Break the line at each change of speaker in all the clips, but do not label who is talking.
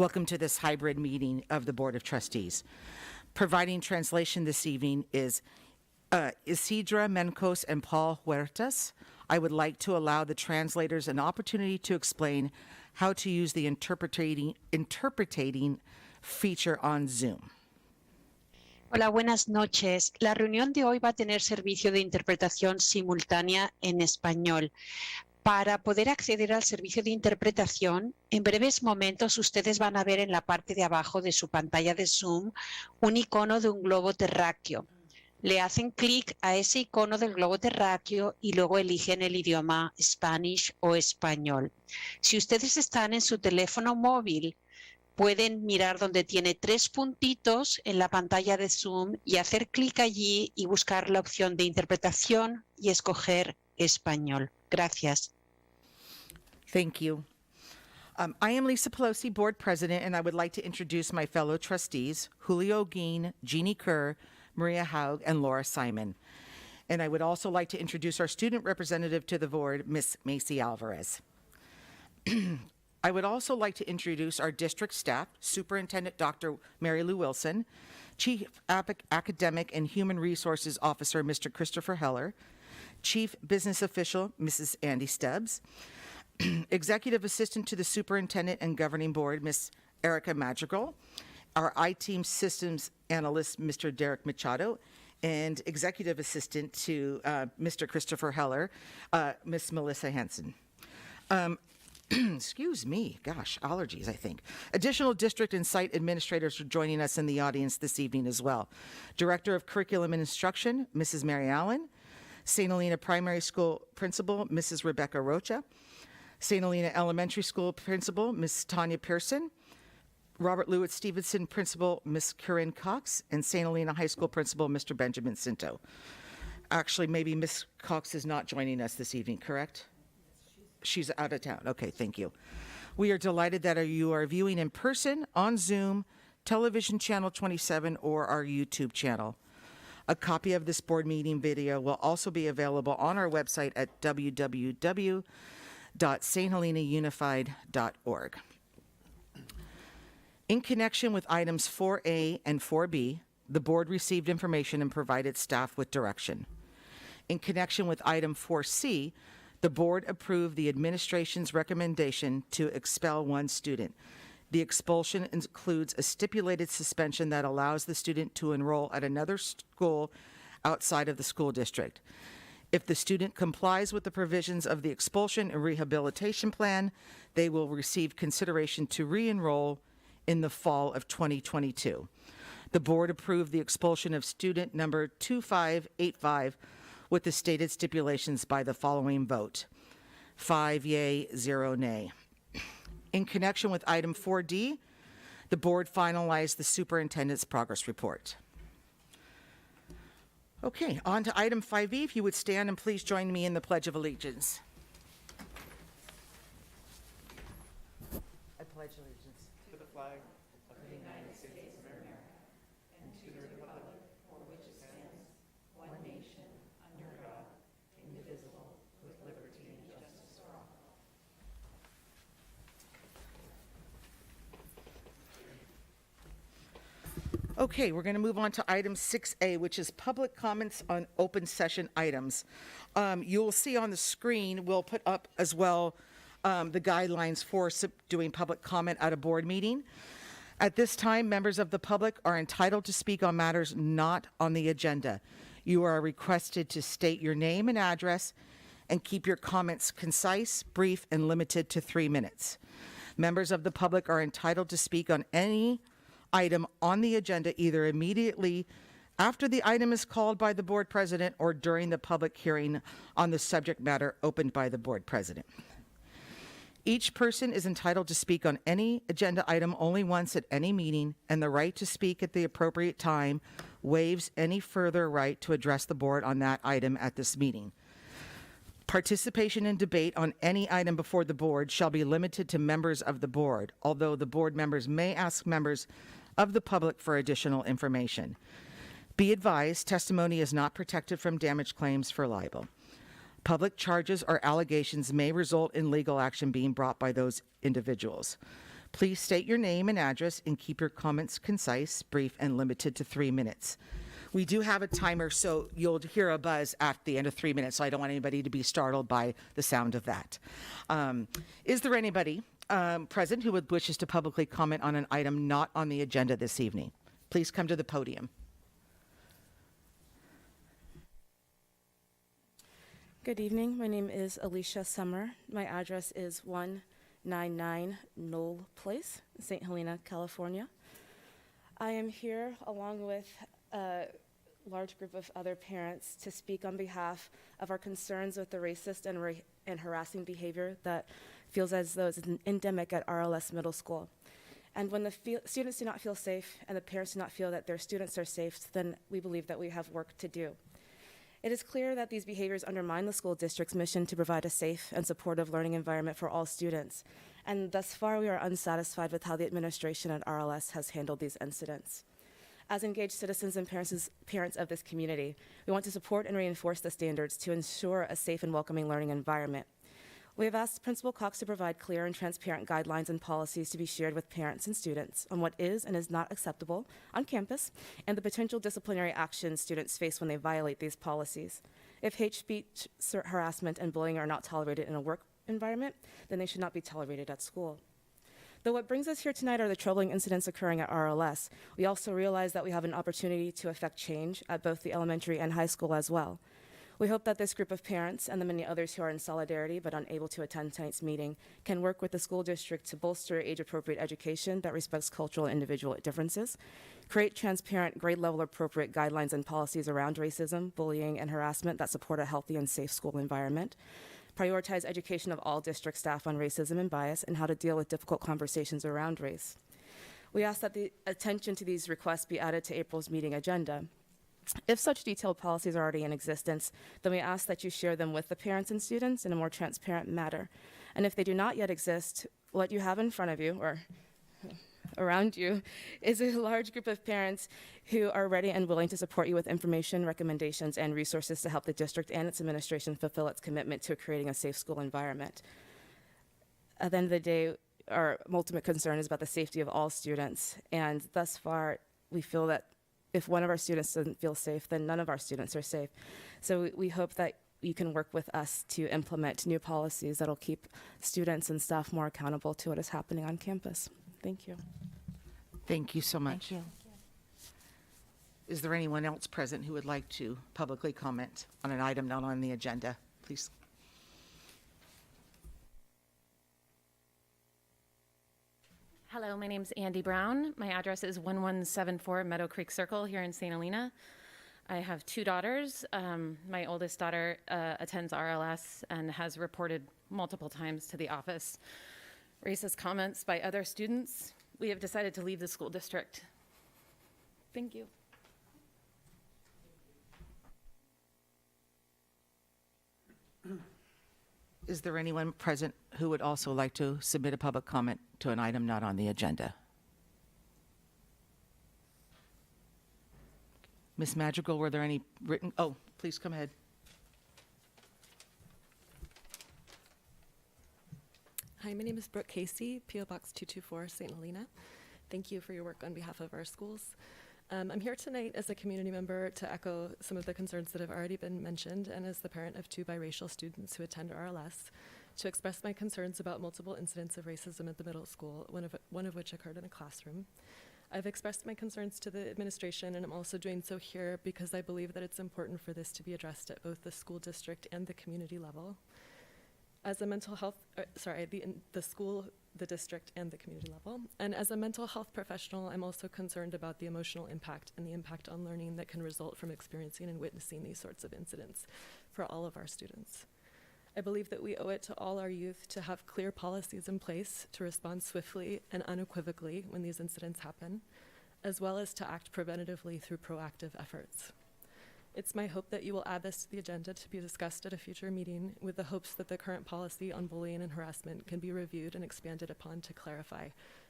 Welcome to this hybrid meeting of the Board of Trustees. Providing translation this evening is Isidra Mencos and Paul Huertas. I would like to allow the translators an opportunity to explain how to use the interpreting feature on Zoom.
Hola, buenas noches. La reunión de hoy va a tener servicio de interpretación simultánea en español. Para poder acceder al servicio de interpretación, en breves momentos ustedes van a ver en la parte de abajo de su pantalla de Zoom un icono de un globo terráqueo. Le hacen clic a ese icono del globo terráqueo y luego eligen el idioma Spanish o español. Si ustedes están en su teléfono móvil, pueden mirar donde tiene 3 puntitos en la pantalla de Zoom y hacer clic allí y buscar la opción de interpretación y escoger español. Gracias.
Thank you. I am Lisa Pelosi, Board President, and I would like to introduce my fellow trustees, Julio Guin, Jeannie Kerr, Maria Haug, and Laura Simon. And I would also like to introduce our student representative to the board, Ms. Macy Alvarez. I would also like to introduce our district staff, Superintendent Dr. Mary Lou Wilson, Chief Academic and Human Resources Officer, Mr. Christopher Heller, Chief Business Official, Mrs. Andy Stubbs, Executive Assistant to the Superintendent and Governing Board, Ms. Erica Madrigal, our IT Systems Analyst, Mr. Derek Machado, and Executive Assistant to Mr. Christopher Heller, Ms. Melissa Hansen. Excuse me, gosh, allergies, I think. Additional district and site administrators are joining us in the audience this evening as well. Director of Curriculum and Instruction, Mrs. Mary Allen, St. Helena Primary School Principal, Mrs. Rebecca Rocha, St. Helena Elementary School Principal, Ms. Tanya Pearson, Robert Lewitt Stevenson Principal, Ms. Corinne Cox, and St. Helena High School Principal, Mr. Benjamin Cinto. Actually, maybe Ms. Cox is not joining us this evening, correct? She's out of town. Okay, thank you. We are delighted that you are viewing in person, on Zoom, television channel 27, or our YouTube channel. A copy of this board meeting video will also be available on our website at www.stHelenaunified.org. In connection with items 4A and 4B, the board received information and provided staff with direction. In connection with item 4C, the board approved the administration's recommendation to expel one student. The expulsion includes a stipulated suspension that allows the student to enroll at another school outside of the school district. If the student complies with the provisions of the expulsion and rehabilitation plan, they will receive consideration to re-enroll in the fall of 2022. The board approved the expulsion of student number 2585 with the stated stipulations by the following vote: 5 yea, 0 nay. In connection with item 4D, the board finalized the superintendent's progress report. Okay, on to item 5E. If you would stand and please join me in the Pledge of Allegiance. I pledge allegiance
to the flag of the United States of America and to the republic for which it stands, one nation, under God, indivisible, with liberty and justice for all.
Okay, we're going to move on to item 6A, which is public comments on open session items. You will see on the screen, we'll put up as well the guidelines for doing public comment at a board meeting. At this time, members of the public are entitled to speak on matters not on the agenda. You are requested to state your name and address and keep your comments concise, brief, and limited to 3 minutes. Members of the public are entitled to speak on any item on the agenda either immediately after the item is called by the board president or during the public hearing on the subject matter opened by the board president. Each person is entitled to speak on any agenda item only once at any meeting, and the right to speak at the appropriate time waives any further right to address the board on that item at this meeting. Participation in debate on any item before the board shall be limited to members of the board, although the board members may ask members of the public for additional information. Be advised, testimony is not protected from damage claims for libel. Public charges or allegations may result in legal action being brought by those individuals. Please state your name and address and keep your comments concise, brief, and limited to 3 minutes. We do have a timer, so you'll hear a buzz at the end of 3 minutes, so I don't want anybody to be startled by the sound of that. Is there anybody present who wishes to publicly comment on an item not on the agenda this evening? Please come to the podium.
Good evening. My name is Alicia Summer. My address is 199 Knoll Place, St. Helena, California. I am here along with a large group of other parents to speak on behalf of our concerns with the racist and harassing behavior that feels as though it's endemic at RLS Middle School. And when the students do not feel safe and the parents do not feel that their students are safe, then we believe that we have work to do. It is clear that these behaviors undermine the school district's mission to provide a safe and supportive learning environment for all students. And thus far, we are unsatisfied with how the administration at RLS has handled these incidents. As engaged citizens and parents of this community, we want to support and reinforce the standards to ensure a safe and welcoming learning environment. We have asked Principal Cox to provide clear and transparent guidelines and policies to be shared with parents and students on what is and is not acceptable on campus and the potential disciplinary actions students face when they violate these policies. If hate speech, harassment, and bullying are not tolerated in a work environment, then they should not be tolerated at school. Though what brings us here tonight are the troubling incidents occurring at RLS, we also realize that we have an opportunity to affect change at both the elementary and high school as well. We hope that this group of parents and the many others who are in solidarity but unable to attend tonight's meeting can work with the school district to bolster age-appropriate education that respects cultural and individual differences, create transparent, grade-level appropriate guidelines and policies around racism, bullying, and harassment that support a healthy and safe school environment, prioritize education of all district staff on racism and bias and how to deal with difficult conversations around race. We ask that the attention to these requests be added to April's meeting agenda. If such detailed policies are already in existence, then we ask that you share them with the parents and students in a more transparent manner. And if they do not yet exist, what you have in front of you, or around you, is a large group of parents who are ready and willing to support you with information, recommendations, and resources to help the district and its administration fulfill its commitment to creating a safe school environment. At the end of the day, our ultimate concern is about the safety of all students, and thus far, we feel that if one of our students doesn't feel safe, then none of our students are safe. So we hope that you can work with us to implement new policies that'll keep students and staff more accountable to what is happening on campus. Thank you.
Thank you so much.
Thank you.
Is there anyone else present who would like to publicly comment on an item not on the agenda? Please.
Hello, my name's Andy Brown. My address is 1174 Meadow Creek Circle here in St. Helena. I have 2 daughters. My oldest daughter attends RLS and has reported multiple times to the office racist comments by other students. We have decided to leave the school district. Thank you.
Is there anyone present who would also like to submit a public comment to an item not on the agenda? Ms. Madrigal, were there any written? Oh, please come ahead.
Hi, my name is Brooke Casey, P.O. Box 224, St. Helena. Thank you for your work on behalf of our schools. I'm here tonight as a community member to echo some of the concerns that have already been mentioned, and as the parent of 2 biracial students who attend RLS, to express my concerns about multiple incidents of racism at the middle school, one of which occurred in a classroom. I've expressed my concerns to the administration, and I'm also doing so here because I believe that it's important for this to be addressed at both the school district and the community level. As a mental health, the school, the district, and the community level. And as a mental health professional, I'm also concerned about the emotional impact and the impact on learning that can result from experiencing and witnessing these sorts of incidents for all of our students. I believe that we owe it to all our youth to have clear policies in place to respond swiftly and unequivocally when these incidents happen, as well as to act preventatively through proactive efforts. It's my hope that you will add this to the agenda to be discussed at a future meeting with the hopes that the current policy on bullying and harassment can be reviewed and expanded upon to clarify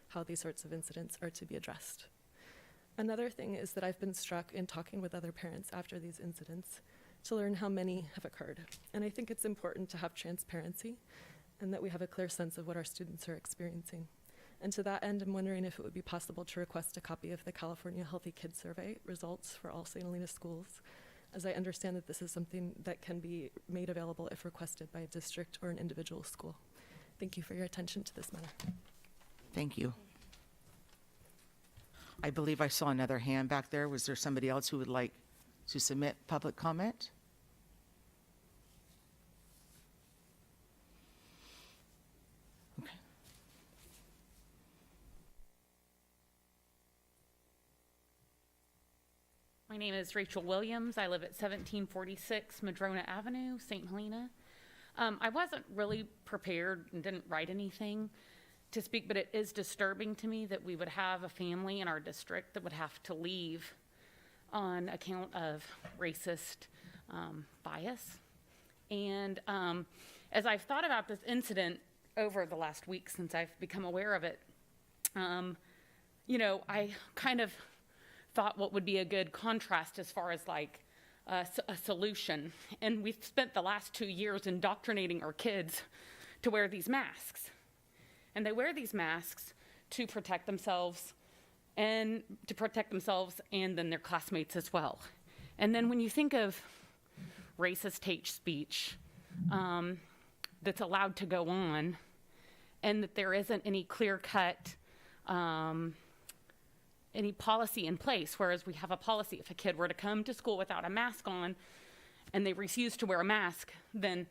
how these sorts of incidents are to be addressed. Another thing is that I've been struck in talking with other parents after these incidents to learn how many have occurred. And I think it's important to have transparency and that we have a clear sense of what our students are experiencing. And to that end, I'm wondering if it would be possible to request a copy of the California Healthy Kids Survey results for all St. Helena schools, as I understand that this is something that can be made available if requested by a district or an individual school. Thank you for your attention to this matter.
Thank you. I believe I saw another hand back there. Was there somebody else who would like to submit public comment? Okay.
My name is Rachel Williams. I live at 1746 Madrona Avenue, St. Helena. I wasn't really prepared and didn't write anything to speak, but it is disturbing to me that we would have a family in our district that would have to leave on account of racist bias. And as I've thought about this incident over the last week since I've become aware of it, you know, I kind of thought what would be a good contrast as far as like a solution. And we've spent the last 2 years indoctrinating our kids to wear these masks. And they wear these masks to protect themselves and then their classmates as well. And then when you think of racist hate speech that's allowed to go on, and that there isn't any clear-cut any policy in place, whereas we have a policy, if a kid were to come to school without a mask on and they refuse to wear a mask, then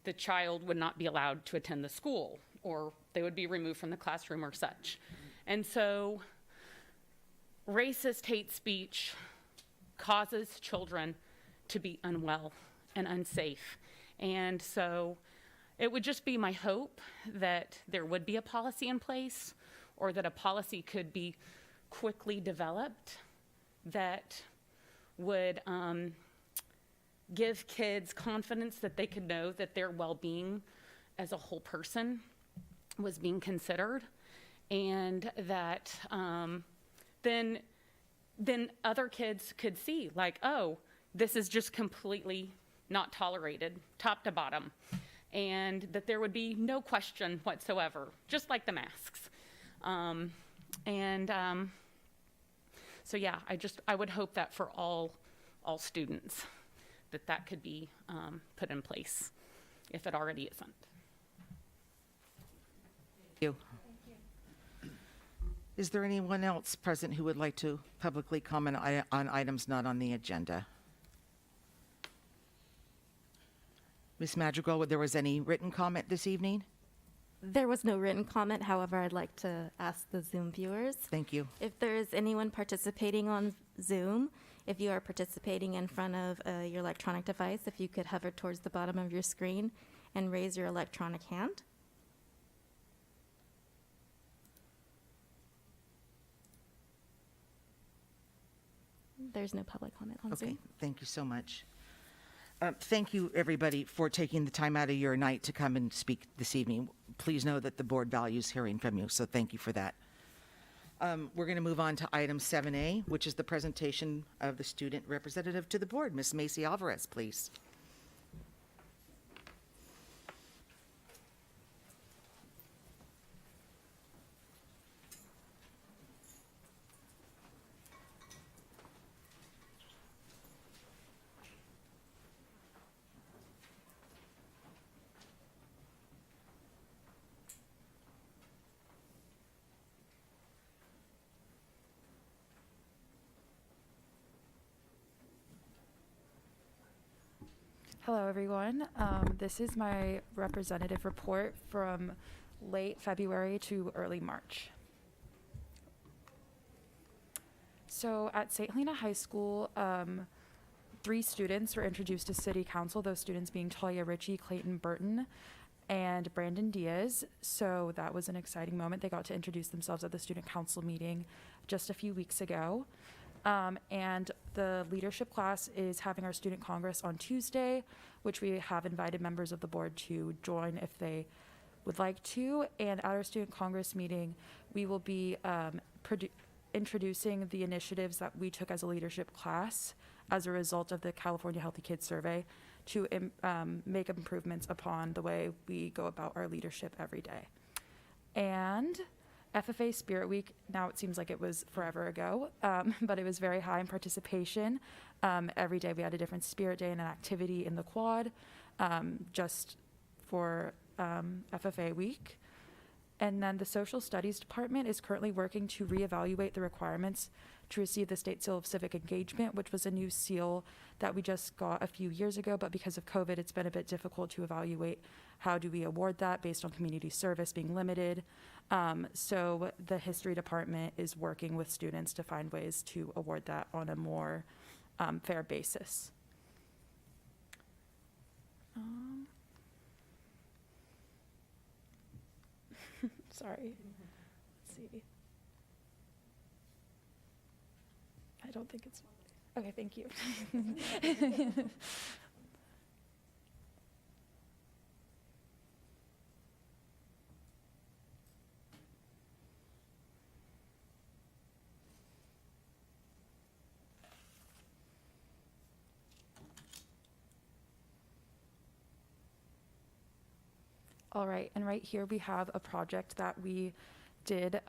the child would not be allowed to attend the school, or they would be removed from the classroom or such. And so racist hate speech causes children to be unwell and unsafe. And so it would just be my hope that there would be a policy in place, or that a policy could be quickly developed that would give kids confidence that they could know that their well-being as a whole person was being considered, and that then other kids could see, like, oh, this is just completely not tolerated, top to bottom, and that there would be no question whatsoever, just like the masks. So yeah, I would hope that for all students, that could be put in place, if it already isn't.
Thank you. Is there anyone else present who would like to publicly comment on items not on the agenda? Ms. Madrigal, there was any written comment this evening?
There was no written comment. However, I'd like to ask the Zoom viewers.
Thank you.
If there is anyone participating on Zoom, if you are participating in front of your electronic device, if you could hover towards the bottom of your screen and raise your electronic hand. There's no public comment on
Okay,
Zoom.
thank you so much. Thank you, everybody, for taking the time out of your night to come and speak this evening. Please know that the board values hearing from you, so thank you for that. We're going to move on to item 7A, which is the presentation of the student representative to the board. Ms. Macy Alvarez, please.
Hello, everyone. This is my representative report from late February to early March. So at St. Helena High School, 3 students were introduced to City Council, those students being Talia Ritchie, Clayton Burton, and Brandon Diaz. So that was an exciting moment. They got to introduce themselves at the Student Council meeting just a few weeks ago. And the leadership class is having our student congress on Tuesday, which we have invited members of the board to join if they would like to. And at our student congress meeting, we will be introducing the initiatives that we took as a leadership class as a result of the California Healthy Kids Survey to make improvements upon the way we go about our leadership every day. And FFA Spirit Week, now it seems like it was forever ago, but it was very high in participation. Every day we had a different spirit day and an activity in the quad, just for FFA week. And then the Social Studies Department is currently working to reevaluate the requirements to receive the State Seal of Civic Engagement, which was a new seal that we just got a few years ago, but because of COVID, it's been a bit difficult to evaluate how do we award that based on community service being limited. So the History Department is working with students to find ways to award that on a more fair basis. Sorry. Let's see. I don't think it's. Okay, thank you. All right, and right here we have a project that we did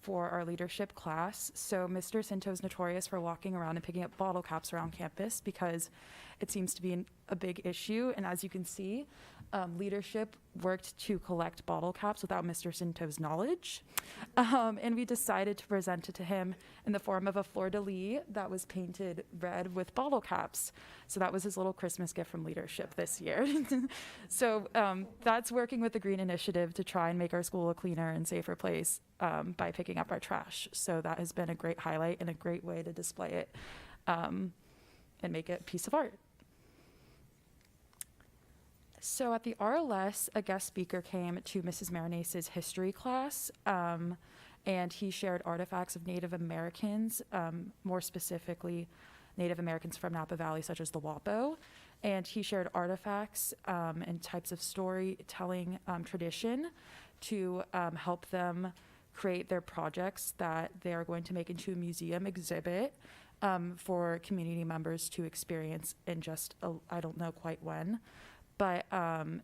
for our leadership class. So Mr. Cinto is notorious for walking around and picking up bottle caps around campus because it seems to be a big issue. And as you can see, leadership worked to collect bottle caps without Mr. Cinto's knowledge. And we decided to present it to him in the form of a fleur-de-lis that was painted red with bottle caps. So that was his little Christmas gift from leadership this year. So that's working with the Green Initiative to try and make our school a cleaner and safer place by picking up our trash. So that has been a great highlight and a great way to display it and make it a piece of art. So at the RLS, a guest speaker came to Mrs. Marinese's history class, and he shared artifacts of Native Americans, more specifically Native Americans from Napa Valley, such as the Wapo. And he shared artifacts and types of storytelling tradition to help them create their projects that they are going to make into a museum exhibit for community members to experience in just, I don't know quite when. But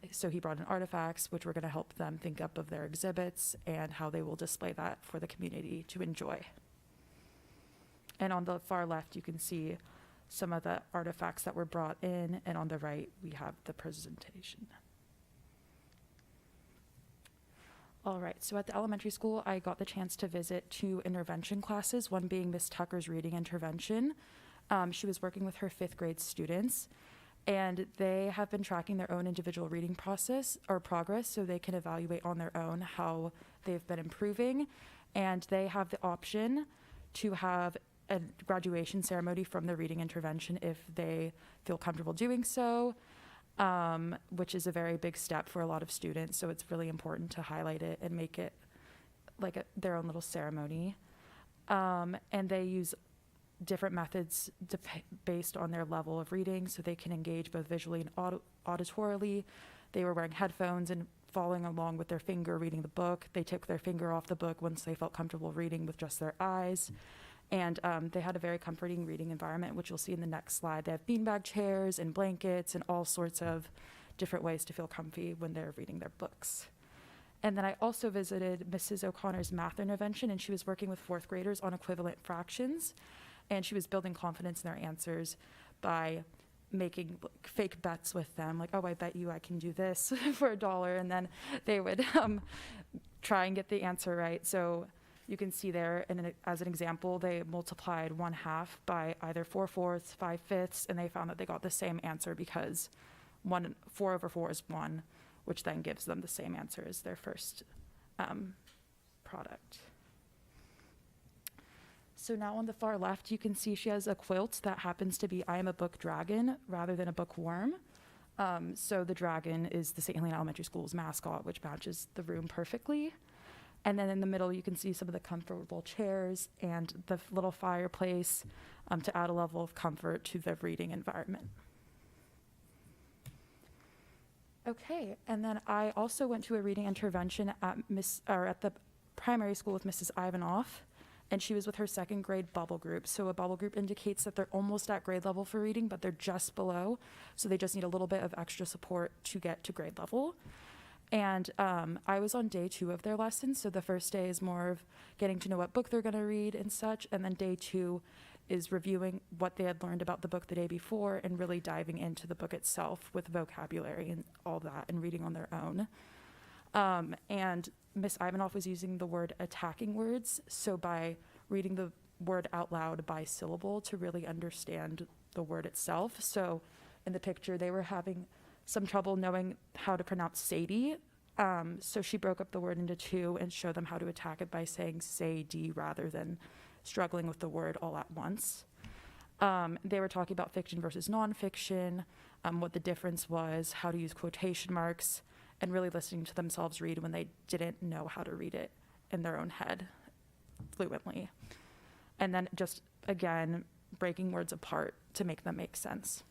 so he brought in artifacts, which were going to help them think up of their exhibits and how they will display that for the community to enjoy. And on the far left, you can see some of the artifacts that were brought in, and on the right, we have the presentation. All right, so at the elementary school, I got the chance to visit 2 intervention classes, one being Miss Tucker's reading intervention. She was working with her 5th grade students, and they have been tracking their own individual reading process or progress so they can evaluate on their own how they've been improving. And they have the option to have a graduation ceremony from the reading intervention if they feel comfortable doing so, which is a very big step for a lot of students. So it's really important to highlight it and make it like their own little ceremony. And they use different methods based on their level of reading, so they can engage both visually and auditorily. They were wearing headphones and following along with their finger reading the book. They took their finger off the book once they felt comfortable reading with just their eyes. And they had a very comforting reading environment, which you'll see in the next slide. They have beanbag chairs and blankets and all sorts of different ways to feel comfy when they're reading their books. And then I also visited Mrs. O'Connor's math intervention, and she was working with 4th graders on equivalent fractions. And she was building confidence in their answers by making fake bets with them, like, oh, I bet you I can do this for $1. And then they would try and get the answer right. So you can see there, and as an example, they multiplied 1/2 by either 4/4, 5/5, and they found that they got the same answer because 4/4 is 1, which then gives them the same answer as their first product. So now on the far left, you can see she has a quilt that happens to be I am a book dragon rather than a bookworm. So the dragon is the St. Helena Elementary School's mascot, which matches the room perfectly. And then in the middle, you can see some of the comfortable chairs and the little fireplace to add a level of comfort to the reading environment. Okay, and then I also went to a reading intervention at the primary school with Mrs. Ivanoff. And she was with her 2nd grade bubble group. So a bubble group indicates that they're almost at grade level for reading, but they're just below. So they just need a little bit of extra support to get to grade level. And I was on day 2 of their lessons. So the first day is more of getting to know what book they're going to read and such. And then day 2 is reviewing what they had learned about the book the day before and really diving into the book itself with vocabulary and all that and reading on their own. And Miss Ivanoff was using the word attacking words. So by reading the word out loud by syllable to really understand the word itself. So in the picture, they were having some trouble knowing how to pronounce Sadie. So she broke up the word into 2 and showed them how to attack it by saying Sadie rather than struggling with the word all at once. They were talking about fiction versus nonfiction, what the difference was, how to use quotation marks, and really listening to themselves read when they didn't know how to read it in their own head fluently. And then just, again, breaking words apart to make them make sense.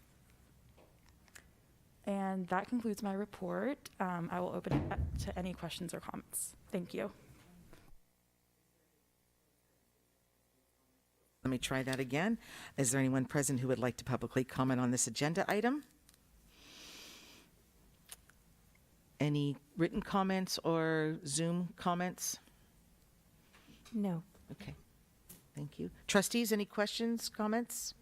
And that concludes my report. I will open it up to any questions or comments. Thank you.
Let me try that again. Is there anyone present who would like to publicly comment on this agenda item? Any written comments or Zoom comments?
No.
Okay, thank you. Trustees, any questions, comments?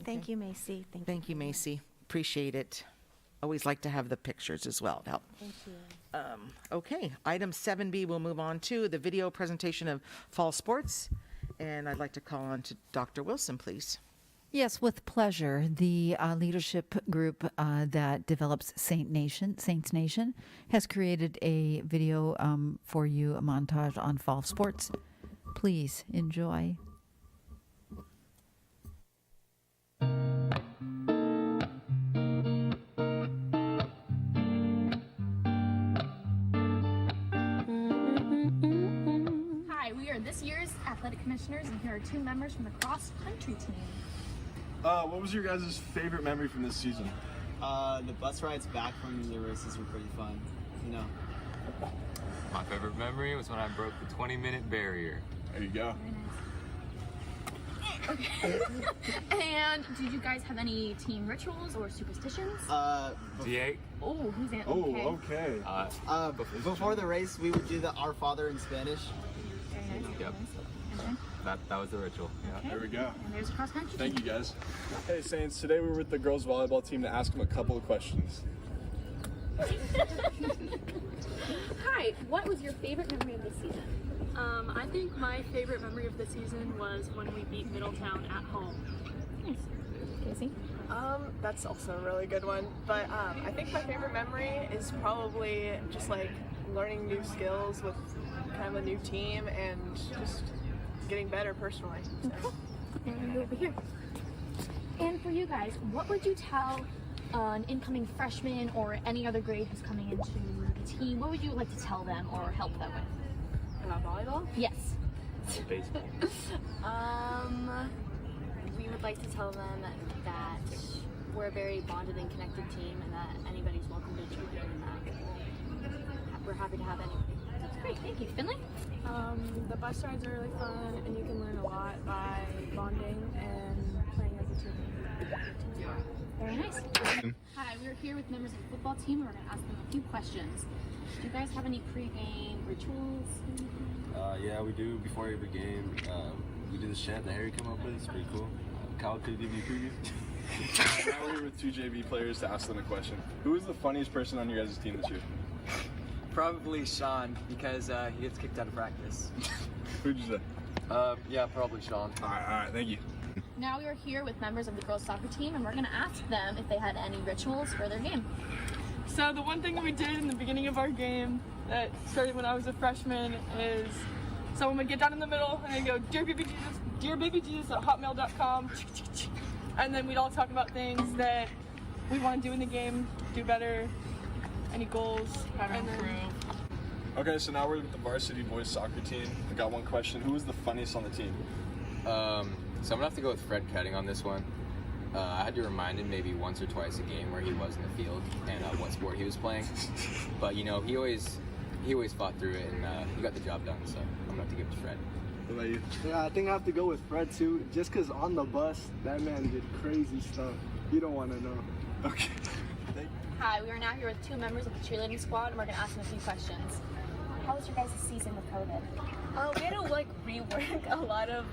Thank you, Macy.
Thank you, Macy. Appreciate it. Always like to have the pictures as well. Help.
Thank you.
Okay, item 7B, we'll move on to the video presentation of fall sports. And I'd like to call on to Dr. Wilson, please.
Yes, with pleasure. The leadership group that develops Saints Nation, has created a video for you, a montage on fall sports. Please enjoy.
Hi, we are this year's athletic commissioners, and here are 2 members from the cross-country team.
What was your guys' favorite memory from this season?
The bus rides back from the races were pretty fun, you know.
My favorite memory was when I broke the 20-minute barrier.
There you go.
Okay. And did you guys have any team rituals or superstitions?
D8.
Oh, who's in?
Oh, okay.
Before the race, we would do the Our Father in Spanish.
Very nice.
Yep.
Okay.
That was the ritual.
Okay.
There we go.
And there's a cross-country
Thank
team.
you, guys. Hey, Saints, today we're with the girls volleyball team to ask them a couple of questions.
Hi, what was your favorite memory of this season?
I think my favorite memory of the season was when we beat Middletown at home.
Nice. Casey?
That's also a really good one. But I think my favorite memory is probably just like learning new skills with kind of a new team and just getting better personally. So.
And over here. And for you guys, what would you tell an incoming freshman or any other grade who's coming into the team? What would you like to tell them or help them with?
About volleyball?
Yes.
Baseball.
We would like to tell them that we're a very bonded and connected team and that anybody's welcome to join and that we're happy to have anybody.
That's great, thank you. Finley?
The bus rides are really fun and you can learn a lot by bonding and playing as a team.
Very nice. Hi, we're here with members of the football team and we're going to ask them a few questions. Do you guys have any pre-game rituals?
Yeah, we do. Before every game, we do this chant that Harry came up with. It's pretty cool. Kyle, could you give me a preview?
Now we're here with 2 JV players to ask them a question. Who is the funniest person on your guys' team this year?
Probably Sean, because he gets kicked out of practice.
Who'd you say?
Yeah, probably Sean.
All right, thank you.
Now we are here with members of the girls soccer team and we're going to ask them if they had any rituals for their game.
So the one thing that we did in the beginning of our game that started when I was a freshman is someone would get down in the middle and then go, Dear Baby Jesus at hotmail.com. And then we'd all talk about things that we want to do in the game, do better, any goals, how to improve.
Okay, so now we're with the varsity boys soccer team. I got one question. Who is the funniest on the team?
So I'm gonna have to go with Fred Cutting on this one. I had to remind him maybe once or twice a game where he was in the field and what sport he was playing. But you know, he always fought through it and he got the job done. So I'm gonna have to give it to Fred.
What about you?
Yeah, I think I have to go with Fred too. Just because on the bus, that man did crazy stuff. You don't want to know.
Okay.
Hi, we are now here with two members of the cheerleading squad, and we're going to ask them a few questions. How was your guys' season with COVID?
We had to rework a lot of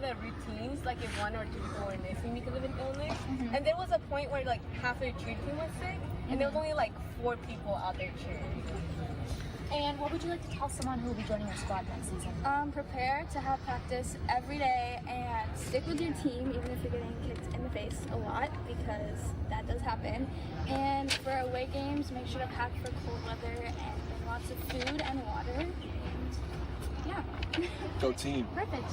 the routines, like if one or two people were missing because of an illness. And there was a point where like half the cheer team was sick, and there was only like 4 people out there cheering.
And what would you like to tell someone who will be joining your squad next season?
Prepare to have practice every day and stick with your team even if you're getting kicked in the face a lot, because that does happen. And for away games, make sure to pack for cold weather and bring lots of food and water. And yeah.
Go team.
Perfect.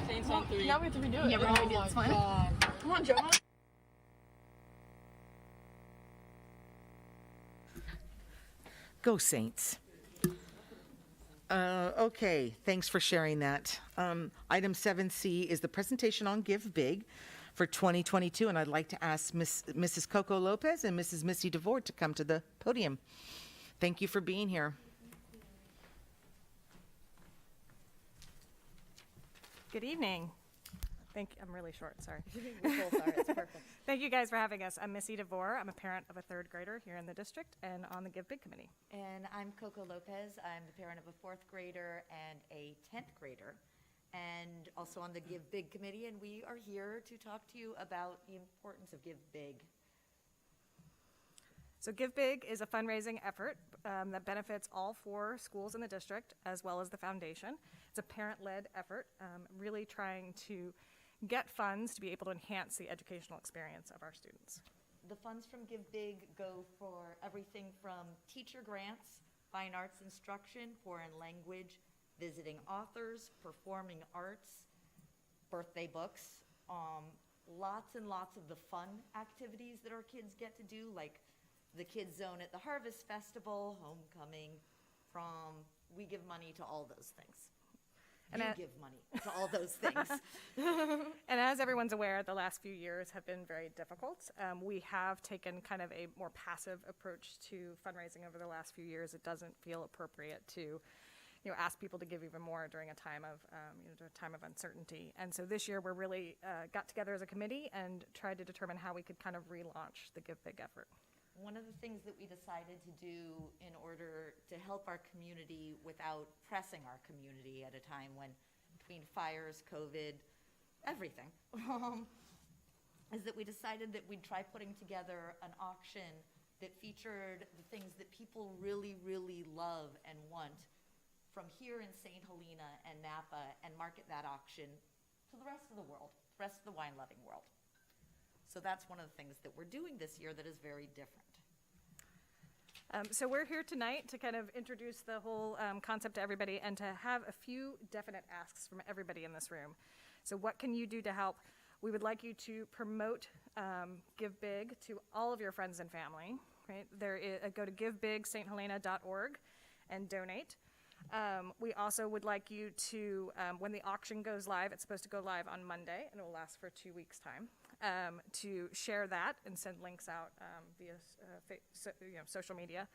Saints on 3. Now we have to redo it.
Yeah, we're going to redo this one.
Come on, Joe.
Go Saints. Okay, thanks for sharing that. Item 7C is the presentation on Give Big for 2022, and I'd like to ask Mrs. Coco Lopez and Mrs. Missy DeVore to come to the podium. Thank you for being here.
Good evening. I'm really short, sorry.
It's perfect.
Thank you guys for having us. I'm Missy DeVore. I'm a parent of a 3rd grader here in the district and on the Give Big committee.
And I'm Coco Lopez. I'm the parent of a 4th grader and a 10th grader, and also on the Give Big committee. And we are here to talk to you about the importance of Give Big.
So Give Big is a fundraising effort that benefits all 4 schools in the district as well as the foundation. It's a parent-led effort, really trying to get funds to be able to enhance the educational experience of our students.
The funds from Give Big go for everything from teacher grants, fine arts instruction, foreign language, visiting authors, performing arts, birthday books, lots and lots of the fun activities that our kids get to do, like the Kids Zone at the Harvest Festival, homecoming, prom. We give money to all those things. And you give money to all those things.
And as everyone's aware, the last few years have been very difficult. We have taken kind of a more passive approach to fundraising over the last few years. It doesn't feel appropriate to, ask people to give even more during a time of uncertainty. And so this year, we're really got together as a committee and tried to determine how we could kind of relaunch the Give Big effort.
One of the things that we decided to do in order to help our community without pressing our community at a time when, between fires, COVID, everything, is that we decided that we'd try putting together an auction that featured the things that people really, really love and want from here in St. Helena and Napa, and market that auction to the rest of the world, the rest of the wine-loving world. So that's one of the things that we're doing this year that is very different.
So we're here tonight to kind of introduce the whole concept to everybody and to have a few definite asks from everybody in this room. So what can you do to help? We would like you to promote Give Big to all of your friends and family. Right? Go to givebigshelena.org and donate. We also would like you to, when the auction goes live, it's supposed to go live on Monday, and it will last for 2 weeks' time, to share that and send links out via social media.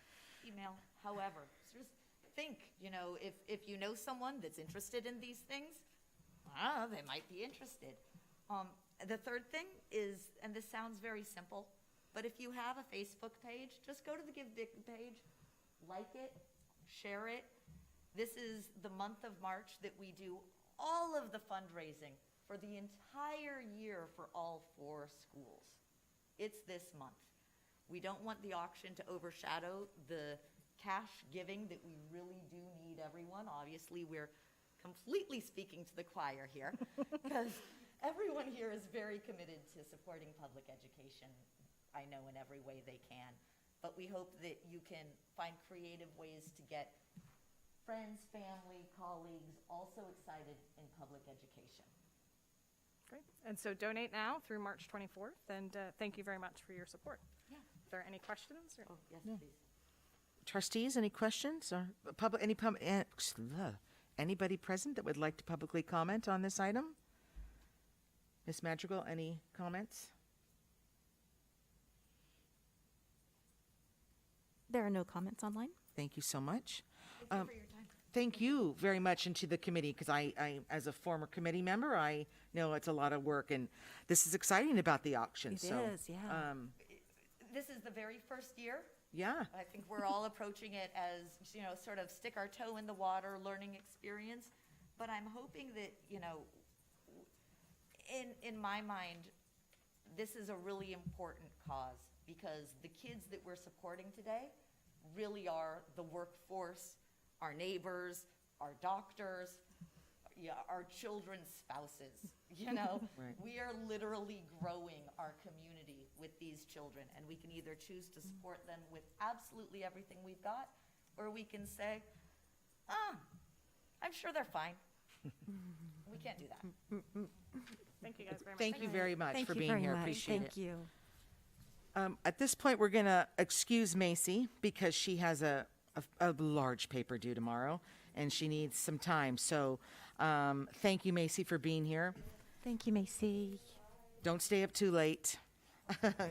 Email, however. So just think, if you know someone that's interested in these things, they might be interested. The third thing is, and this sounds very simple, but if you have a Facebook page, just go to the Give Big page, like it, share it. This is the month of March that we do all of the fundraising for the entire year for all 4 schools. It's this month. We don't want the auction to overshadow the cash giving that we really do need everyone. Obviously, we're completely speaking to the choir here because everyone here is very committed to supporting public education, I know, in every way they can. But we hope that you can find creative ways to get friends, family, colleagues also excited in public education.
Great. And so donate now through March 24th, and thank you very much for your support.
Yeah.
Are there any questions? Or?
Oh, yes, please.
Trustees, any questions or anybody present that would like to publicly comment on this item? Ms. Madrigal, any comments?
There are no comments online.
Thank you so much.
Thank you for your time.
Thank you very much, and to the committee, because I, as a former committee member, I know it's a lot of work, and this is exciting about the auction.
It is, yeah.
this is the very first year.
Yeah.
I think we're all approaching it as, sort of stick our toe in the water, learning experience. But I'm hoping that, in my mind, this is a really important cause because the kids that we're supporting today really are the workforce, our neighbors, our doctors, our children's spouses,
Right.
We are literally growing our community with these children, and we can either choose to support them with absolutely everything we've got, or we can say, I'm sure they're fine. We can't do that.
Thank you guys very much.
Thank you very much
Thank
for
you
being
very
here.
much.
Appreciate it.
Thank you.
At this point, we're going to excuse Macy because she has a large paper due tomorrow, and she needs some time. So thank you, Macy, for being here.
Thank you, Macy.
Don't stay up too late.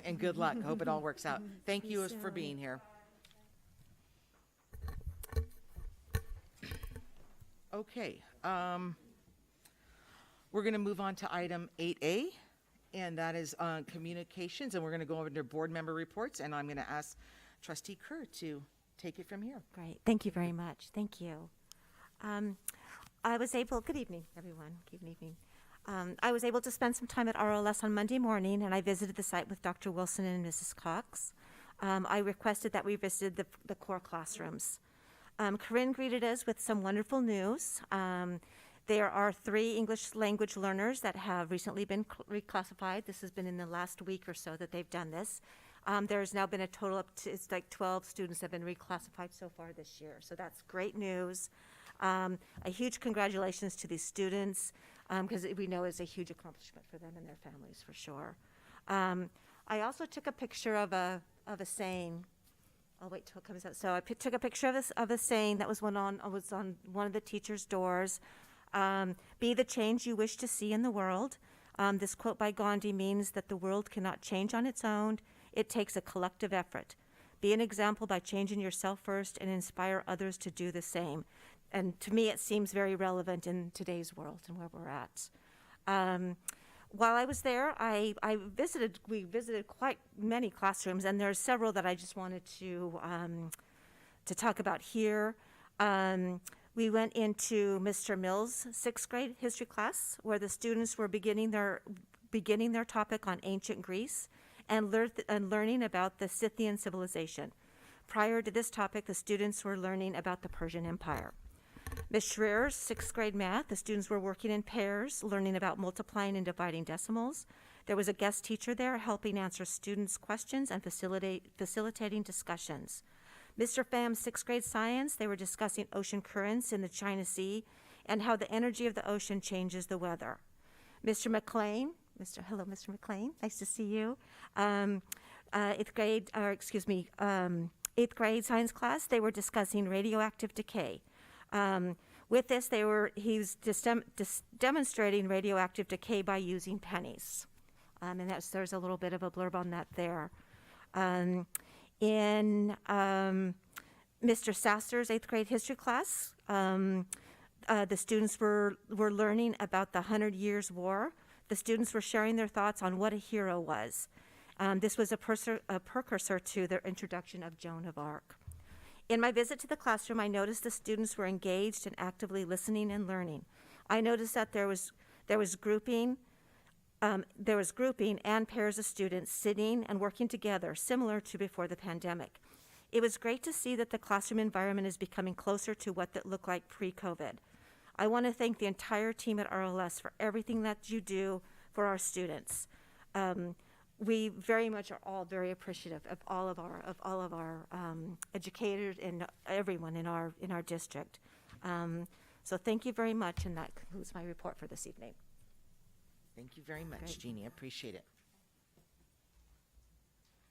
And good luck. Hope it all works out. Thank you for being here. Okay. We're going to move on to item 8A, and that is communications, and we're going to go over to board member reports, and I'm going to ask Trustee Kerr to take it from here.
Great. Thank you very much. Thank you. I was able, good evening, everyone. Good evening. I was able to spend some time at RLS on Monday morning, and I visited the site with Dr. Wilson and Mrs. Cox. I requested that we visited the core classrooms. Corinne greeted us with some wonderful news. There are 3 English language learners that have recently been reclassified. This has been in the last week or so that they've done this. There's now been a total of, it's like 12 students have been reclassified so far this year. So that's great news. A huge congratulations to these students, because we know it's a huge accomplishment for them and their families for sure. I also took a picture of a saying. I'll wait till it comes out. So I took a picture of a saying that was on one of the teachers' doors. Be the change you wish to see in the world. This quote by Gandhi means that the world cannot change on its own. It takes a collective effort. Be an example by changing yourself first and inspire others to do the same. And to me, it seems very relevant in today's world and where we're at. While I was there, we visited quite many classrooms, and there are several that I just wanted to talk about here. We went into Mr. Mills' 6th grade history class, where the students were beginning their topic on ancient Greece and learning about the Scythian civilization. Prior to this topic, the students were learning about the Persian Empire. Ms. Schreer's 6th grade math, the students were working in pairs, learning about multiplying and dividing decimals. There was a guest teacher there helping answer students' questions and facilitating discussions. Mr. Pham's 6th grade science, they were discussing ocean currents in the China Sea and how the energy of the ocean changes the weather. Mr. McLean, hello, Mr. McLean, nice to see you. 8th grade science class, they were discussing radioactive decay. With this, he's demonstrating radioactive decay by using pennies. And there's a little bit of a blurb on that there. In Mr. Sasser's 8th grade history class, the students were learning about the 100 Years' War. The students were sharing their thoughts on what a hero was. This was a precursor to the introduction of Joan of Arc. In my visit to the classroom, I noticed the students were engaged and actively listening and learning. I noticed that there was grouping and pairs of students sitting and working together, similar to before the pandemic. It was great to see that the classroom environment is becoming closer to what that looked like pre-COVID. I want to thank the entire team at RLS for everything that you do for our students. We very much are all very appreciative of all of our educators and everyone in our district. So thank you very much, and that concludes my report for this evening.
Thank you very much,
Great.
Jeannie. I appreciate it.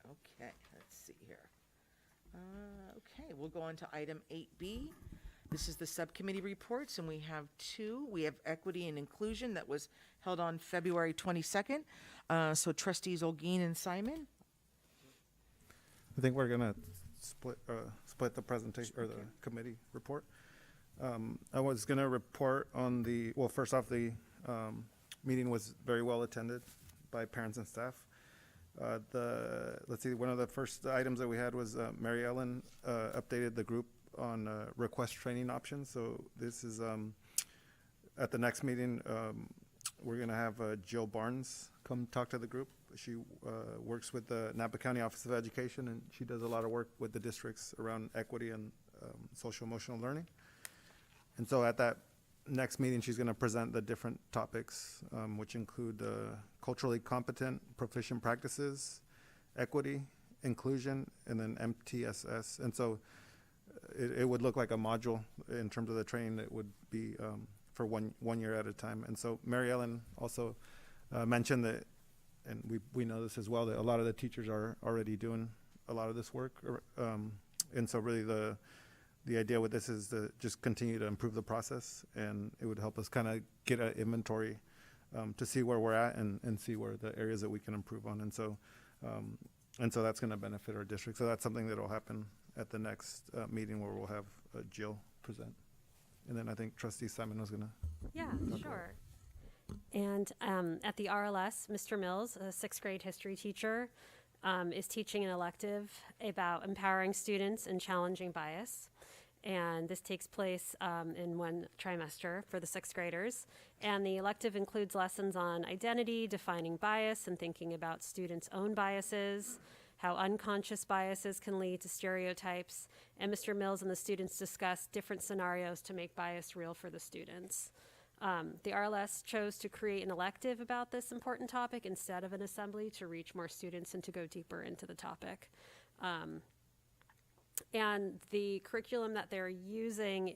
Okay, let's see here. Okay, we'll go on to item 8B. This is the subcommittee reports, and we have 2. We have equity and inclusion that was held on February 22nd. So trustees Olguin and Simon.
I think we're going to split the presentation or the committee report. I was going to report on first off, the meeting was very well attended by parents and staff. Let's see, one of the first items that we had was Mary Ellen updated the group on request training options. So this is at the next meeting, we're going to have Jill Barnes come talk to the group. She works with the Napa County Office of Education, and she does a lot of work with the districts around equity and social emotional learning. And so at that next meeting, she's going to present the different topics, which include culturally competent, proficient practices, equity, inclusion, and then MTSS. And so it would look like a module in terms of the training that would be for one year at a time. And so Mary Ellen also mentioned that, and we know this as well, that a lot of the teachers are already doing a lot of this work. And so really the idea with this is to just continue to improve the process, and it would help us kind of get an inventory to see where we're at and see where the areas that we can improve on. And so that's going to benefit our district. So that's something that will happen at the next meeting where we'll have Jill present. And then I think Trustee Simon was going to.
Yeah, sure. And at the RLS, Mr. Mills, a sixth grade history teacher, is teaching an elective about empowering students and challenging bias. And this takes place in one trimester for the sixth graders. And the elective includes lessons on identity, defining bias, and thinking about students' own biases, how unconscious biases can lead to stereotypes. And Mr. Mills and the students discuss different scenarios to make bias real for the students. The RLS chose to create an elective about this important topic instead of an assembly to reach more students and to go deeper into the topic. And the curriculum that they're using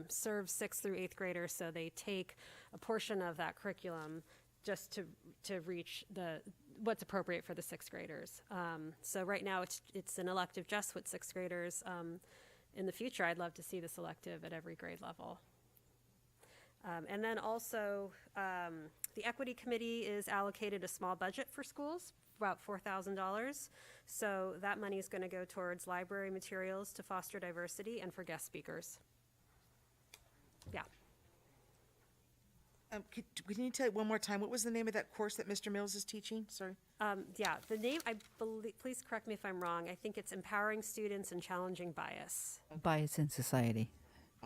serves 6th through 8th graders, so they take a portion of that curriculum just to reach what's appropriate for the 6th graders. So right now it's an elective just with 6th graders. In the future, I'd love to see this elective at every grade level. And then also, the Equity Committee is allocated a small budget for schools, about $4,000. So that money is going to go towards library materials to foster diversity and for guest speakers. Yeah.
Can you tell one more time, what was the name of that course that Mr. Mills is teaching? Sorry.
Yeah, the name, I believe, please correct me if I'm wrong, I think it's Empowering Students and Challenging Bias.
Bias in Society.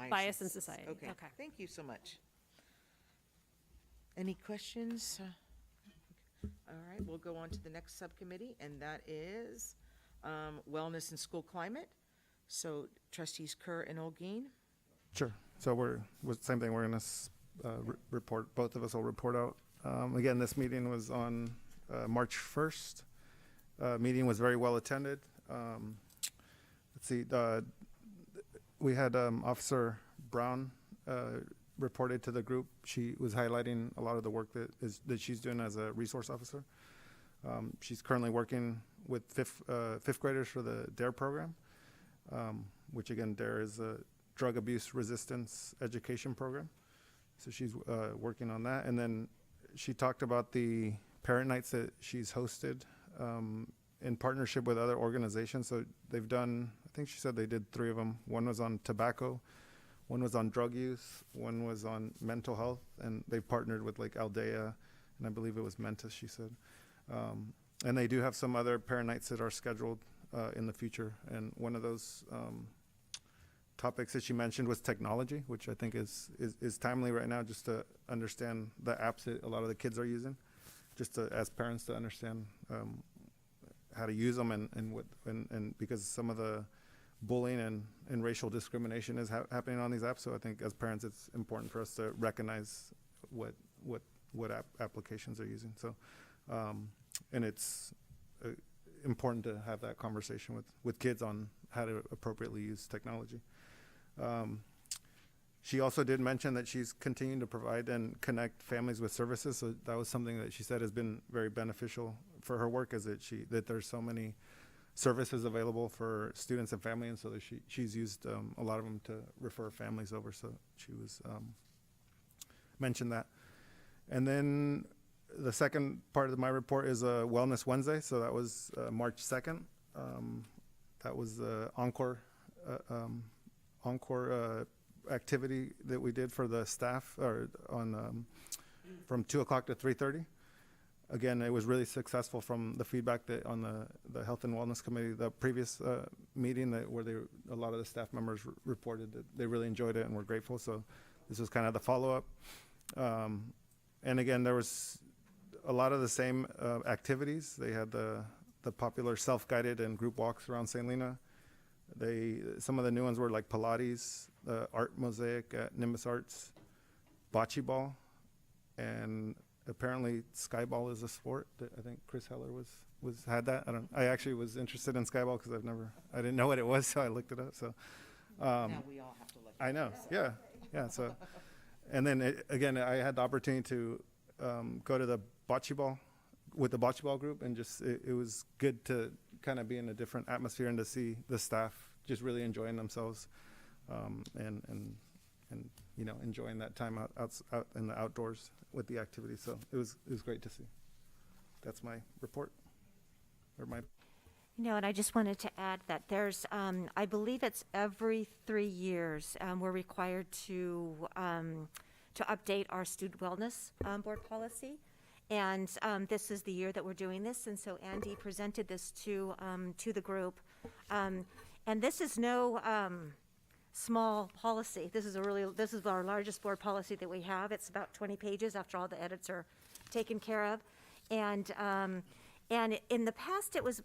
Bias in Society.
Okay. Thank you so much. Any questions? All right, we'll go on to the next subcommittee, and that is Wellness and School Climate. So Trustees Kerr and Olguin.
Sure. So same thing. We're going to report. Both of us will report out. Again, this meeting was on March 1st. Meeting was very well attended. Let's see. We had Officer Brown reported to the group. She was highlighting a lot of the work that she's doing as a resource officer. She's currently working with fifth graders for the DARE program, which again, DARE is a drug abuse resistance education program. So she's working on that. And then she talked about the parent nights that she's hosted in partnership with other organizations. So they've done, I think she said they did 3 of them. One was on tobacco, one was on drug use, one was on mental health, and they partnered with like Aldea, and I believe it was Mentis, she said. And they do have some other parent nights that are scheduled in the future. And one of those topics that she mentioned was technology, which I think is timely right now, just to understand the apps that a lot of the kids are using, just to, as parents, to understand how to use them and because some of the bullying and racial discrimination is happening on these apps. So I think as parents, it's important for us to recognize what applications they're using. So, and it's important to have that conversation with kids on how to appropriately use technology. She also did mention that she's continuing to provide and connect families with services. So that was something that she said has been very beneficial for her work, is that there's so many services available for students and families, and so that she's used a lot of them to refer families over. So she was mentioned that. And then the second part of my report is Wellness Wednesday. So that was March 2nd. That was the encore activity that we did for the staff, or on from 2 o'clock to 3:30. Again, it was really successful from the feedback that on the Health and Wellness Committee, the previous meeting where a lot of the staff members reported that they really enjoyed it and were grateful. So this was kind of the follow-up. And again, there was a lot of the same activities. They had the popular self-guided and group walks around St. Helena. Some of the new ones were like Pilates, the art mosaic at Nimbus Arts, bocce ball, and apparently skyball is a sport that I think Chris Heller had that. I actually was interested in skyball because I didn't know what it was, so I looked it up. So
Now we all have to look.
I know, yeah. So, and then again, I had the opportunity to go to the bocce ball with the bocce ball group, and just it was good to kind of be in a different atmosphere and to see the staff just really enjoying themselves, and enjoying that time out in the outdoors with the activities. So it was great to see. That's my report.
And I just wanted to add that there's, I believe it's every 3 years, we're required to update our student wellness board policy. And this is the year that we're doing this. And so Andy presented this to the group. And this is no small policy. This is our largest board policy that we have. It's about 20 pages after all the edits are taken care of. And in the past, there was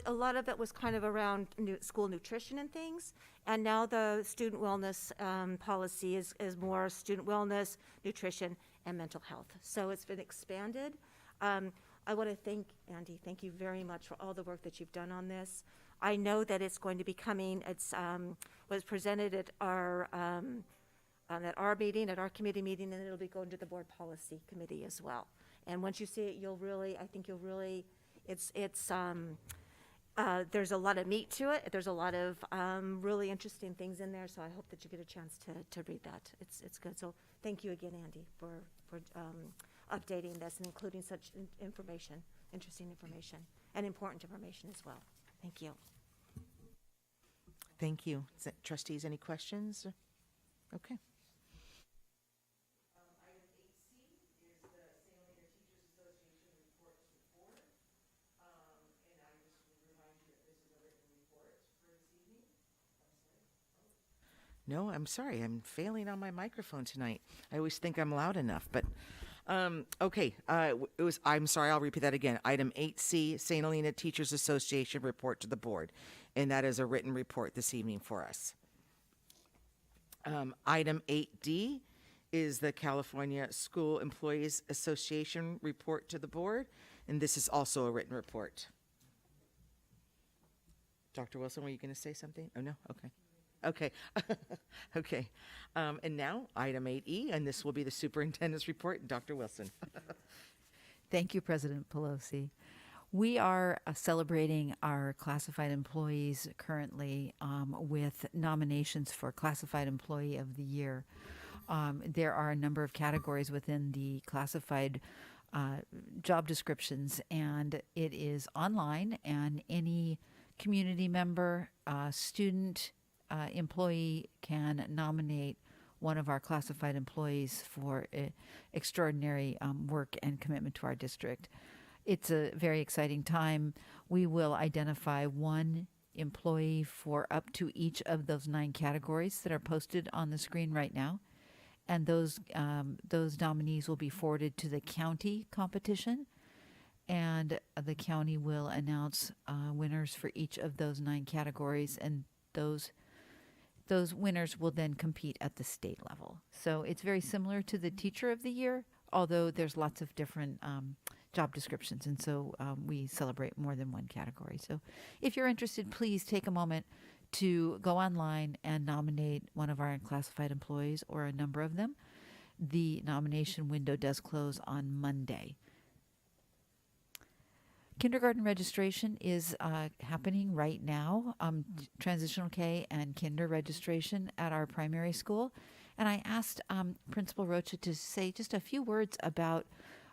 a lot of it was kind of around school nutrition and things. And now the student wellness policy is more student wellness, nutrition, and mental health. So it's been expanded. I want to thank Andy. Thank you very much for all the work that you've done on this. I know that it's going to be coming. It's was presented at our meeting, at our committee meeting, and it'll be going to the board policy committee as well. And once you see it, I think you'll really, there's a lot of meat to it. There's a lot of really interesting things in there. So I hope that you get a chance to read that. It's good. So thank you again, Andy, for updating this and including such information, interesting information, and important information as well. Thank you.
Thank you. Trustees, any questions? Okay. No, I'm sorry. I'm failing on my microphone tonight. I always think I'm loud enough, but okay. I'm sorry. I'll repeat that again. Item 8C, St. Helena Teachers Association report to the board, and that is a written report this evening for us. Item 8D is the California School Employees Association report to the board, and this is also a written report. Dr. Wilson, were you going to say something? Oh, no? Okay. Okay. Okay. And now, item 8E, and this will be the superintendent's report. Dr. Wilson.
Thank you, President Pelosi. We are celebrating our classified employees currently with nominations for Classified Employee of the Year. There are a number of categories within the classified job descriptions, and it is online, and any community member, student, employee can nominate one of our classified employees for extraordinary work and commitment to our district. It's a very exciting time. We will identify one employee for up to each of those 9 categories that are posted on the screen right now. And those nominees will be forwarded to the county competition, and the county will announce winners for each of those 9 categories, and those winners will then compete at the state level. So it's very similar to the Teacher of the Year, although there's lots of different job descriptions, and so we celebrate more than one category. So if you're interested, please take a moment to go online and nominate one of our unclassified employees or a number of them. The nomination window does close on Monday. Kindergarten registration is happening right now, transitional K and kinder registration at our primary school. And I asked Principal Rocha to say just a few words about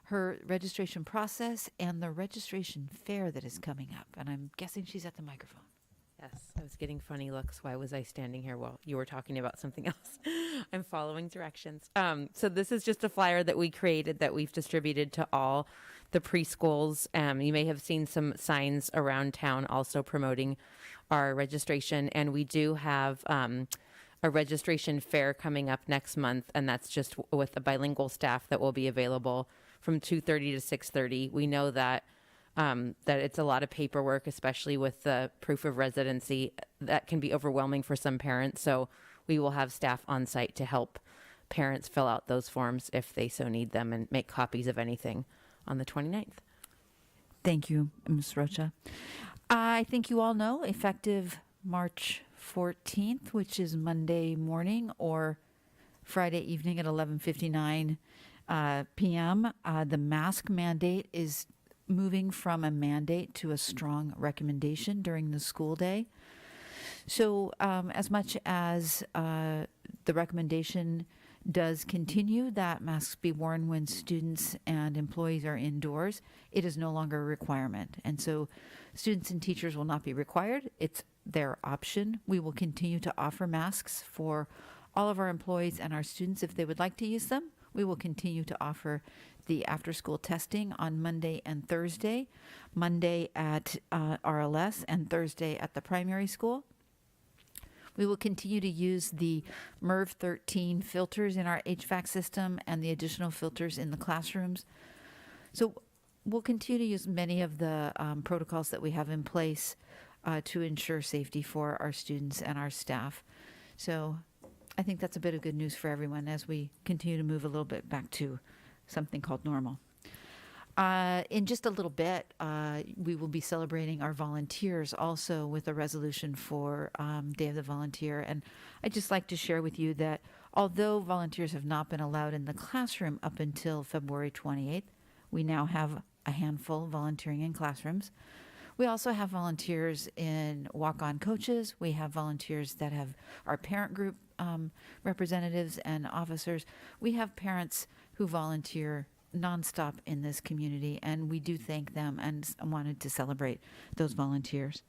her registration process and the registration fair that is coming up. And I'm guessing she's at the microphone.
Yes, I was getting funny looks. Why was I standing here while you were talking about something else? I'm following directions. So this is just a flyer that we created that we've distributed to all the preschools. You may have seen some signs around town also promoting our registration, and we do have a registration fair coming up next month, and that's just with the bilingual staff that will be available from 2:30 to 6:30. We know that it's a lot of paperwork, especially with the proof of residency. That can be overwhelming for some parents. So we will have staff on site to help parents fill out those forms if they so need them and make copies of anything on the 29th.
Thank you, Ms. Rocha. I think you all know, effective March 14th, which is Monday morning or Friday evening at 11:59 p.m., the mask mandate is moving from a mandate to a strong recommendation during the school day. So as much as the recommendation does continue that masks be worn when students and employees are indoors, it is no longer a requirement. And so students and teachers will not be required. It's their option. We will continue to offer masks for all of our employees and our students if they would like to use them. We will continue to offer the after-school testing on Monday and Thursday, Monday at RLS and Thursday at the primary school. We will continue to use the MERV 13 filters in our HVAC system and the additional filters in the classrooms. So we'll continue to use many of the protocols that we have in place to ensure safety for our students and our staff. So I think that's a bit of good news for everyone as we continue to move a little bit back to something called normal. In just a little bit, we will be celebrating our volunteers also with a resolution for Day of the Volunteer. And I'd just like to share with you that although volunteers have not been allowed in the classroom up until February 28th, we now have a handful volunteering in classrooms. We also have volunteers in walk-on coaches. We have volunteers that have our parent group representatives and officers. We have parents who volunteer nonstop in this community, and we do thank them and wanted to celebrate those volunteers.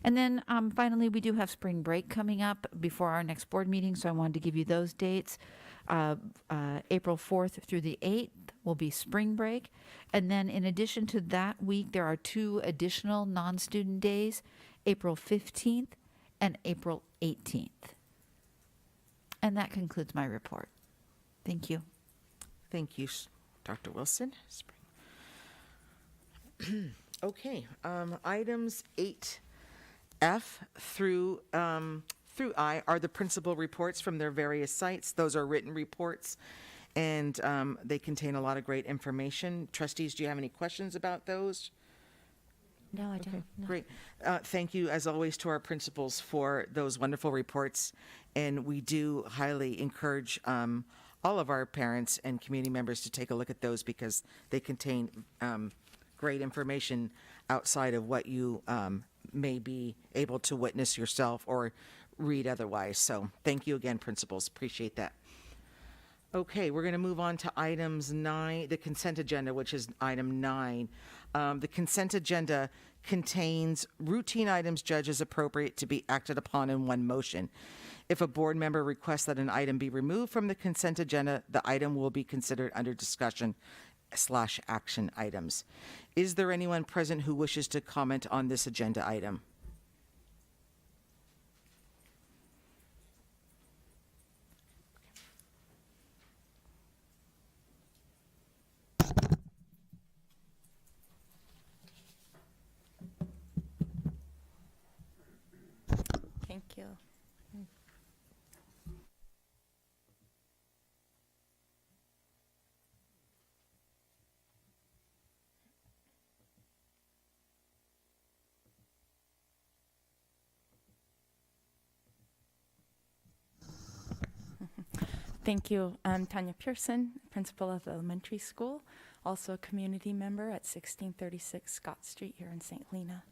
And then finally, we do have spring break coming up before our next board meeting, so I wanted to give you those dates. April 4th through the 8th will be spring break. And then in addition to that week, there are 2 additional non-student days, April 15th and April 18th. And that concludes my report. Thank you.
Thank you, Dr. Wilson. Okay, items 8F through I are the principal reports from their various sites. Those are written reports, and they contain a lot of great information. Trustees, do you have any questions about those?
No, I don't. No.
Great. Thank you, as always, to our principals for those wonderful reports. And we do highly encourage all of our parents and community members to take a look at those because they contain great information outside of what you may be able to witness yourself or read otherwise. So thank you again, principals. Appreciate that. Okay, we're going to move on to items 9, the consent agenda, which is item 9. The consent agenda contains routine items judged as appropriate to be acted upon in one motion. If a board member requests that an item be removed from the consent agenda, the item will be considered under discussion/action items. Is there anyone present who wishes to comment on this agenda item?
Thank you. Thank you. I'm Tanya Pearson, principal of the elementary school, also a community member at 1636 Scott Street here in St. Helena.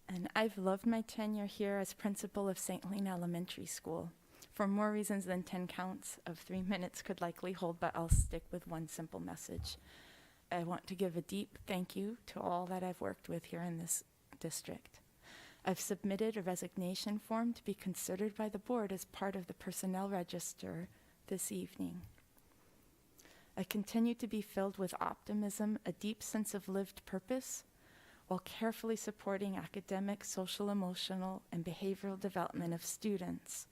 And I've loved my tenure here as principal of St. Helena Elementary School for more reasons than 10 counts of 3 minutes could likely hold, but I'll stick with one simple message. I want to give a deep thank you to all that I've worked with here in this district. I've submitted a resignation form to be considered by the board as part of the personnel register this evening. I continue to be filled with optimism, a deep sense of lived purpose, while carefully supporting academic, social, emotional, and behavioral development of students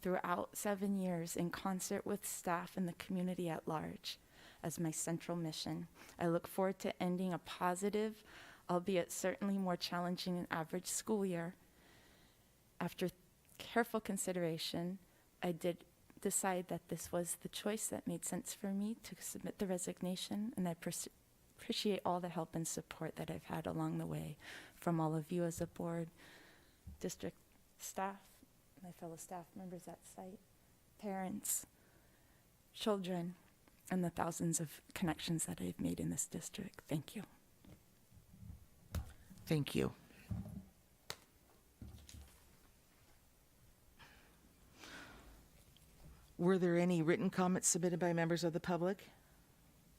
throughout 7 years in concert with staff and the community at large as my central mission. I look forward to ending a positive, albeit certainly more challenging than average school year. After careful consideration, I did decide that this was the choice that made sense for me to submit the resignation, and I appreciate all the help and support that I've had along the way from all of you as a board, district staff, my fellow staff members at site, parents, children, and the thousands of connections that I've made in this district. Thank you.
Thank you. Were there any written comments submitted by members of the public?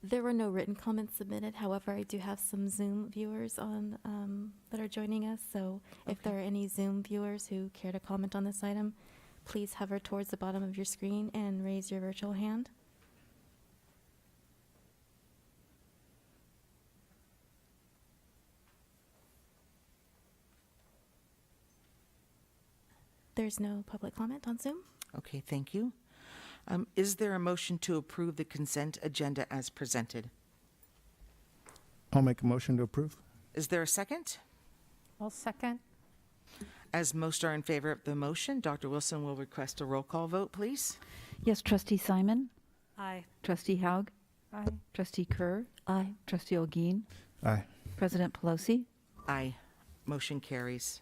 There were no written comments submitted. However, I do have some Zoom viewers on that are joining us. So if there are any Zoom viewers who care to comment on this item, please hover towards the bottom of your screen and raise your virtual hand. There's no public comment on Zoom.
Okay, thank you. Is there a motion to approve the consent agenda as presented?
I'll make a motion to approve.
Is there a second?
I'll second.
As most are in favor of the motion, Dr. Wilson will request a roll call vote, please.
Yes, Trustee Simon?
Aye.
Trustee Haug?
Aye.
Trustee Kerr?
Aye.
Trustee Olguin?
Aye.
President Pelosi?
Aye. Motion carries.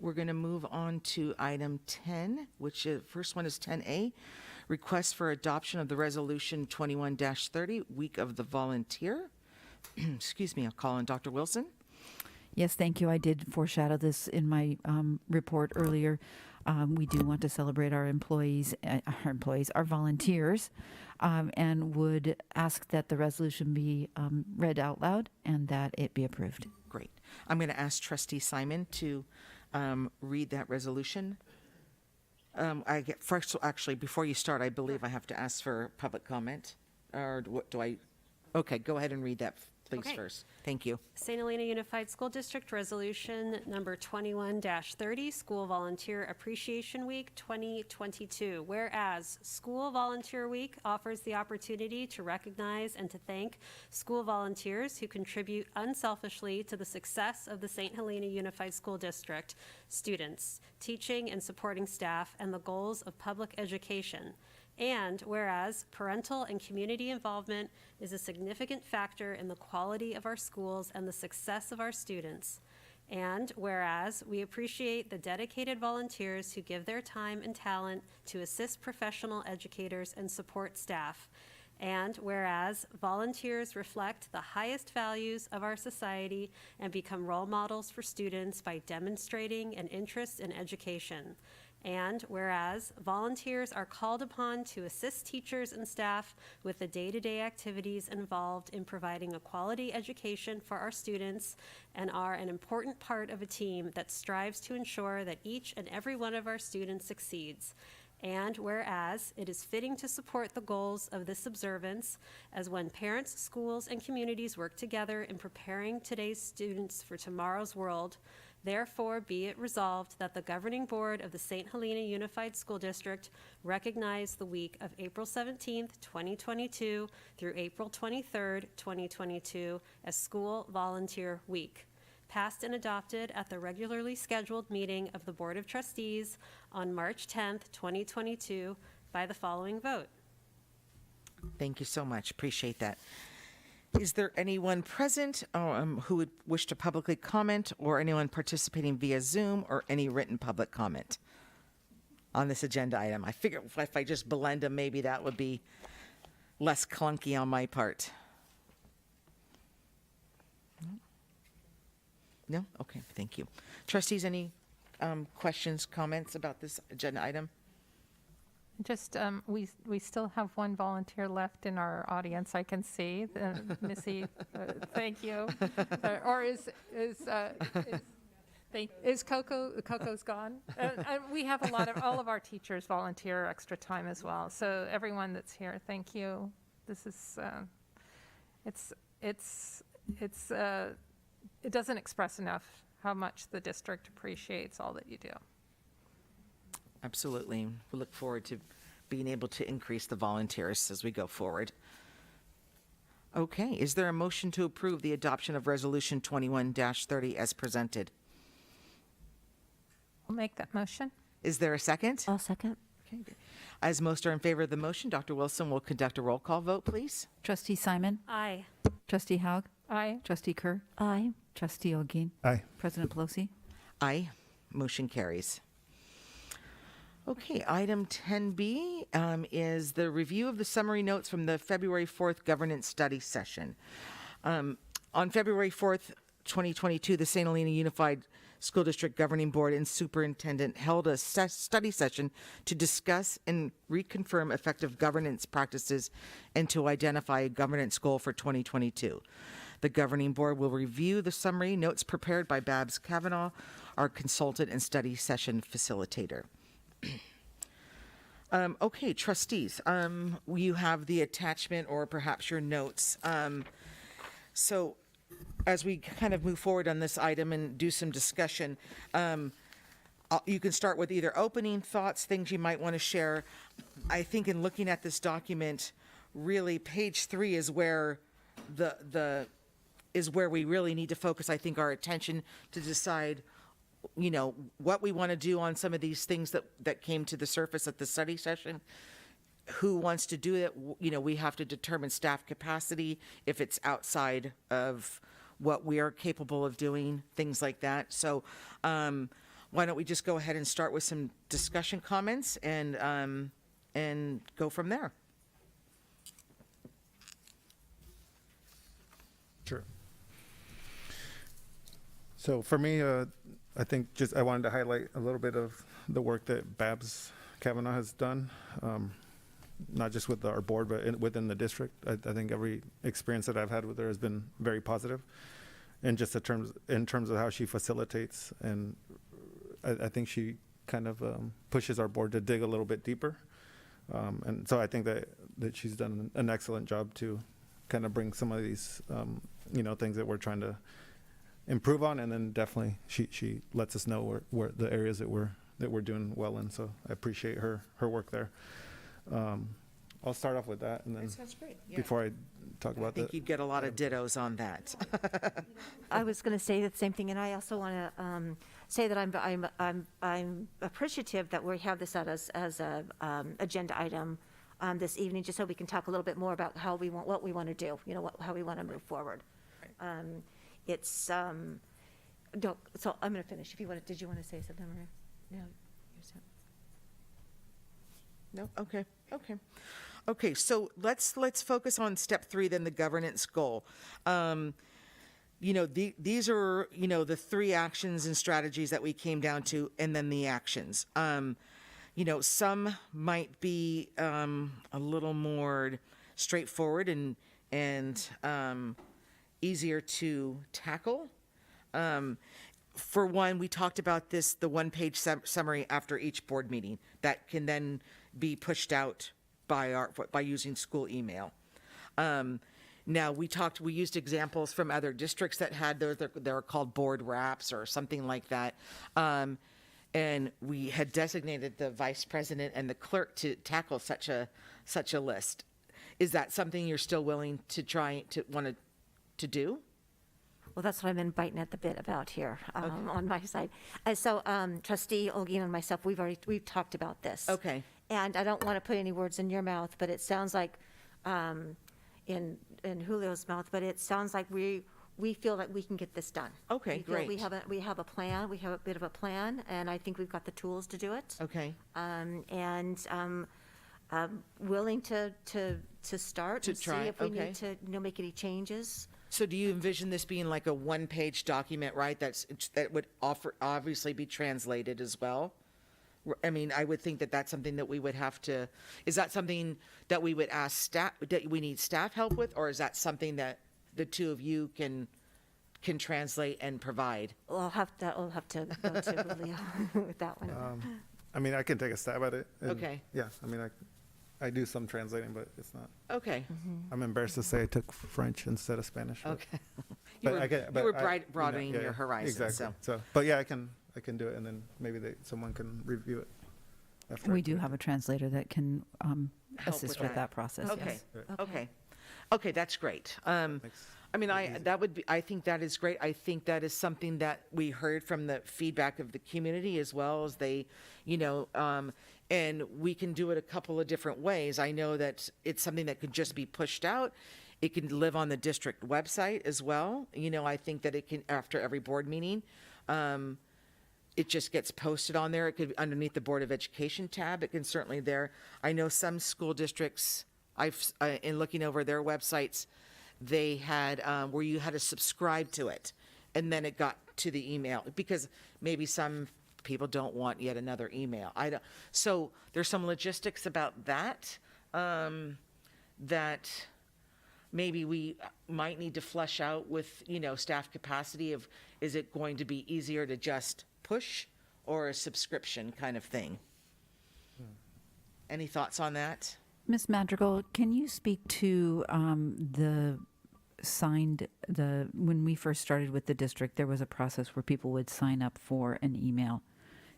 We're going to move on to item 10, which first one is 10A, request for adoption of the resolution 21-30, Week of the Volunteer. Excuse me, I'll call on Dr. Wilson.
Yes, thank you. I did foreshadow this in my report earlier. We do want to celebrate our our volunteers, and would ask that the resolution be read out loud and that it be approved.
Great. I'm going to ask Trustee Simon to read that resolution. First, actually, before you start, I believe I have to ask for public comment. Or what do I? Okay, go ahead and read that, please,
Okay.
first. Thank you.
St. Helena Unified School District Resolution Number 21-30, School Volunteer Appreciation Week 2022. Whereas School Volunteer Week offers the opportunity to recognize and to thank school volunteers who contribute unselfishly to the success of the St. Helena Unified School District, students, teaching and supporting staff, and the goals of public education. And whereas parental and community involvement is a significant factor in the quality of our schools and the success of our students. And whereas we appreciate the dedicated volunteers who give their time and talent to assist professional educators and support staff. And whereas volunteers reflect the highest values of our society and become role models for students by demonstrating an interest in education. And whereas volunteers are called upon to assist teachers and staff with the day-to-day activities involved in providing a quality education for our students and are an important part of a team that strives to ensure that each and every one of our students succeeds. And whereas it is fitting to support the goals of this observance as when parents, schools, and communities work together in preparing today's students for tomorrow's world, therefore, be it resolved that the Governing Board of the St. Helena Unified School District recognize the week of April 17th, 2022 through April 23rd, 2022 as School Volunteer Week, passed and adopted at the regularly scheduled meeting of the Board of Trustees on March 10th, 2022 by the following vote.
Thank you so much. Appreciate that. Is there anyone present who would wish to publicly comment, or anyone participating via Zoom, or any written public comment on this agenda item? I figure if I just blend them, maybe that would be less clunky on my part. No? Okay, thank you. Trustees, any questions, comments about this agenda item?
Just, we still have one volunteer left in our audience, I can see. Missy, thank you. Or is Coco's gone? And we have all of our teachers volunteer extra time as well. So everyone that's here, thank you. This is, it doesn't express enough how much the district appreciates all that you do.
Absolutely. We look forward to being able to increase the volunteers as we go forward. Okay, is there a motion to approve the adoption of Resolution 21-30 as presented?
I'll make that motion.
Is there a second?
I'll second.
Okay. As most are in favor of the motion, Dr. Wilson will conduct a roll call vote, please.
Trustee Simon?
Aye.
Trustee Haug?
Aye.
Trustee Kerr?
Aye.
Trustee Olguin?
Aye.
President Pelosi?
Aye. Motion carries. Okay, item 10B is the review of the summary notes from the February 4th governance study session. On February 4th, 2022, the St. Helena Unified School District Governing Board and Superintendent held a study session to discuss and reconfirm effective governance practices and to identify a governance goal for 2022. The Governing Board will review the summary notes prepared by Babs Kavanaugh, our consultant and study session facilitator. Okay, trustees, you have the attachment or perhaps your notes. So as we kind of move forward on this item and do some discussion, you can start with either opening thoughts, things you might want to share. I think in looking at this document, really page 3 is where is where we really need to focus, I think, our attention to decide, you know, what we want to do on some of these things that came to the surface at the study session. Who wants to do it? You know, we have to determine staff capacity, if it's outside of what we are capable of doing, things like that. So why don't we just go ahead and start with some discussion comments and go from there.
Sure. So for me, I think I wanted to highlight a little bit of the work that Babs Kavanaugh has done, not just with our board, but within the district. I think every experience that I've had with her has been very positive, and just in terms of how she facilitates, and I think she kind of pushes our board to dig a little bit deeper. And so I think that she's done an excellent job to kind of bring some of these, things that we're trying to improve on, and then definitely she lets us know where the areas that we're doing well in. So I appreciate her work there. I'll start off with that, and then
That sounds great. Yeah.
before I talk about
I think you'd get a lot of dittos on that.
I was going to say the same thing, and I also want to say that I'm appreciative that we have this out as a agenda item this evening, just so we can talk a little bit more about what we want to do, how we want to move forward. It's so I'm going to finish. If you want, did you want to say something, Maria? No.
No? Okay, so let's focus on step 3, then the governance goal. These are, the 3 actions and strategies that we came down to, and then the actions. Some might be a little more straightforward and easier to tackle. For one, we talked about the one-page summary after each board meeting that can then be pushed out by using school email. Now we used examples from other districts that had those. They're called board wraps or something like that. And we had designated the vice president and the clerk to tackle such a list. Is that something you're still willing to want to do?
Well, that's what I've been biting at the bit about here on my side. So Trustee Olguin and myself, we've talked about this.
Okay.
And I don't want to put any words in your mouth, but it sounds like in Julio's mouth, but it sounds like we feel that we can get this done.
Okay, great.
We have a plan. We have a bit of a plan, and I think we've got the tools to do it.
Okay.
Willing to start
To
and
try,
see if we
okay.
need to make any changes.
So do you envision this being like a one-page document, right? That would obviously be translated as well, I mean, I would think that that's something that we would have to, is that something that we would ask staff, that we need staff help with, or is that something that the two of you can translate and provide?
Well, I'll have to go to Julio with that one.
I mean, I can take a stab at it. and-
Okay.
Yeah, I mean, I do some translating, but it's not.
Okay.
I'm embarrassed to say I took French instead of Spanish. but-
Okay.
But
You were-
I can,
you
but
were
I-
broadening
yeah,
your
yeah,
horizons,
Exactly. So, but yeah, I can do it, and then maybe someone can review it. After I
We do
do it.
have a translator that can
Help
assist with that process.
Okay.
Yes.
Okay, that's great. I mean, I think that is great. I think that is something that we heard from the feedback of the community as well as they, and we can do it a couple of different ways. I know that it's something that could just be pushed out. It can live on the district website as well. I think that it can, after every board meeting, it just gets posted on there. It could be underneath the Board of Education tab. It can certainly there. I know some school districts, in looking over their websites, they had where you had to subscribe to it, and then it got to the email, because maybe some people don't want yet another email. So there's some logistics about that that maybe we might need to flesh out with staff capacity of, is it going to be easier to just push or a subscription kind of thing? Any thoughts on that?
Ms. Madrigal, can you speak to when we first started with the district, there was a process where people would sign up for an email.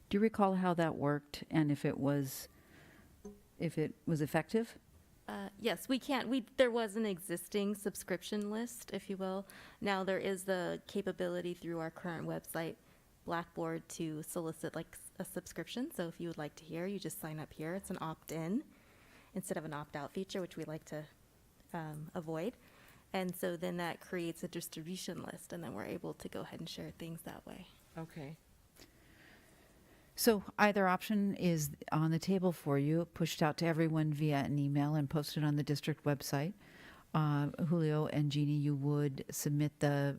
Do you recall how that worked and if it was effective?
Yes, we can. There was an existing subscription list, if you will. Now there is the capability through our current website, Blackboard, to solicit like a subscription. So if you would like to hear, you just sign up here. It's an opt-in instead of an opt-out feature, which we like to avoid. And so then that creates a distribution list, and then we're able to go ahead and share things that way.
Okay.
So either option is on the table for you, pushed out to everyone via an email and posted on the district website. Julio and Jeannie, you would submit the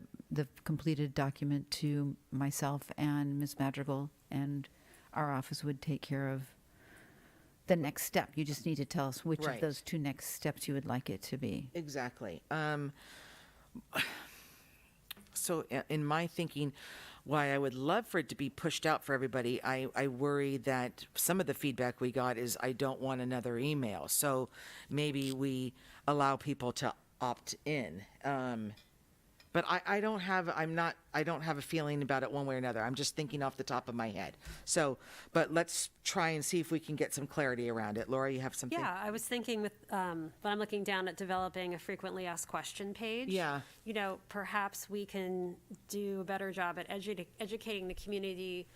completed document to myself and Ms. Madrigal, and our office would take care of the next step. You just need to tell us which
Right.
of those two next steps you would like it to be.
Exactly. So in my thinking, why I would love for it to be pushed out for everybody, I worry that some of the feedback we got is I don't want another email. So maybe we allow people to opt in. But I don't have a feeling about it one way or another. I'm just thinking off the top of my head. So, but let's try and see if we can get some clarity around it. Laura, you have something?
Yeah, I was thinking when I'm looking down at developing a frequently asked question page.
Yeah.
Perhaps we can do a better job at educating the community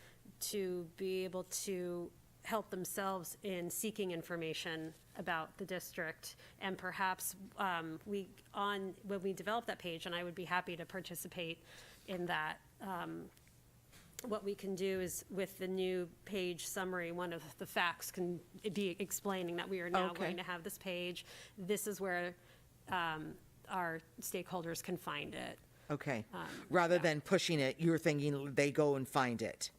to be able to help themselves in seeking information about the district, and perhaps when we develop that page, and I would be happy to participate in that. What we can do is with the new page summary, one of the facts can be explaining that we are now
Okay.
going to have this page. This is where our stakeholders can find it.
Okay. Rather than pushing it, you're thinking they go and find it.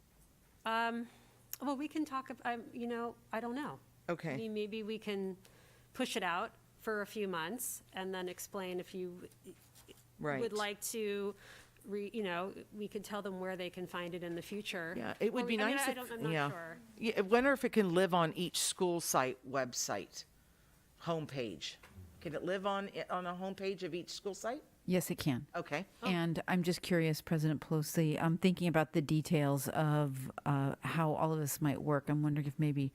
Well, we can talk, I don't know.
Okay.
I mean, maybe we can push it out for a few months and then explain if you
Right.
would like to, we could tell them where they can find it in the future.
Yeah, it would be nice
I
if,
don't, I'm not
yeah.
sure.
Yeah, I wonder if it can live on each school site website homepage. Can it live on the homepage of each school site?
Yes, it can.
Okay.
And I'm just curious, President Pelosi, I'm thinking about the details of how all of this might work. I'm wondering if maybe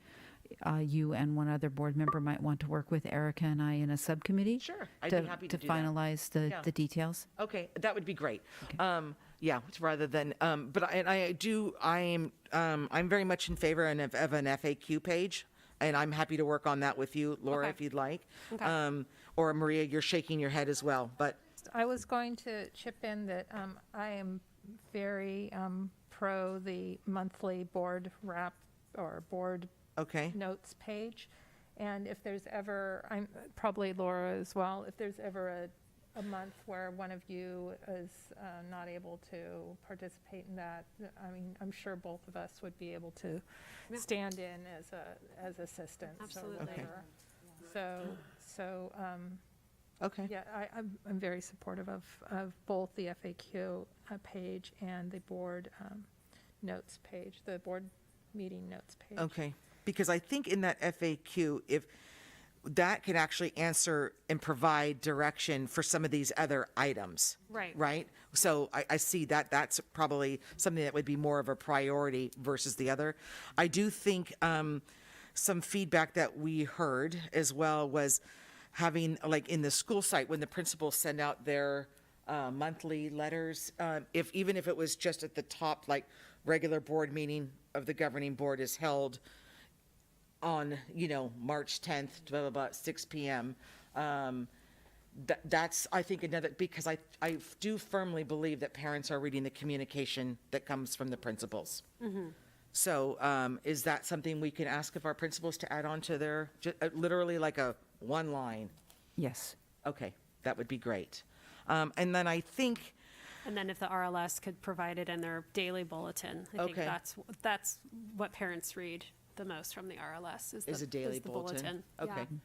you and one other board member might want to work with Erica and I in a subcommittee.
Sure, I'd be happy to do that.
finalize the,
Yeah.
the details.
Okay, that would be great. Yeah, rather than, but I'm very much in favor of an FAQ page, and I'm happy to work on that with you, Laura,
Okay.
if you'd like.
Okay.
Or Maria, you're shaking your head as well, but.
I was going to chip in that I am very pro the monthly board wrap or board
Okay.
notes page. And if there's ever, I'm probably Laura as well, if there's ever a month where one of you is not able to participate in that, I mean, I'm sure both of us would be able to stand in as assistants or
Absolutely.
whatever. So,
Okay.
yeah, I'm very supportive of both the FAQ page and the board notes page, the board meeting notes page.
Okay, because I think in that FAQ, if that can actually answer and provide direction for some of these other items.
Right.
Right? So I see that that's probably something that would be more of a priority versus the other. I do think some feedback that we heard as well was having, like in the school site, when the principals send out their monthly letters, even if it was just at the top, like regular board meeting of the governing board is held on, March 10th, blah, blah, blah, 6 p.m. That's, I think, another, because I do firmly believe that parents are reading the communication that comes from the principals. So is that something we can ask of our principals to add on to their, literally like a one line?
Yes.
Okay, that would be great. And then I think,
And then if the RLS could provide it in their daily bulletin, I think
Okay.
that's what parents read the most from the RLS
is a daily
the
bulletin. Okay.
Yeah.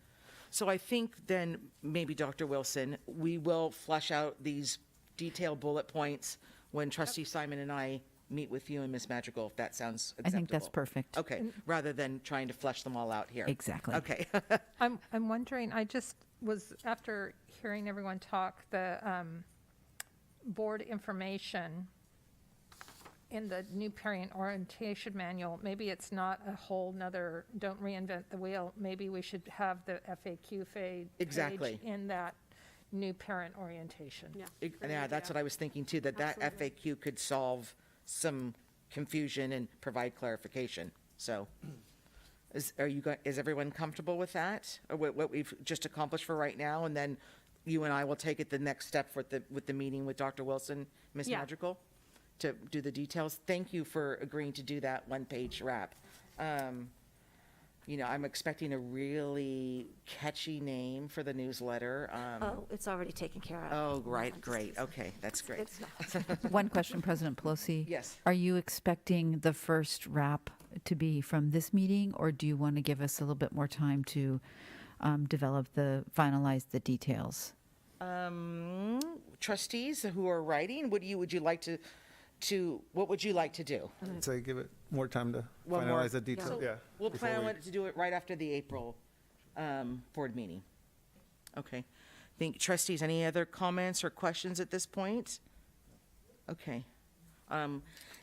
So I think then maybe Dr. Wilson, we will flesh out these detailed bullet points when Trustee Simon and I meet with you and Ms. Madrigal, if that sounds acceptable.
I think that's perfect.
Okay, rather than trying to flesh them all out here.
Exactly.
Okay.
I'm wondering, I just was, after hearing everyone talk, the board information in the new parent orientation manual, maybe it's not a whole nother, don't reinvent the wheel. Maybe we should have the FAQ page
Exactly.
in that new parent orientation.
Yeah.
Yeah, that's what I was thinking too, that FAQ could solve some confusion and provide clarification. So is everyone comfortable with that? Or what we've just accomplished for right now? And then you and I will take it the next step with the meeting with Dr. Wilson, Ms.
Yeah.
Madrigal, to do the details. Thank you for agreeing to do that one-page wrap. I'm expecting a really catchy name for the newsletter.
Oh, it's already taken care of.
Oh, right, great. Okay, that's great.
It's not.
One question, President Pelosi.
Yes.
Are you expecting the first wrap to be from this meeting, or do you want to give us a little bit more time to finalize the details?
Trustees who are writing, what would you like to do?
I'd say give it more time to
One more.
finalize the details,
So
yeah.
We'll
before
plan
we-
on to do it right after the April board meeting. Okay. Think trustees, any other comments or questions at this point? Okay.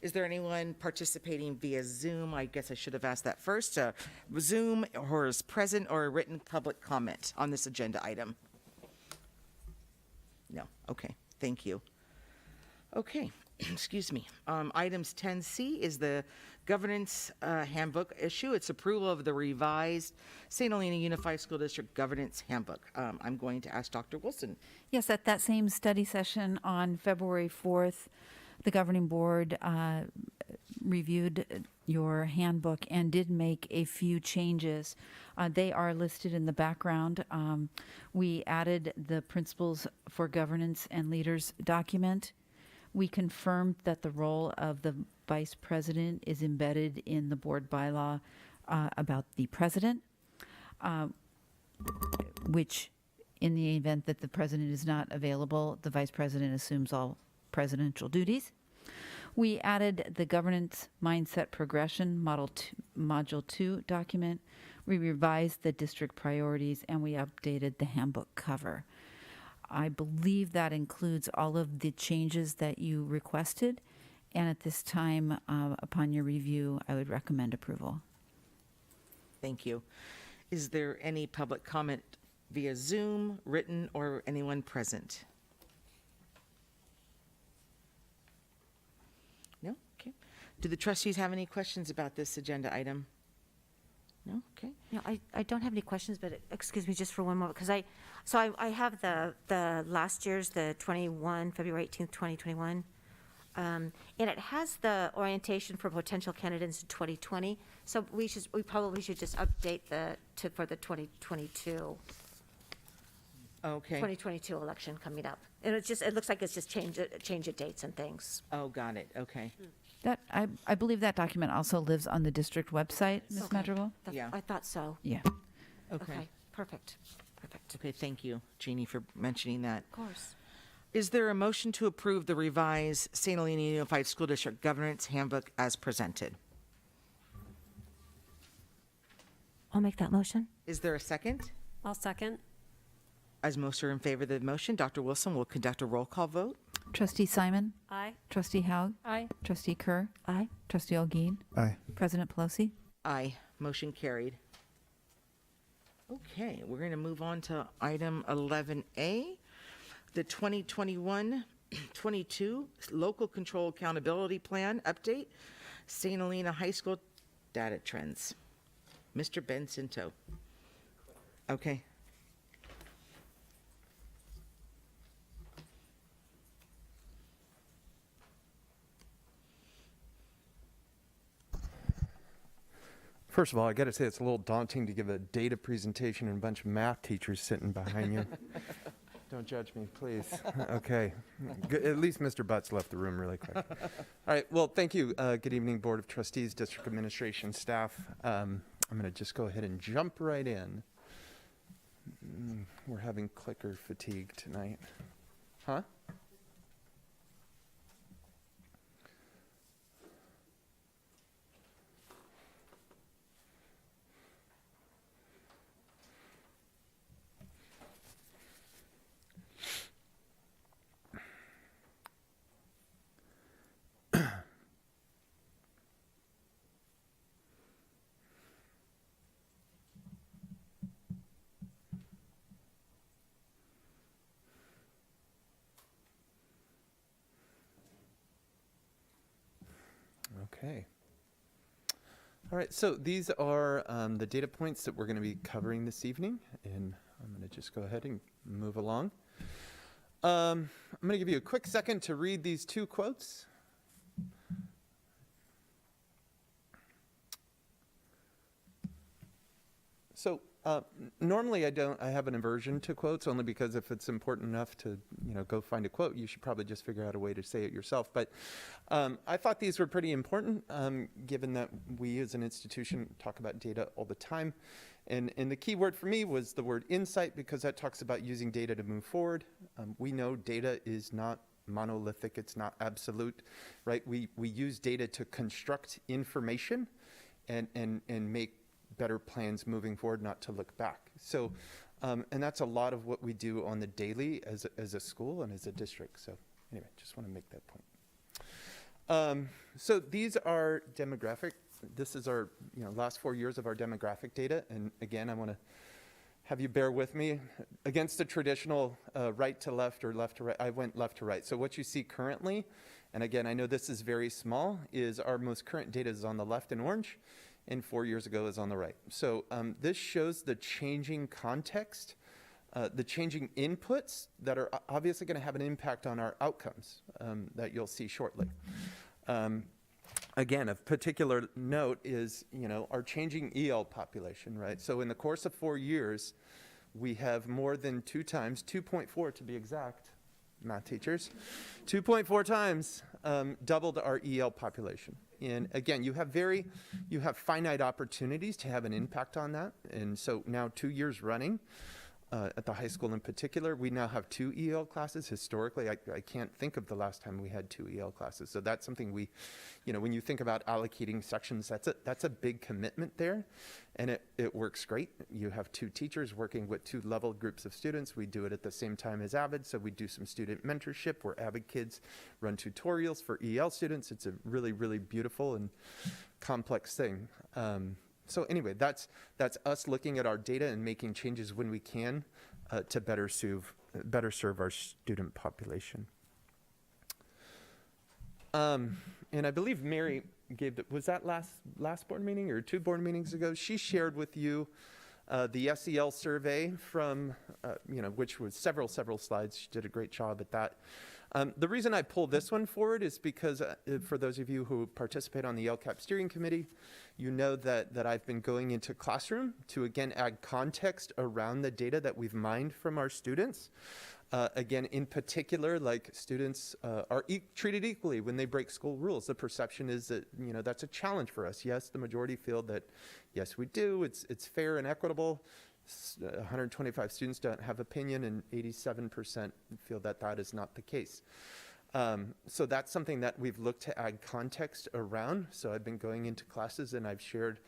Is there anyone participating via Zoom? I guess I should have asked that first. Zoom, or is present, or a written public comment on this agenda item? No. Okay. Thank you. Okay. Excuse me. Items 10C is the governance handbook issue. It's approval of the revised St. Helena Unified School District Governance Handbook. I'm going to ask Dr. Wilson.
Yes, at that same study session on February 4th, the governing board reviewed your handbook and did make a few changes. They are listed in the background. We added the Principles for Governance and Leaders document. We confirmed that the role of the vice president is embedded in the board bylaw about the president, which in the event that the president is not available, the vice president assumes all presidential duties. We added the governance mindset progression module 2 document. We revised the district priorities, and we updated the handbook cover. I believe that includes all of the changes that you requested, and at this time, upon your review, I would recommend approval.
Thank you. Is there any public comment via Zoom, written, or anyone present? No? Okay. Do the trustees have any questions about this agenda item? No? Okay.
No, I don't have any questions, but excuse me just for one moment, because I have the last year's, the February 18th, 2021, and it has the orientation for potential candidates in 2020, so we probably should just update for the 2022.
Okay.
2022 election coming up. And it looks like it's just change of dates and things.
Oh, got it. Okay.
That I believe that document also lives on the district website, Ms.
Okay.
Madrigal.
Yeah.
I thought so.
Yeah.
Okay.
Perfect.
Okay, thank you, Jeannie, for mentioning that.
Of course.
Is there a motion to approve the revised St. Helena Unified School District Governance Handbook as presented?
I'll make that motion.
Is there a second?
I'll second.
As most are in favor of the motion, Dr. Wilson will conduct a roll call vote.
Trustee Simon?
Aye.
Trustee Haug?
Aye.
Trustee Kerr?
Aye.
Trustee Olguin?
Aye.
President Pelosi?
Aye, motion carried. Okay, we're going to move on to item 11A, the 2021-22 Local Control Accountability Plan Update, St. Helena High School Data Trends. Mr. Ben Cinto. Okay.
First of all, I got to say it's a little daunting to give a data presentation and a bunch of math teachers sitting behind you. Don't judge me, please. Okay. At least Mr. Butts left the room really quick. All right. Well, thank you. Good evening, Board of Trustees, District Administration, staff. I'm going to just go ahead and jump right in. We're having clicker fatigue tonight. Huh? Okay. All right, so these are the data points that we're going to be covering this evening, and I'm going to just go ahead and move along. I'm going to give you a quick second to read these two quotes. So normally I have an aversion to quotes, only because if it's important enough to go find a quote, you should probably just figure out a way to say it yourself. But I thought these were pretty important, given that we as an institution talk about data all the time. And the key word for me was the word insight, because that talks about using data to move forward. We know data is not monolithic, it's not absolute, right? We use data to construct information and make better plans moving forward, not to look back. So, and that's a lot of what we do on the daily as a school and as a district. So anyway, just want to make that point. So these are demographic. This is our last 4 years of our demographic data. And again, I want to have you bear with me. Against the traditional right to left or left to right, I went left to right. So what you see currently, and again, I know this is very small, is our most current data is on the left in orange, and 4 years ago is on the right. So this shows the changing context, the changing inputs that are obviously going to have an impact on our outcomes that you'll see shortly. Again, of particular note is, our changing EL population, right? So in the course of 4 years, we have more than 2 times, 2.4 to be exact, math teachers, 2.4 times doubled our EL population. And again, you have finite opportunities to have an impact on that. And so now 2 years running, at the high school in particular, we now have 2 EL classes. Historically, I can't think of the last time we had 2 EL classes. So that's something we, when you think about allocating sections, that's a big commitment there. And it works great. You have 2 teachers working with 2 leveled groups of students. We do it at the same time as AVID, so we do some student mentorship where AVID kids run tutorials for EL students. It's a really, really beautiful and complex thing. So anyway, that's us looking at our data and making changes when we can to better serve our student population. And I believe Mary gave was that last board meeting or 2 board meetings ago? She shared with you the SEL survey from which was several slides. She did a great job at that. The reason I pull this one forward is because for those of you who participate on the LCAP steering committee, you know that I've been going into classroom to again add context around the data that we've mined from our students. Again, in particular, like students are treated equally when they break school rules. The perception is that, you know, that's a challenge for us. Yes, the majority feel that, yes, we do. It's fair and equitable. 125 students don't have opinion, and 87% feel that that is not the case. So that's something that we've looked to add context around. So I've been going into classes and I've shared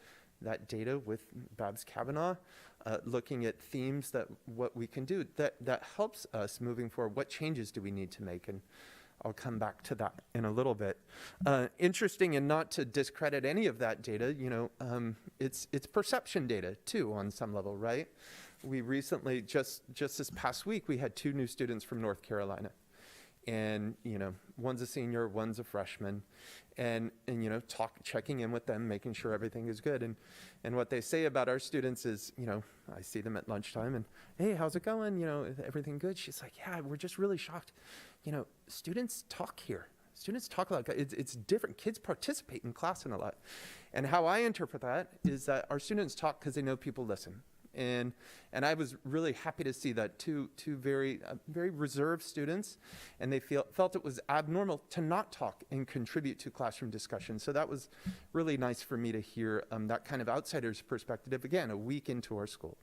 that data with Babs Kavanaugh, looking at themes that what we can do that helps us moving forward. What changes do we need to make? And I'll come back to that in a little bit. Interesting, and not to discredit any of that data, you know, it's perception data too on some level, right? We recently, just this past week, we had 2 new students from North Carolina. And, you know, one's a senior, one's a freshman, and you know, checking in with them, making sure everything is good. And what they say about our students is, you know, I see them at lunchtime and, hey, how's it going? You know, is everything good? She's like, yeah, we're just really shocked. You know, students talk here. Students talk a lot. It's different. Kids participate in class in a lot. And how I interpret that is that our students talk because they know people listen. And I was really happy to see that two very reserved students, and they felt it was abnormal to not talk and contribute to classroom discussion. So that was really nice for me to hear that kind of outsider's perspective, again, a week into our school.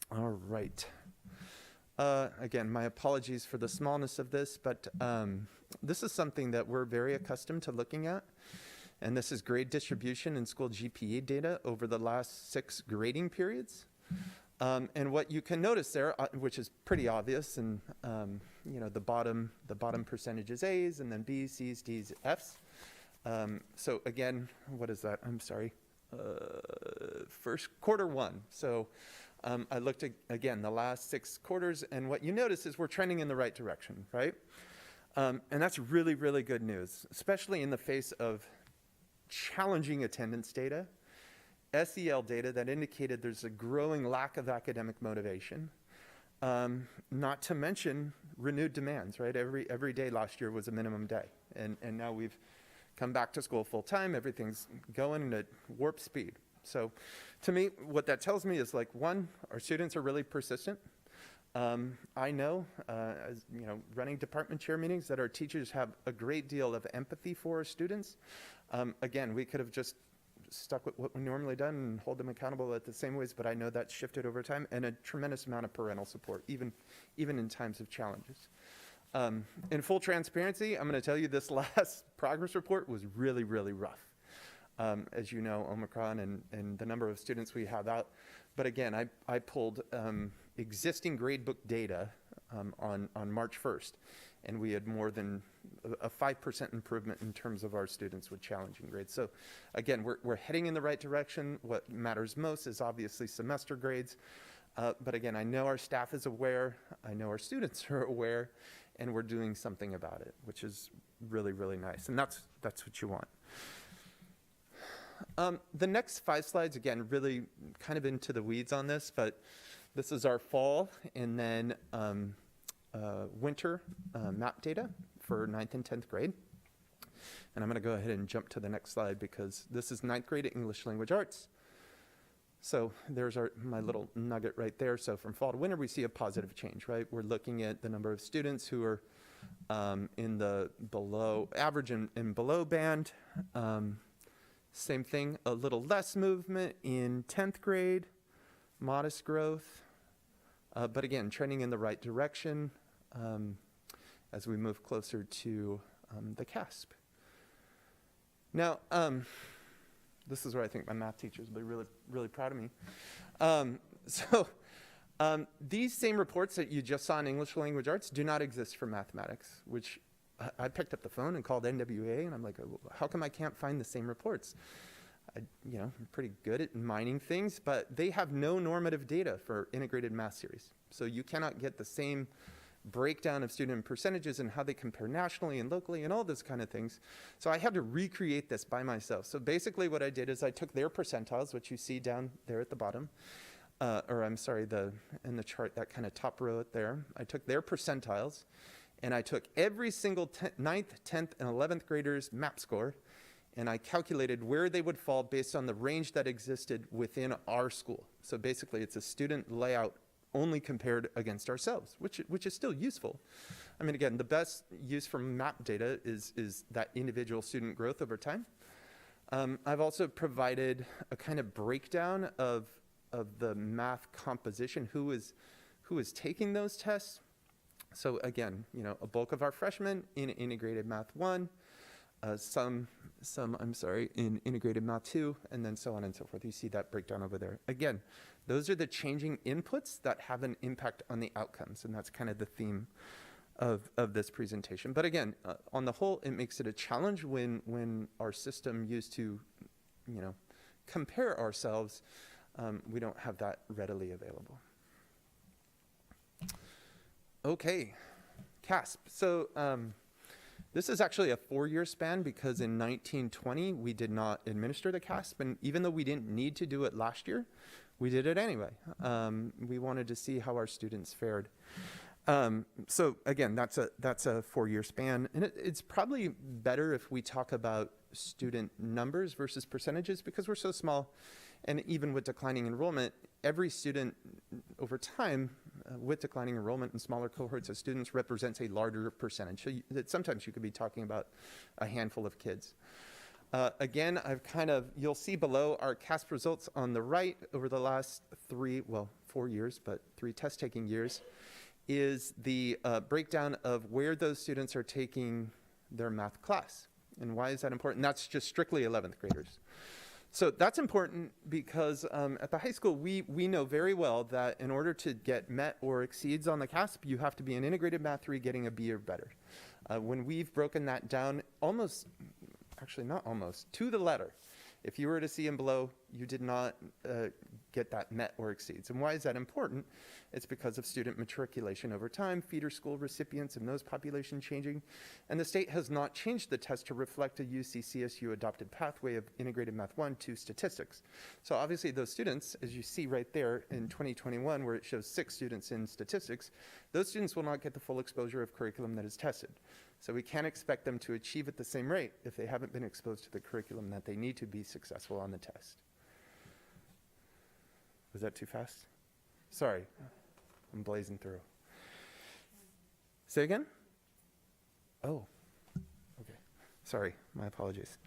All right. Again, my apologies for the smallness of this, but this is something that we're very accustomed to looking at. And this is grade distribution and school GPA data over the last 6 grading periods. And what you can notice there, which is pretty obvious, and you know, the bottom percentage is A's, and then B's, C's, D's, F's. So again, what is that? I'm sorry. First quarter 1. So I looked at, again, the last 6 quarters, and what you notice is we're trending in the right direction, right? And that's really, really good news, especially in the face of challenging attendance data, SEL data that indicated there's a growing lack of academic motivation, not to mention renewed demands, right? Every day last year was a minimum day, and now we've come back to school full time, everything's going at warp speed. So to me, what that tells me is, like, 1, our students are really persistent. I know, as you know, running department chair meetings, that our teachers have a great deal of empathy for our students. Again, we could have just stuck with what we normally done and hold them accountable at the same ways, but I know that's shifted over time, and a tremendous amount of parental support, even in times of challenges. In full transparency, I'm going to tell you this last progress report was really, really rough. As you know, Omicron and the number of students we have out. But again, I pulled existing gradebook data on March 1st, and we had more than a 5% improvement in terms of our students with challenging grades. So again, we're heading in the right direction. What matters most is obviously semester grades. But again, I know our staff is aware, I know our students are aware, and we're doing something about it, which is really, really nice. And that's what you want. The next 5 slides, again, really kind of into the weeds on this, but this is our fall and then winter map data for 9th and 10th grade. And I'm going to go ahead and jump to the next slide because this is 9th grade English Language Arts. So there's my little nugget right there. So from fall to winter, we see a positive change, right? We're looking at the number of students who are in the average and below band. Same thing, a little less movement in 10th grade, modest growth, but again, trending in the right direction as we move closer to the CASP. Now, this is where I think my math teachers will be really, really proud of me. These same reports that you just saw in English Language Arts do not exist for mathematics, which I picked up the phone and called NWA, and I'm like, how come I can't find the same reports? I'm pretty good at mining things, but they have no normative data for integrated math series. So you cannot get the same breakdown of student percentages and how they compare nationally and locally and all those kind of things. So I had to recreate this by myself. So basically what I did is I took their percentiles, which you see down there at the bottom, or I'm sorry, in the chart, that kind of top row there, I took their percentiles, and I took every single 9th, 10th, and 11th graders' MAP score, and I calculated where they would fall based on the range that existed within our school. So basically, it's a student layout only compared against ourselves, which is still useful. I mean, again, the best use for MAP data is that individual student growth over time. I've also provided a kind of breakdown of the math composition, who is taking those tests. So again, a bulk of our freshmen in integrated math 1, some in integrated math 2, and then so on and so forth. You see that breakdown over there. Again, those are the changing inputs that have an impact on the outcomes, and that's kind of the theme of this presentation. But again, on the whole, it makes it a challenge when our system used to, compare ourselves. We don't have that readily available. Okay, CASP. So this is actually a 4-year span because in 1920 we did not administer the CASP, and even though we didn't need to do it last year, we did it anyway. We wanted to see how our students fared. So again, that's a 4-year span, and it's probably better if we talk about student numbers versus percentages because we're so small, and even with declining enrollment, every student over time with declining enrollment in smaller cohorts of students represents a larger percentage. So sometimes you could be talking about a handful of kids. Again, you'll see below our CASP results on the right over the last 4 years, but 3 test-taking years, is the breakdown of where those students are taking their math class. And why is that important? That's just strictly 11th graders. So that's important because at the high school, we know very well that in order to get met or exceeds on the CASP, you have to be in integrated math 3 getting a B or better. When we've broken that down to the letter, if you were to see and below, you did not get that met or exceeds. And why is that important? It's because of student matriculation over time, feeder school recipients and those population changing. And the state has not changed the test to reflect a UC-CSU adopted pathway of integrated math 1 to statistics. So obviously those students, as you see right there in 2021, where it shows 6 students in statistics, those students will not get the full exposure of curriculum that is tested. So we can't expect them to achieve at the same rate if they haven't been exposed to the curriculum that they need to be successful on the test. Was that too fast? Sorry, I'm blazing through. Say again? Oh, okay. Sorry, my apologies.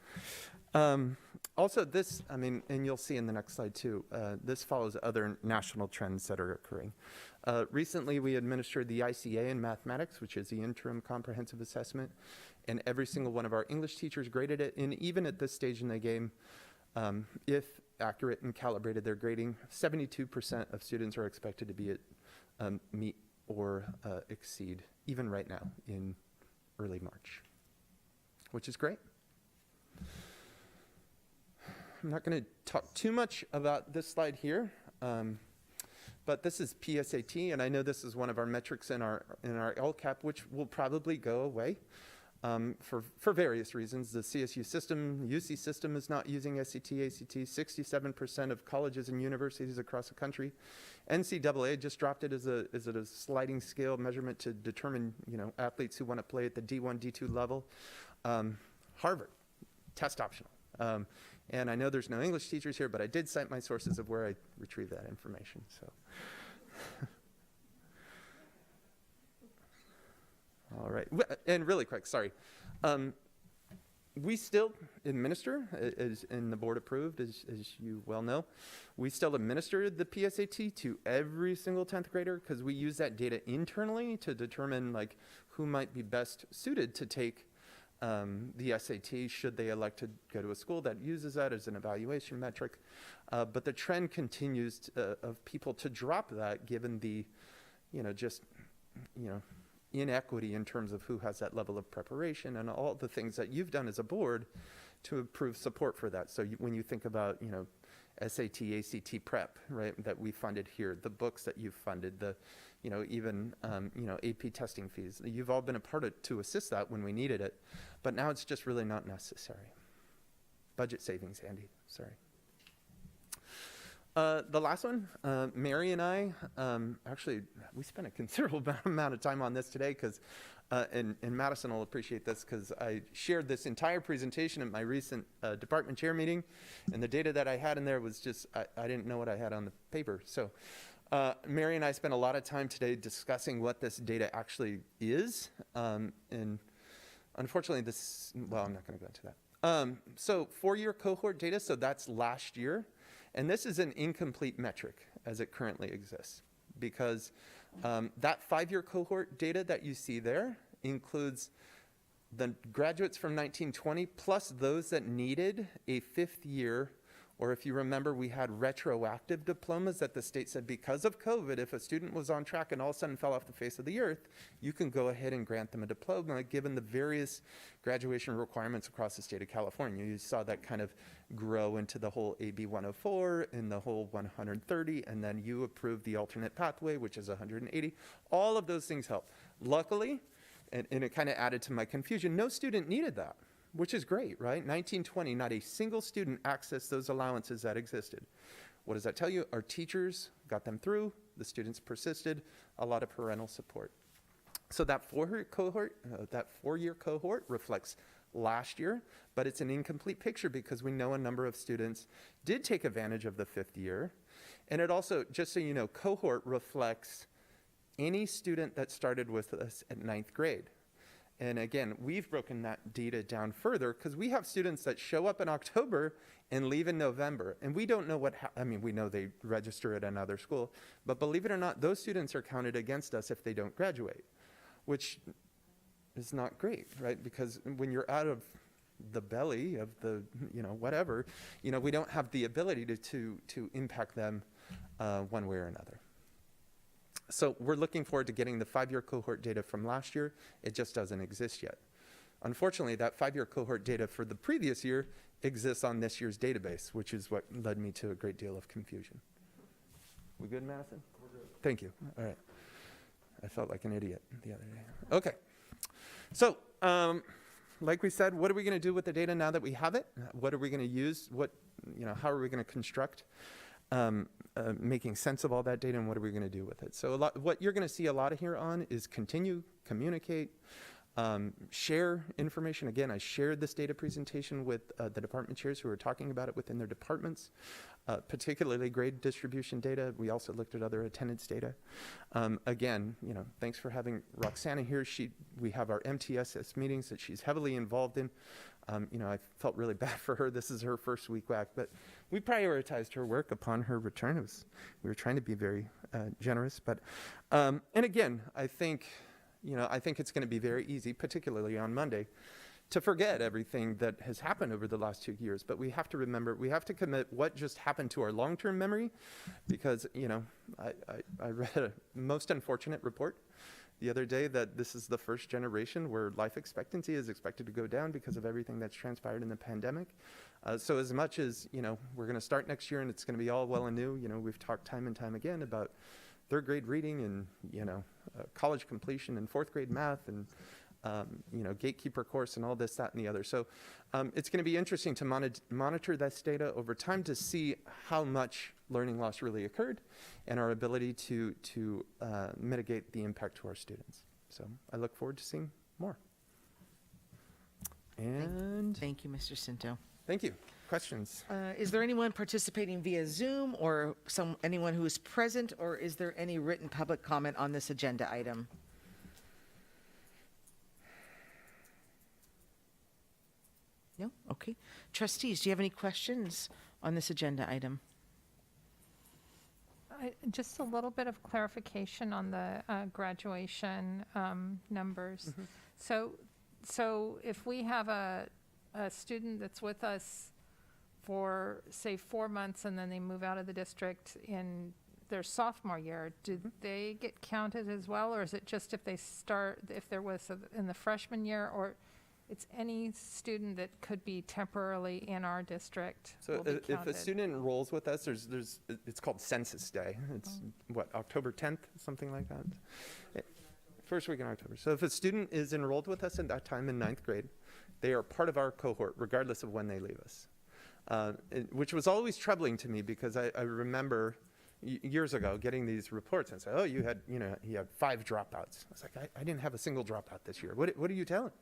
Also this, and you'll see in the next slide too, this follows other national trends that are occurring. Recently, we administered the ICA in mathematics, which is the interim comprehensive assessment, and every single one of our English teachers graded it, and even at this stage in the game, if accurate and calibrated their grading, 72% of students are expected to be at meet or exceed, even right now in early March, which is great. I'm not going to talk too much about this slide here, but this is PSAT, and I know this is one of our metrics in our LCAP, which will probably go away for various reasons. The CSU system, UC system is not using SAT, ACT. 67% of colleges and universities across the country. NCAA just dropped it as a sliding scale measurement to determine athletes who want to play at the D1, D2 level. Harvard, test optional. And I know there's no English teachers here, but I did cite my sources of where I retrieved that information. So, all right. And really quick, sorry. We still administer, as in the board approved, as you well know, we still administer the PSAT to every single 10th grader because we use that data internally to determine who might be best suited to take the SAT should they elect to go to a school that uses that as an evaluation metric. But the trend continues of people to drop that given the, inequity in terms of who has that level of preparation and all the things that you've done as a board to improve support for that. So when you think about, SAT, ACT prep, right, that we funded here, the books that you've funded, the, even, AP testing fees, you've all been a part of to assist that when we needed it, but now it's just really not necessary. Budget savings, Andy, sorry. The last one, Mary and I, actually, we spent a considerable amount of time on this today because, and Madison will appreciate this because I shared this entire presentation at my recent department chair meeting, and the data that I had in there was just, I didn't know what I had on the paper. So Mary and I spent a lot of time today discussing what this data actually is, and unfortunately this, well, I'm not going to go into that. So 4-year cohort data, so that's last year. And this is an incomplete metric as it currently exists because that 5-year cohort data that you see there includes the graduates from 1920 plus those that needed a 5th year, or if you remember, we had retroactive diplomas that the state said because of COVID, if a student was on track and all of a sudden fell off the face of the earth, you can go ahead and grant them a diploma given the various graduation requirements across the state of California. You saw that kind of grow into the whole AB 104 and the whole 130, and then you approved the alternate pathway, which is 180. All of those things help. Luckily, and it kind of added to my confusion, no student needed that, which is great, right? 1920, not a single student accessed those allowances that existed. What does that tell you? Our teachers got them through, the students persisted, a lot of parental support. So that 4-year cohort reflects last year, but it's an incomplete picture because we know a number of students did take advantage of the 5th year. And it also, just so you know, cohort reflects any student that started with us at 9th grade. And again, we've broken that data down further because we have students that show up in October and leave in November. And we don't know what, I mean, we know they register at another school, but believe it or not, those students are counted against us if they don't graduate, which is not great, right? Because when you're out of the belly of the, whatever, we don't have the ability to impact them one way or another. So we're looking forward to getting the 5-year cohort data from last year. It just doesn't exist yet. Unfortunately, that 5-year cohort data for the previous year exists on this year's database, which is what led me to a great deal of confusion. We good, Madison? We're good. Thank you. All right. I felt like an idiot the other day. Okay. So, like we said, what are we going to do with the data now that we have it? What are we going to use? How are we going to construct making sense of all that data, and what are we going to do with it? So what you're going to see a lot of here on is continue, communicate, share information. Again, I shared this data presentation with the department chairs who are talking about it within their departments, particularly grade distribution data. We also looked at other attendance data. Again, thanks for having Roxana here. We have our MTSS meetings that she's heavily involved in. I felt really bad for her. This is her first week back, but we prioritized her work upon her return. We were trying to be very generous, but and again, I think it's going to be very easy, particularly on Monday, to forget everything that has happened over the last 2 years. But we have to remember, we have to commit what just happened to our long-term memory, because I read a most unfortunate report the other day that this is the first generation where life expectancy is expected to go down because of everything that's transpired in the pandemic. So as much as, we're going to start next year and it's going to be all well and new, we've talked time and time again about 3rd grade reading and, college completion and 4th grade math and, gatekeeper course and all this, that, and the other. So it's going to be interesting to monitor this data over time to see how much learning loss really occurred and our ability to mitigate the impact to our students. So I look forward to seeing more. And
thank you, Mr. Cinto.
Thank you. Questions?
Is there anyone participating via Zoom or anyone who is present, or is there any written public comment on this agenda item? No? Okay. Trustees, do you have any questions on this agenda item?
Just a little bit of clarification on the graduation numbers.
Mm-hmm.
So if we have a student that's with us for, say, 4 months and then they move out of the district in their sophomore year, do they get counted as well, or is it just if there was in the freshman year, or it's any student that could be temporarily in our district?
So if a student enrolls with us, it's called Census Day. It's October 10th, something like that. First week in October. So if a student is enrolled with us at that time in 9th grade, they are part of our cohort regardless of when they leave us. which was always troubling to me because I remember years ago getting these reports and say, oh, you had 5 dropouts. I was like, I didn't have a single dropout this year. What are you telling?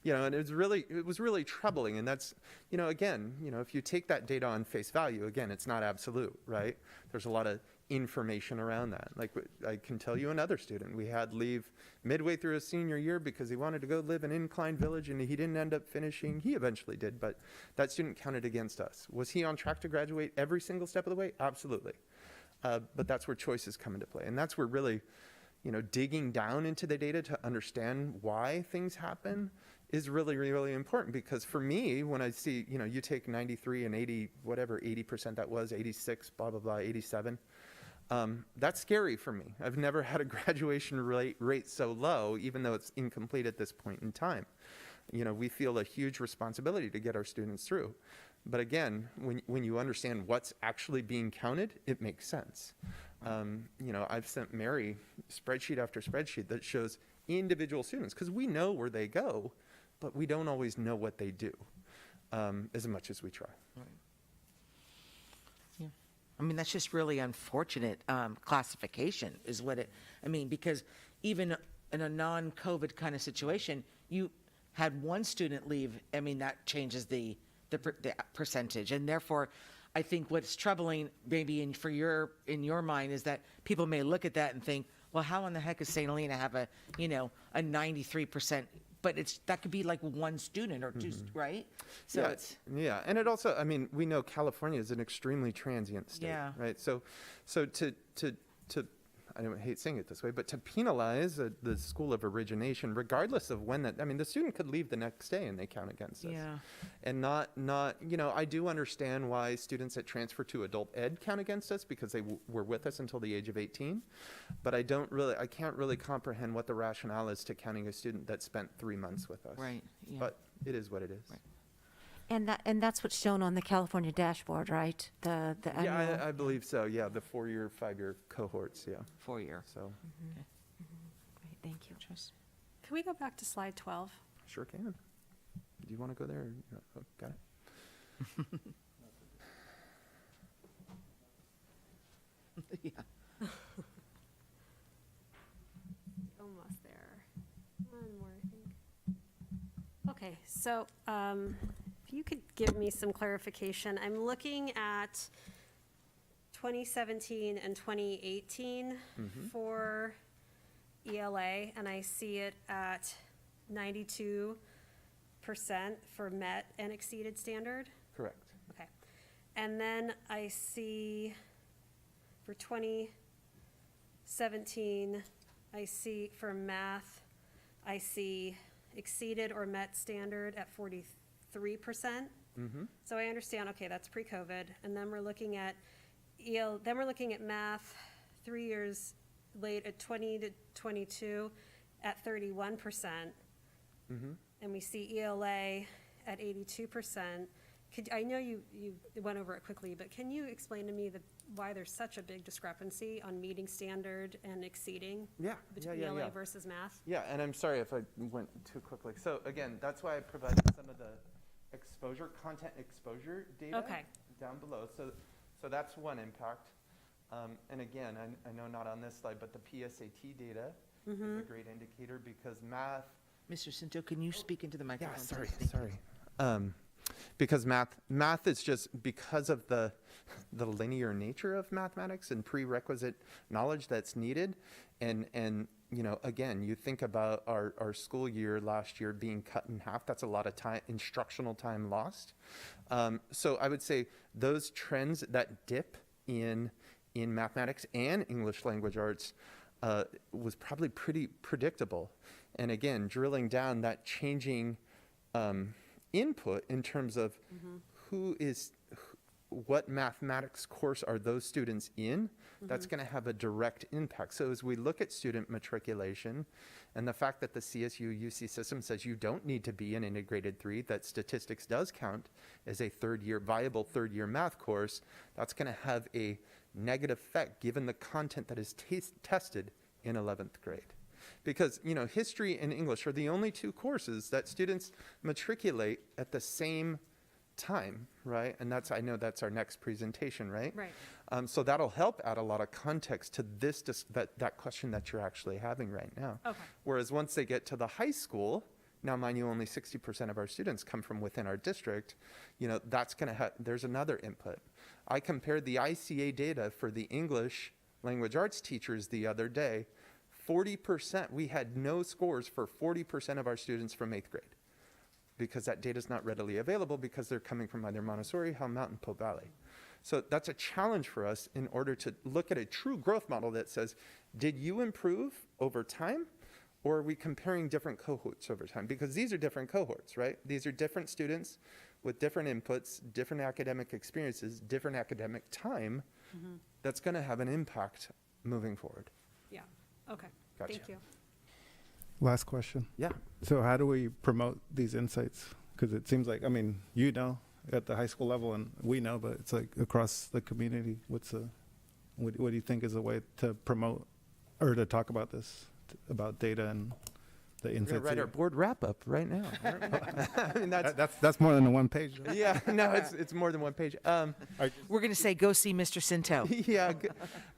And it was really troubling. And that's, again, if you take that data on face value, again, it's not absolute, right? There's a lot of information around that. Like I can tell you another student, we had leave midway through his senior year because he wanted to go live in Incline Village and he didn't end up finishing. He eventually did, but that student counted against us. Was he on track to graduate every single step of the way? Absolutely. But that's where choices come into play. And that's where really, digging down into the data to understand why things happen is really, really important. Because for me, when I see, you take 93 and 80, whatever 80% that was, 86, blah, blah, blah, 87, that's scary for me. I've never had a graduation rate so low, even though it's incomplete at this point in time. We feel a huge responsibility to get our students through. But again, when you understand what's actually being counted, it makes sense. I've sent Mary spreadsheet after spreadsheet that shows individual students, because we know where they go, but we don't always know what they do, as much as we try.
Right. Yeah. I mean, that's just really unfortunate classification is what it, because even in a non-COVID kind of situation, you had one student leave, that changes the percentage. And therefore, I think what's troubling maybe in your mind is that people may look at that and think, well, how in the heck is St. Helena have a 93%? But that could be like one student or two, right? So
yeah. And it also, we know California is an extremely transient state, right? So to I don't hate saying it this way, but to penalize the school of origination, regardless of when the student could leave the next day and they count against us. Yeah. And not, I do understand why students that transfer to adult ed count against us because they were with us until the age of 18. But I can't really comprehend what the rationale is to counting a student that spent 3 months with us.
Right. Yeah.
But it is what it is.
Right.
And that's what's shown on the California dashboard, right? The annual.
Yeah, I believe so. Yeah, the 4-year, 5-year cohorts. Yeah.
4-year.
So.
Okay.
Great, thank you.
Can we go back to slide 12?
Sure can. Do you want to go there? Oh, got it.
Yeah. Almost there. One more, I think. Okay, so if you could give me some clarification. I'm looking at 2017 and 2018 for ELA, and I see it at 92% for met and exceeded standard.
Correct.
Okay. And then I see for 2017, I see for math, I see exceeded or met standard at 43%. So I understand, okay, that's pre-COVID. And then we're looking at then we're looking at math 3 years late at 20 to 22 at 31%. And we see ELA at 82%. I know you went over it quickly, but can you explain to me why there's such a big discrepancy on meeting standard and exceeding between ELA versus math?
Yeah, and I'm sorry if I went too quickly. So again, that's why I provided some of the content exposure data down below. So that's one impact. And again, I know not on this slide, but the PSAT data is a great indicator because math.
Mr. Cinto, can you speak into the microphone?
Yeah, sorry. Because math is just because of the linear nature of mathematics and prerequisite knowledge that's needed. And again, you think about our school year last year being cut in half. That's a lot of time, instructional time lost. So I would say those trends, that dip in mathematics and English language arts was probably pretty predictable. And again, drilling down that changing input in terms of what mathematics course are those students in, that's going to have a direct impact. So as we look at student matriculation and the fact that the CSU UC system says you don't need to be in integrated 3, that statistics does count as a viable third year math course, that's going to have a negative effect given the content that is tested in 11th grade. Because, history and English are the only 2 courses that students matriculate at the same time, right? And I know that's our next presentation, right?
Right.
So that'll help add a lot of context to this, that question that you're actually having right now.
Okay.
Whereas once they get to the high school, now mind you, only 60% of our students come from within our district, that's going to there's another input. I compared the ICA data for the English language arts teachers the other day. 40%, we had no scores for 40% of our students from 8th grade, because that data is not readily available because they're coming from either Montessori, Hell Mountain, Poe Valley. So that's a challenge for us in order to look at a true growth model that says, did you improve over time, or are we comparing different cohorts over time? Because these are different cohorts, right? These are different students with different inputs, different academic experiences, different academic time. That's going to have an impact moving forward.
Yeah. Okay.
Gotcha.
Thank you.
Last question.
Yeah.
So how do we promote these insights? Because it seems like, at the high school level, and we know, but it's like across the community. What do you think is a way to promote or to talk about this, about data and the
We're
insights?
going to write our board wrap up right now. I mean,
that's more than a one page. Right?
Yeah, no, it's more than one page.
We're going to say, go see Mr. Cinto.
Yeah,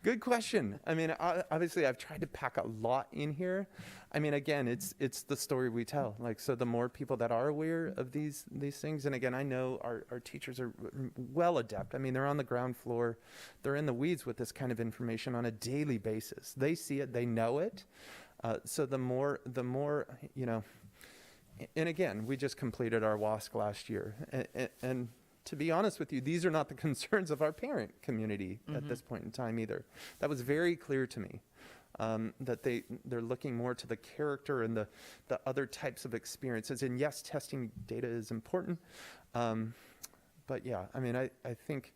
good question. I mean, obviously, I've tried to pack a lot in here. I mean, again, it's the story we tell. Like, so the more people that are aware of these things, and again, I know our teachers are well adept. I mean, they're on the ground floor. They're in the weeds with this kind of information on a daily basis. They see it. They know it. So the more, and again, we just completed our WASC last year. And to be honest with you, these are not the concerns of our parent community at this point in time either. That was very clear to me, that they're looking more to the character and the other types of experiences. And yes, testing data is important. But yeah, I mean, I think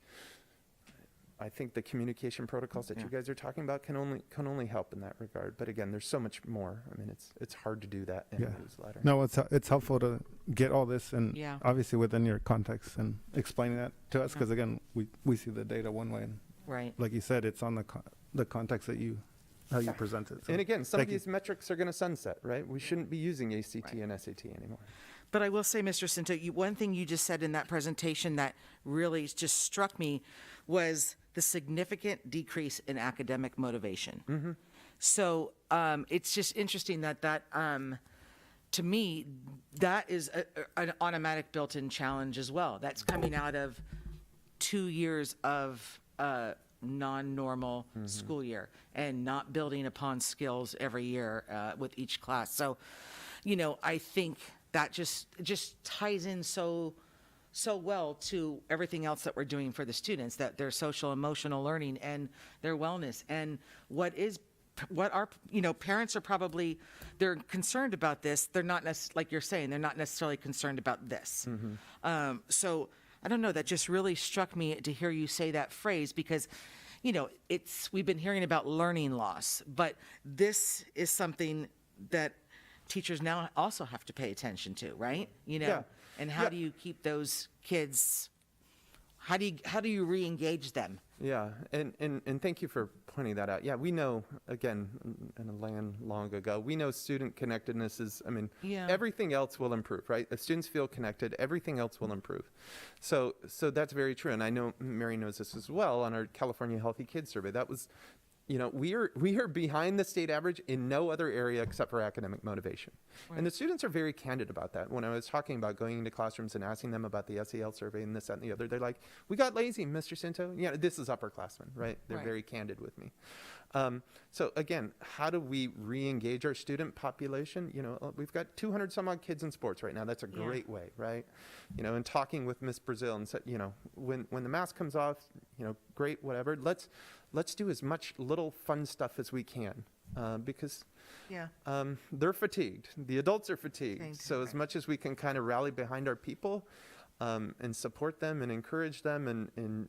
the communication protocols that you guys are talking about can only help in that regard. But again, there's so much more. I mean, it's hard to do that in a newsletter.
No, it's helpful to get all this and obviously within your context and explaining that to us, because again, we see the data one way, and
right,
like you said, it's on the context that how you present it. So
and again, some of these metrics are going to sunset, right? We shouldn't be using ACT and SAT anymore.
But I will say, Mr. Cinto, one thing you just said in that presentation that really just struck me was the significant decrease in academic motivation. So it's just interesting that to me, that is an automatic built-in challenge as well. That's coming out of 2 years of non-normal school year and not building upon skills every year with each class. So, I think that just ties in so well to everything else that we're doing for the students, that their social emotional learning and their wellness, and what our parents are probably, they're concerned about this. They're not like you're saying, they're not necessarily concerned about this. So I don't know, that just really struck me to hear you say that phrase, because we've been hearing about learning loss, but this is something that teachers now also have to pay attention to, right? And how do you keep those kids, how do you re-engage them?
Yeah, and thank you for pointing that out. Yeah, we know, again, in a land long ago, we know student connectedness is, everything else will improve, right? If students feel connected, everything else will improve. So that's very true, and I know Mary knows this as well. On our California Healthy Kids Survey, that was, we are behind the state average in no other area except for academic motivation. Right. And the students are very candid about that. When I was talking about going into classrooms and asking them about the Sel survey and this, that, and the other, they're like, we got lazy, Mr. Cinto. Yeah, this is upperclassmen, right? They're very candid with me. So again, how do we re-engage our student population? We've got 200 some odd kids in sports right now. That's a great way, right? And talking with Miss Brazil and said, when the mask comes off, great, whatever. Let's do as much little fun stuff as we can, because they're fatigued. The adults are fatigued. So as much as we can kind of rally behind our people and support them and encourage them, and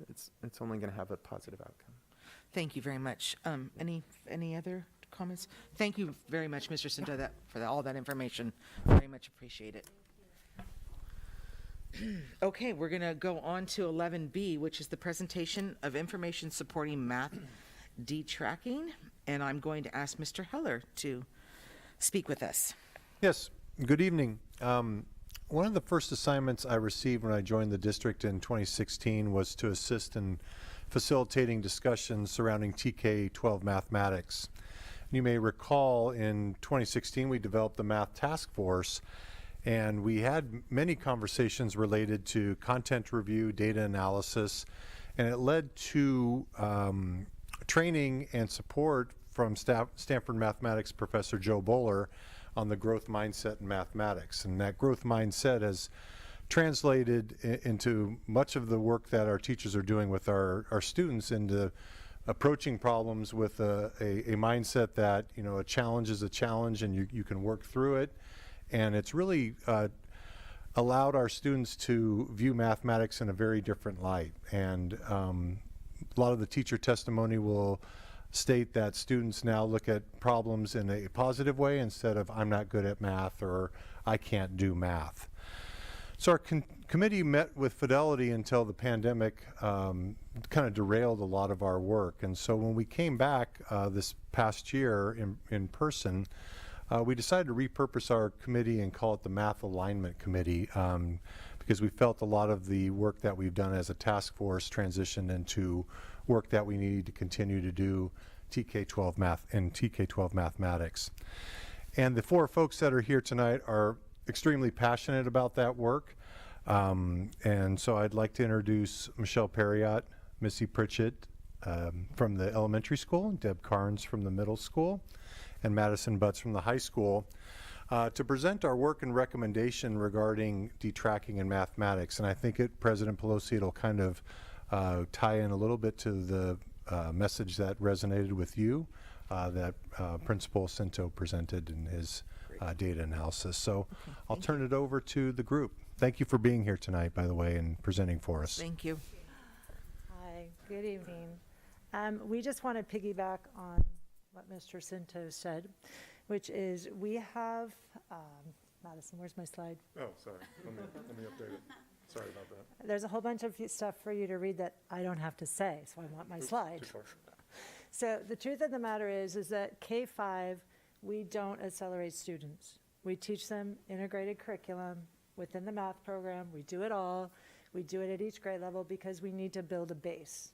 it's only going to have a positive outcome.
Thank you very much. Any other comments? Thank you very much, Mr. Cinto, for all that information. Very much appreciate it. Okay, we're going to go on to 11B, which is the presentation of information supporting math detracking, and I'm going to ask Mr. Heller to speak with us.
Yes, good evening. one of the first assignments I received when I joined the district in 2016 was to assist in facilitating discussions surrounding TK-12 mathematics. You may recall in 2016 we developed the Math Task Force, and we had many conversations related to content review, data analysis, and it led to training and support from Stanford mathematics professor Joe Bowler on the growth mindset in mathematics. And that growth mindset has translated into much of the work that our teachers are doing with our students, into approaching problems with a mindset that, you know, a challenge is a challenge and you can work through it. And it's really allowed our students to view mathematics in a very different light. And a lot of the teacher testimony will state that students now look at problems in a positive way instead of I'm not good at math or I can't do math. So our committee met with fidelity until the pandemic kind of derailed a lot of our work. And so when we came back this past year in person, we decided to repurpose our committee and call it the Math Alignment Committee, because we felt a lot of the work that we've done as a task force transitioned into work that we need to continue to do TK-12 math and TK-12 mathematics. And the four folks that are here tonight are extremely passionate about that work. And so I'd like to introduce Michelle Perriott, Missy Pritchett from the elementary school, Deb Carnes from the middle school, and Madison Butts from the high school, to present our work and recommendation regarding detracking in mathematics. And I think President Pelosi, it'll kind of tie in a little bit to the message that resonated with you, that Principal Cinto presented in his data analysis. So I'll turn it over to the group. Thank you for being here tonight, by the way, and presenting for us.
Thank you.
Hi, good evening. We just want to piggyback on what Mr. Cinto said, which is we have, Madison, where's my slide?
Oh, sorry. Let me update it. Sorry about that.
There's a whole bunch of stuff for you to read that I don't have to say, so I want my slide. So the truth of the matter is that K-5, we don't accelerate students. We teach them integrated curriculum within the math program. We do it all. We do it at each grade level because we need to build a base.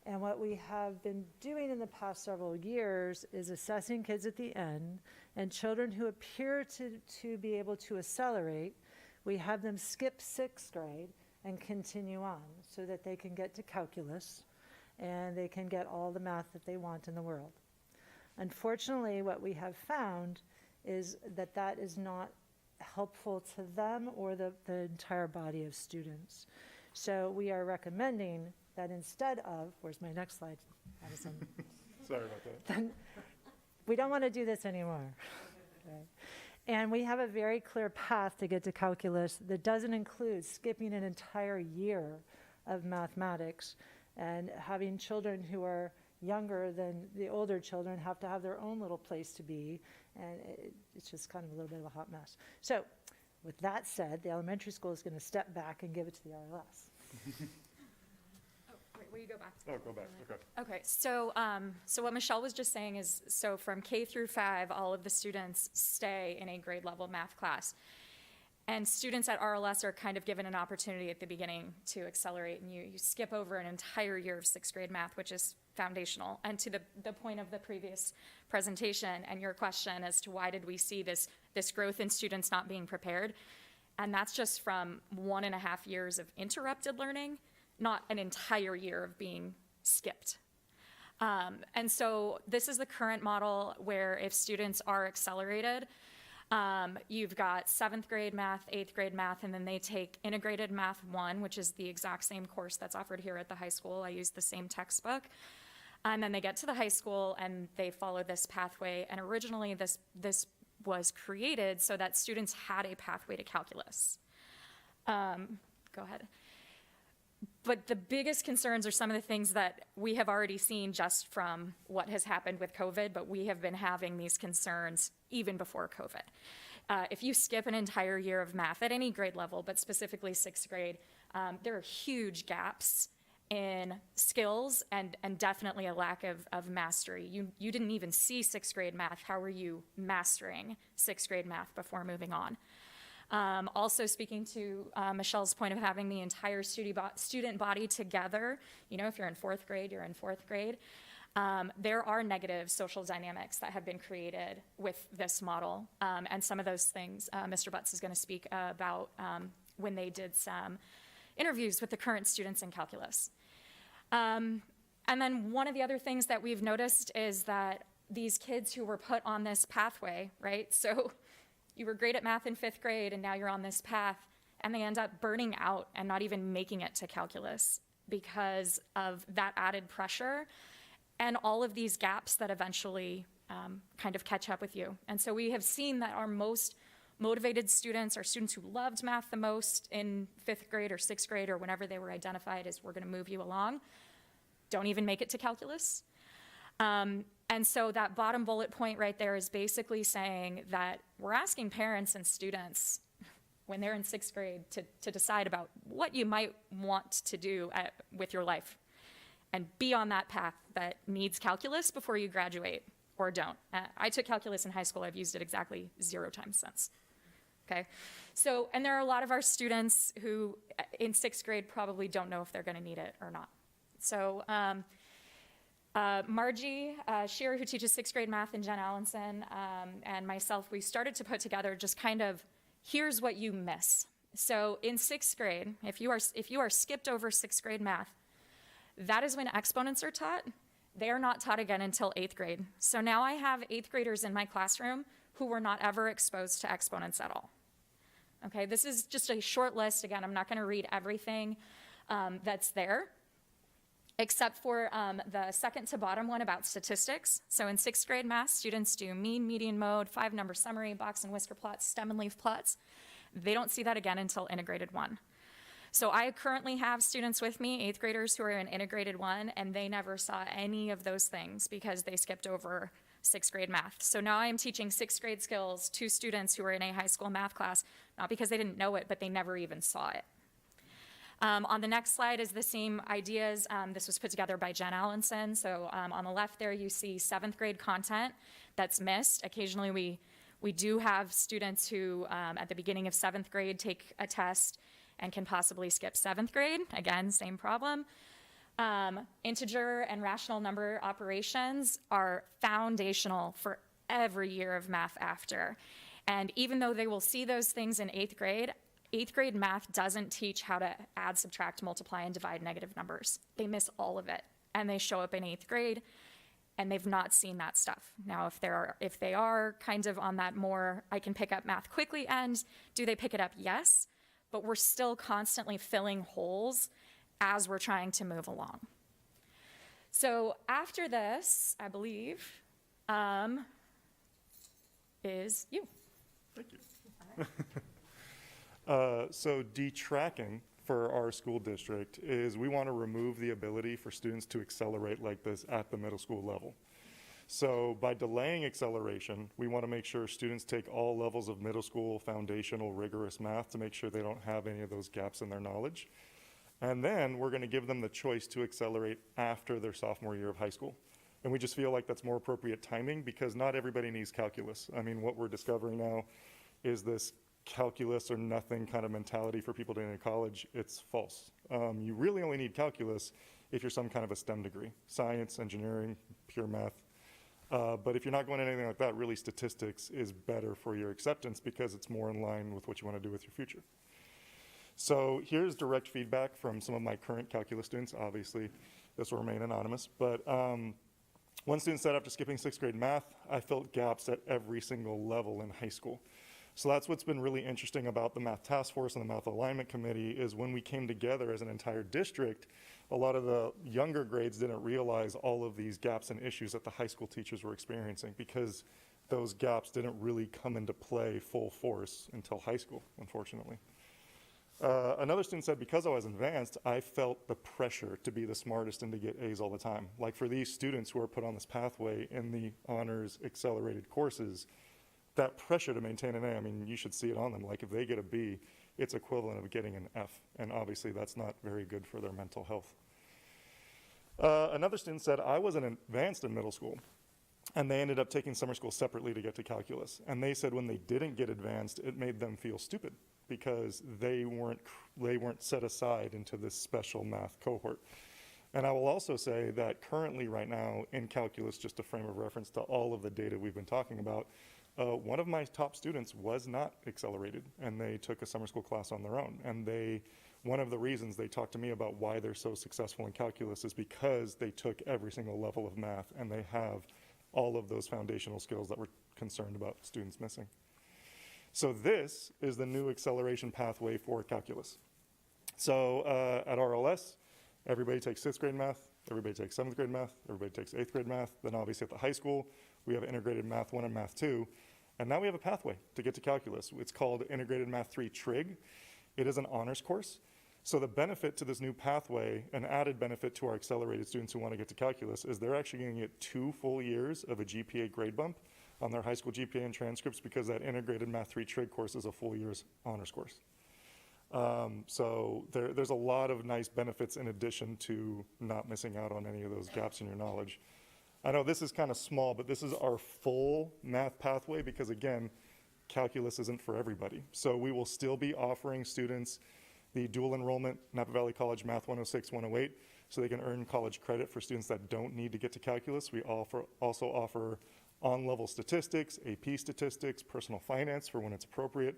And what we have been doing in the past several years is assessing kids at the end, and children who appear to be able to accelerate, we have them skip 6th grade and continue on so that they can get to calculus and they can get all the math that they want in the world. Unfortunately, what we have found is that that is not helpful to them or the entire body of students. So we are recommending that instead of, where's my next slide, Madison?
Sorry about that.
Then we don't want to do this anymore. Okay. And we have a very clear path to get to calculus that doesn't include skipping an entire year of mathematics, and having children who are younger than the older children have to have their own little place to be, and it's just kind of a little bit of a hot mess. So with that said, the elementary school is going to step back and give it to the RLS.
Will you go back?
Oh, go back, okay.
Okay, so what Michelle was just saying is, so from K through 5, all of the students stay in a grade level math class. And students at RLS are kind of given an opportunity at the beginning to accelerate, and you skip over an entire year of 6th grade math, which is foundational. And to the point of the previous presentation and your question as to why did we see this growth in students not being prepared, and that's just from 1.5 years of interrupted learning, not an entire year of being skipped. And so this is the current model where if students are accelerated, you've got 7th grade math, 8th grade math, and then they take integrated math 1, which is the exact same course that's offered here at the high school. I use the same textbook. And then they get to the high school and they follow this pathway. And originally this was created so that students had a pathway to calculus. Go ahead. But the biggest concerns are some of the things that we have already seen just from what has happened with COVID, but we have been having these concerns even before COVID. If you skip an entire year of math at any grade level, but specifically 6th grade, there are huge gaps in skills and definitely a lack of mastery. You didn't even see 6th grade math. How were you mastering 6th grade math before moving on? Also speaking to Michelle's point of having the entire student body together, you know, if you're in fourth grade, you're in fourth grade. There are negative social dynamics that have been created with this model. And some of those things Mr. Butts is going to speak about when they did some interviews with the current students in calculus. And then one of the other things that we've noticed is that these kids who were put on this pathway, right? So you were great at math in 5th grade and now you're on this path, and they end up burning out and not even making it to calculus because of that added pressure and all of these gaps that eventually kind of catch up with you. And so we have seen that our most motivated students are students who loved math the most in 5th grade or 6th grade or whenever they were identified as we're going to move you along, don't even make it to calculus. And so that bottom bullet point right there is basically saying that we're asking parents and students when they're in 6th grade to decide about what you might want to do with your life and be on that path that needs calculus before you graduate or don't. I took calculus in high school. I've used it exactly 0 times since. Okay, so, and there are a lot of our students who in 6th grade probably don't know if they're going to need it or not. So Margie Shearer, who teaches 6th grade math, and Jen Allenson and myself, we started to put together just kind of, here's what you miss. So in 6th grade, if you are skipped over 6th grade math, that is when exponents are taught. They are not taught again until 8th grade. So now I have 8th graders in my classroom who were not ever exposed to exponents at all. Okay, this is just a short list. Again, I'm not going to read everything that's there, except for the second to bottom one about statistics. So in 6th grade math, students do mean, median, mode, 5-number summary, box and whisker plots, stem and leaf plots. They don't see that again until integrated 1. So I currently have students with me, 8th graders who are in integrated 1, and they never saw any of those things because they skipped over 6th grade math. So now I'm teaching 6th grade skills to students who are in a high school math class, not because they didn't know it, but they never even saw it. On the next slide is the same ideas. This was put together by Jen Allenson. So on the left there, you see 7th grade content that's missed. Occasionally we do have students who at the beginning of 7th grade take a test and can possibly skip 7th grade. Again, same problem. Integer and rational number operations are foundational for every year of math after. And even though they will see those things in 8th grade math doesn't teach how to add, subtract, multiply, and divide negative numbers. They miss all of it, and they show up in 8th grade, and they've not seen that stuff. Now, if they are kind of on that more, I can pick up math quickly end, do they pick it up? Yes, but we're still constantly filling holes as we're trying to move along. So after this, I believe, is you.
Thank you. So detracking for our school district is we want to remove the ability for students to accelerate like this at the middle school level. So by delaying acceleration, we want to make sure students take all levels of middle school foundational rigorous math to make sure they don't have any of those gaps in their knowledge. And then we're going to give them the choice to accelerate after their sophomore year of high school. And we just feel like that's more appropriate timing because not everybody needs calculus. I mean, what we're discovering now is this calculus or nothing kind of mentality for people to enter college. It's false. You really only need calculus if you're some kind of a STEM degree, science, engineering, pure math. But if you're not going to anything like that, really statistics is better for your acceptance because it's more in line with what you want to do with your future. So here's direct feedback from some of my current calculus students. Obviously, this will remain anonymous. But one student said after skipping 6th grade math, I felt gaps at every single level in high school. So that's what's been really interesting about the Math Task Force and the Math Alignment Committee is when we came together as an entire district, a lot of the younger grades didn't realize all of these gaps and issues that the high school teachers were experiencing because those gaps didn't really come into play full force until high school, unfortunately. Another student said, because I was advanced, I felt the pressure to be the smartest and to get A's all the time. Like for these students who are put on this pathway in the honors accelerated courses, that pressure to maintain an A, I mean, you should see it on them. Like if they get a B, it's equivalent of getting an F. And obviously that's not very good for their mental health. Another student said, I wasn't advanced in middle school. And they ended up taking summer school separately to get to calculus. And they said when they didn't get advanced, it made them feel stupid because they weren't set aside into this special math cohort. And I will also say that currently right now in calculus, just a frame of reference to all of the data we've been talking about, one of my top students was not accelerated, and they took a summer school class on their own. And one of the reasons they talked to me about why they're so successful in calculus is because they took every single level of math, and they have all of those foundational skills that we're concerned about students missing. So this is the new acceleration pathway for calculus. So at RLS, everybody takes 6th grade math, everybody takes 7th grade math, everybody takes 8th grade math. Then obviously at the high school, we have integrated math 1 and math 2. And now we have a pathway to get to calculus. It's called Integrated Math 3 Trig. It is an honors course. So the benefit to this new pathway, an added benefit to our accelerated students who want to get to calculus, is they're actually going to get 2 full years of a GPA grade bump on their high school GPA and transcripts because that Integrated Math 3 Trig course is a full year's honors course. So there's a lot of nice benefits in addition to not missing out on any of those gaps in your knowledge. I know this is kind of small, but this is our full math pathway because, again, calculus isn't for everybody. So we will still be offering students the dual enrollment Napa Valley College Math 106, 108, so they can earn college credit for students that don't need to get to calculus. We also offer on-level statistics, AP statistics, personal finance for when it's appropriate.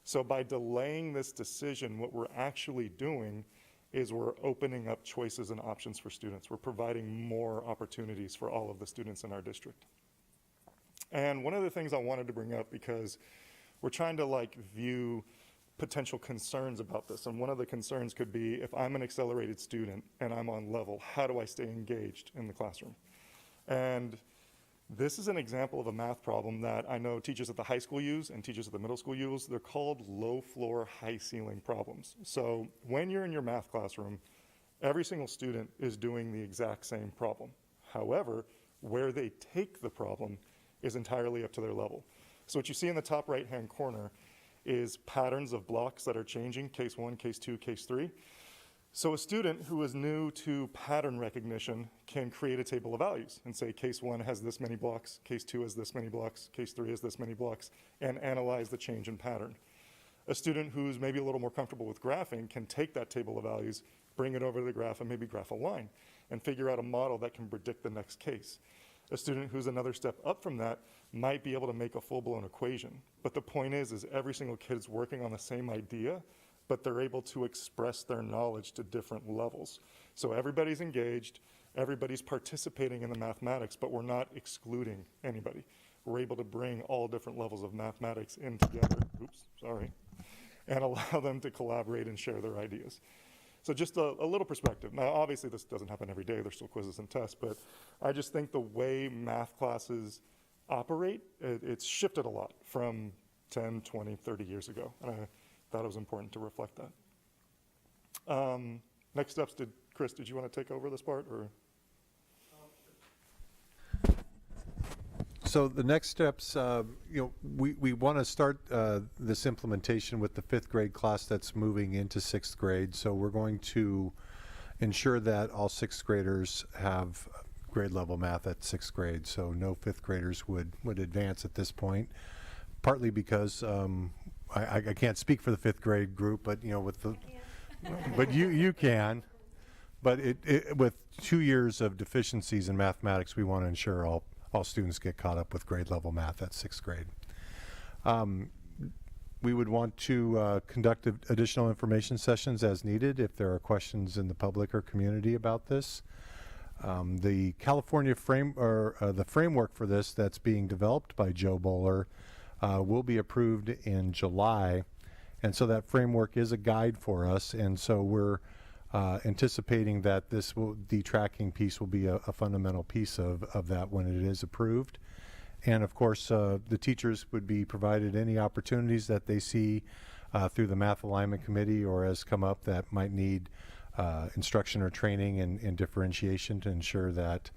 So by delaying this decision, what we're actually doing is we're opening up choices and options for students. We're providing more opportunities for all of the students in our district. And one of the things I wanted to bring up, because we're trying to view potential concerns about this. And one of the concerns could be, if I'm an accelerated student and I'm on level, how do I stay engaged in the classroom? And this is an example of a math problem that I know teachers at the high school use and teachers at the middle school use. They're called low floor, high ceiling problems. So when you're in your math classroom, every single student is doing the exact same problem. However, where they take the problem is entirely up to their level. So what you see in the top right-hand corner is patterns of blocks that are changing, case 1, case 2, case 3. So a student who is new to pattern recognition can create a table of values and say case 1 has this many blocks, case 2 has this many blocks, case 3 has this many blocks, and analyze the change in pattern. A student who's maybe a little more comfortable with graphing can take that table of values, bring it over to the graph, and maybe graph a line and figure out a model that can predict the next case. A student who's another step up from that might be able to make a full-blown equation. But the point is every single kid's working on the same idea, but they're able to express their knowledge to different levels. So everybody's engaged, everybody's participating in the mathematics, but we're not excluding anybody. We're able to bring all different levels of mathematics in together, and allow them to collaborate and share their ideas. So just a little perspective. Now, obviously, this doesn't happen every day. There's still quizzes and tests, but I just think the way math classes operate, it's shifted a lot from 10, 20, 30 years ago, and I thought it was important to reflect that. Next steps, Chris, did you want to take over this part, or?
So the next steps, we want to start this implementation with the 5th grade class that's moving into 6th grade. So we're going to ensure that all 6th graders have grade level math at 6th grade. So no 5th graders would advance at this point, partly because I can't speak for the 5th grade group, but but you can. But with 2 years of deficiencies in mathematics, we want to ensure all students get caught up with grade level math at 6th grade. We would want to conduct additional information sessions as needed if there are questions in the public or community about this. The California the framework for this that's being developed by Joe Bowler will be approved in July, and so that framework is a guide for us, and so we're anticipating that the tracking piece will be a fundamental piece of that when it is approved. And of course, the teachers would be provided any opportunities that they see through the Math Alignment Committee or as come up that might need instruction or training and differentiation to ensure that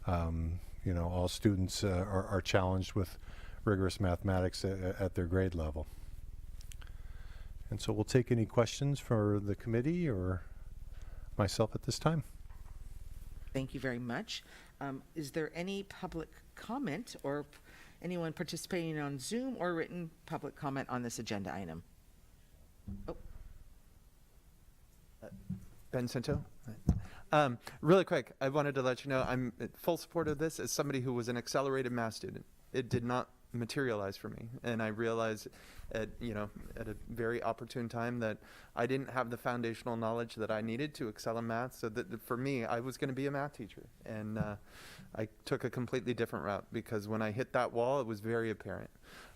all students are challenged with rigorous mathematics at their grade level. And so we'll take any questions for the committee or myself at this time.
Thank you very much. Is there any public comment or anyone participating on Zoom or written public comment on this agenda item? Oh.
Ben Cinto. Really quick, I wanted to let you know I'm in full support of this as somebody who was an accelerated math student. It did not materialize for me, and I realized at a very opportune time that I didn't have the foundational knowledge that I needed to excel in math. So that for me, I was going to be a math teacher, and I took a completely different route because when I hit that wall, it was very apparent.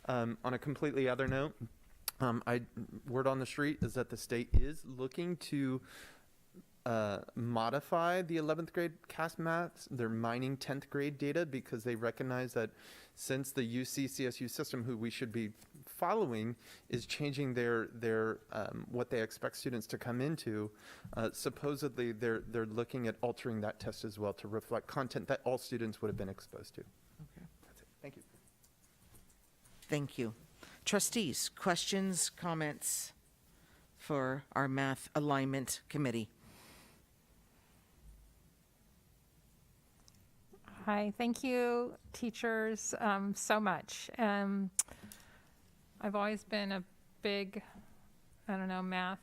On a completely other note, word on the street is that the state is looking to modify the 11th grade CAS maths. They're mining 10th grade data because they recognize that since the UC CSU system, who we should be following, is changing their what they expect students to come into, supposedly they're looking at altering that test as well to reflect content that all students would have been exposed to.
Okay.
That's it. Thank you.
Thank you. Trustees, questions, comments for our Math Alignment Committee?
Hi, thank you, teachers, so much. I've always been a big, math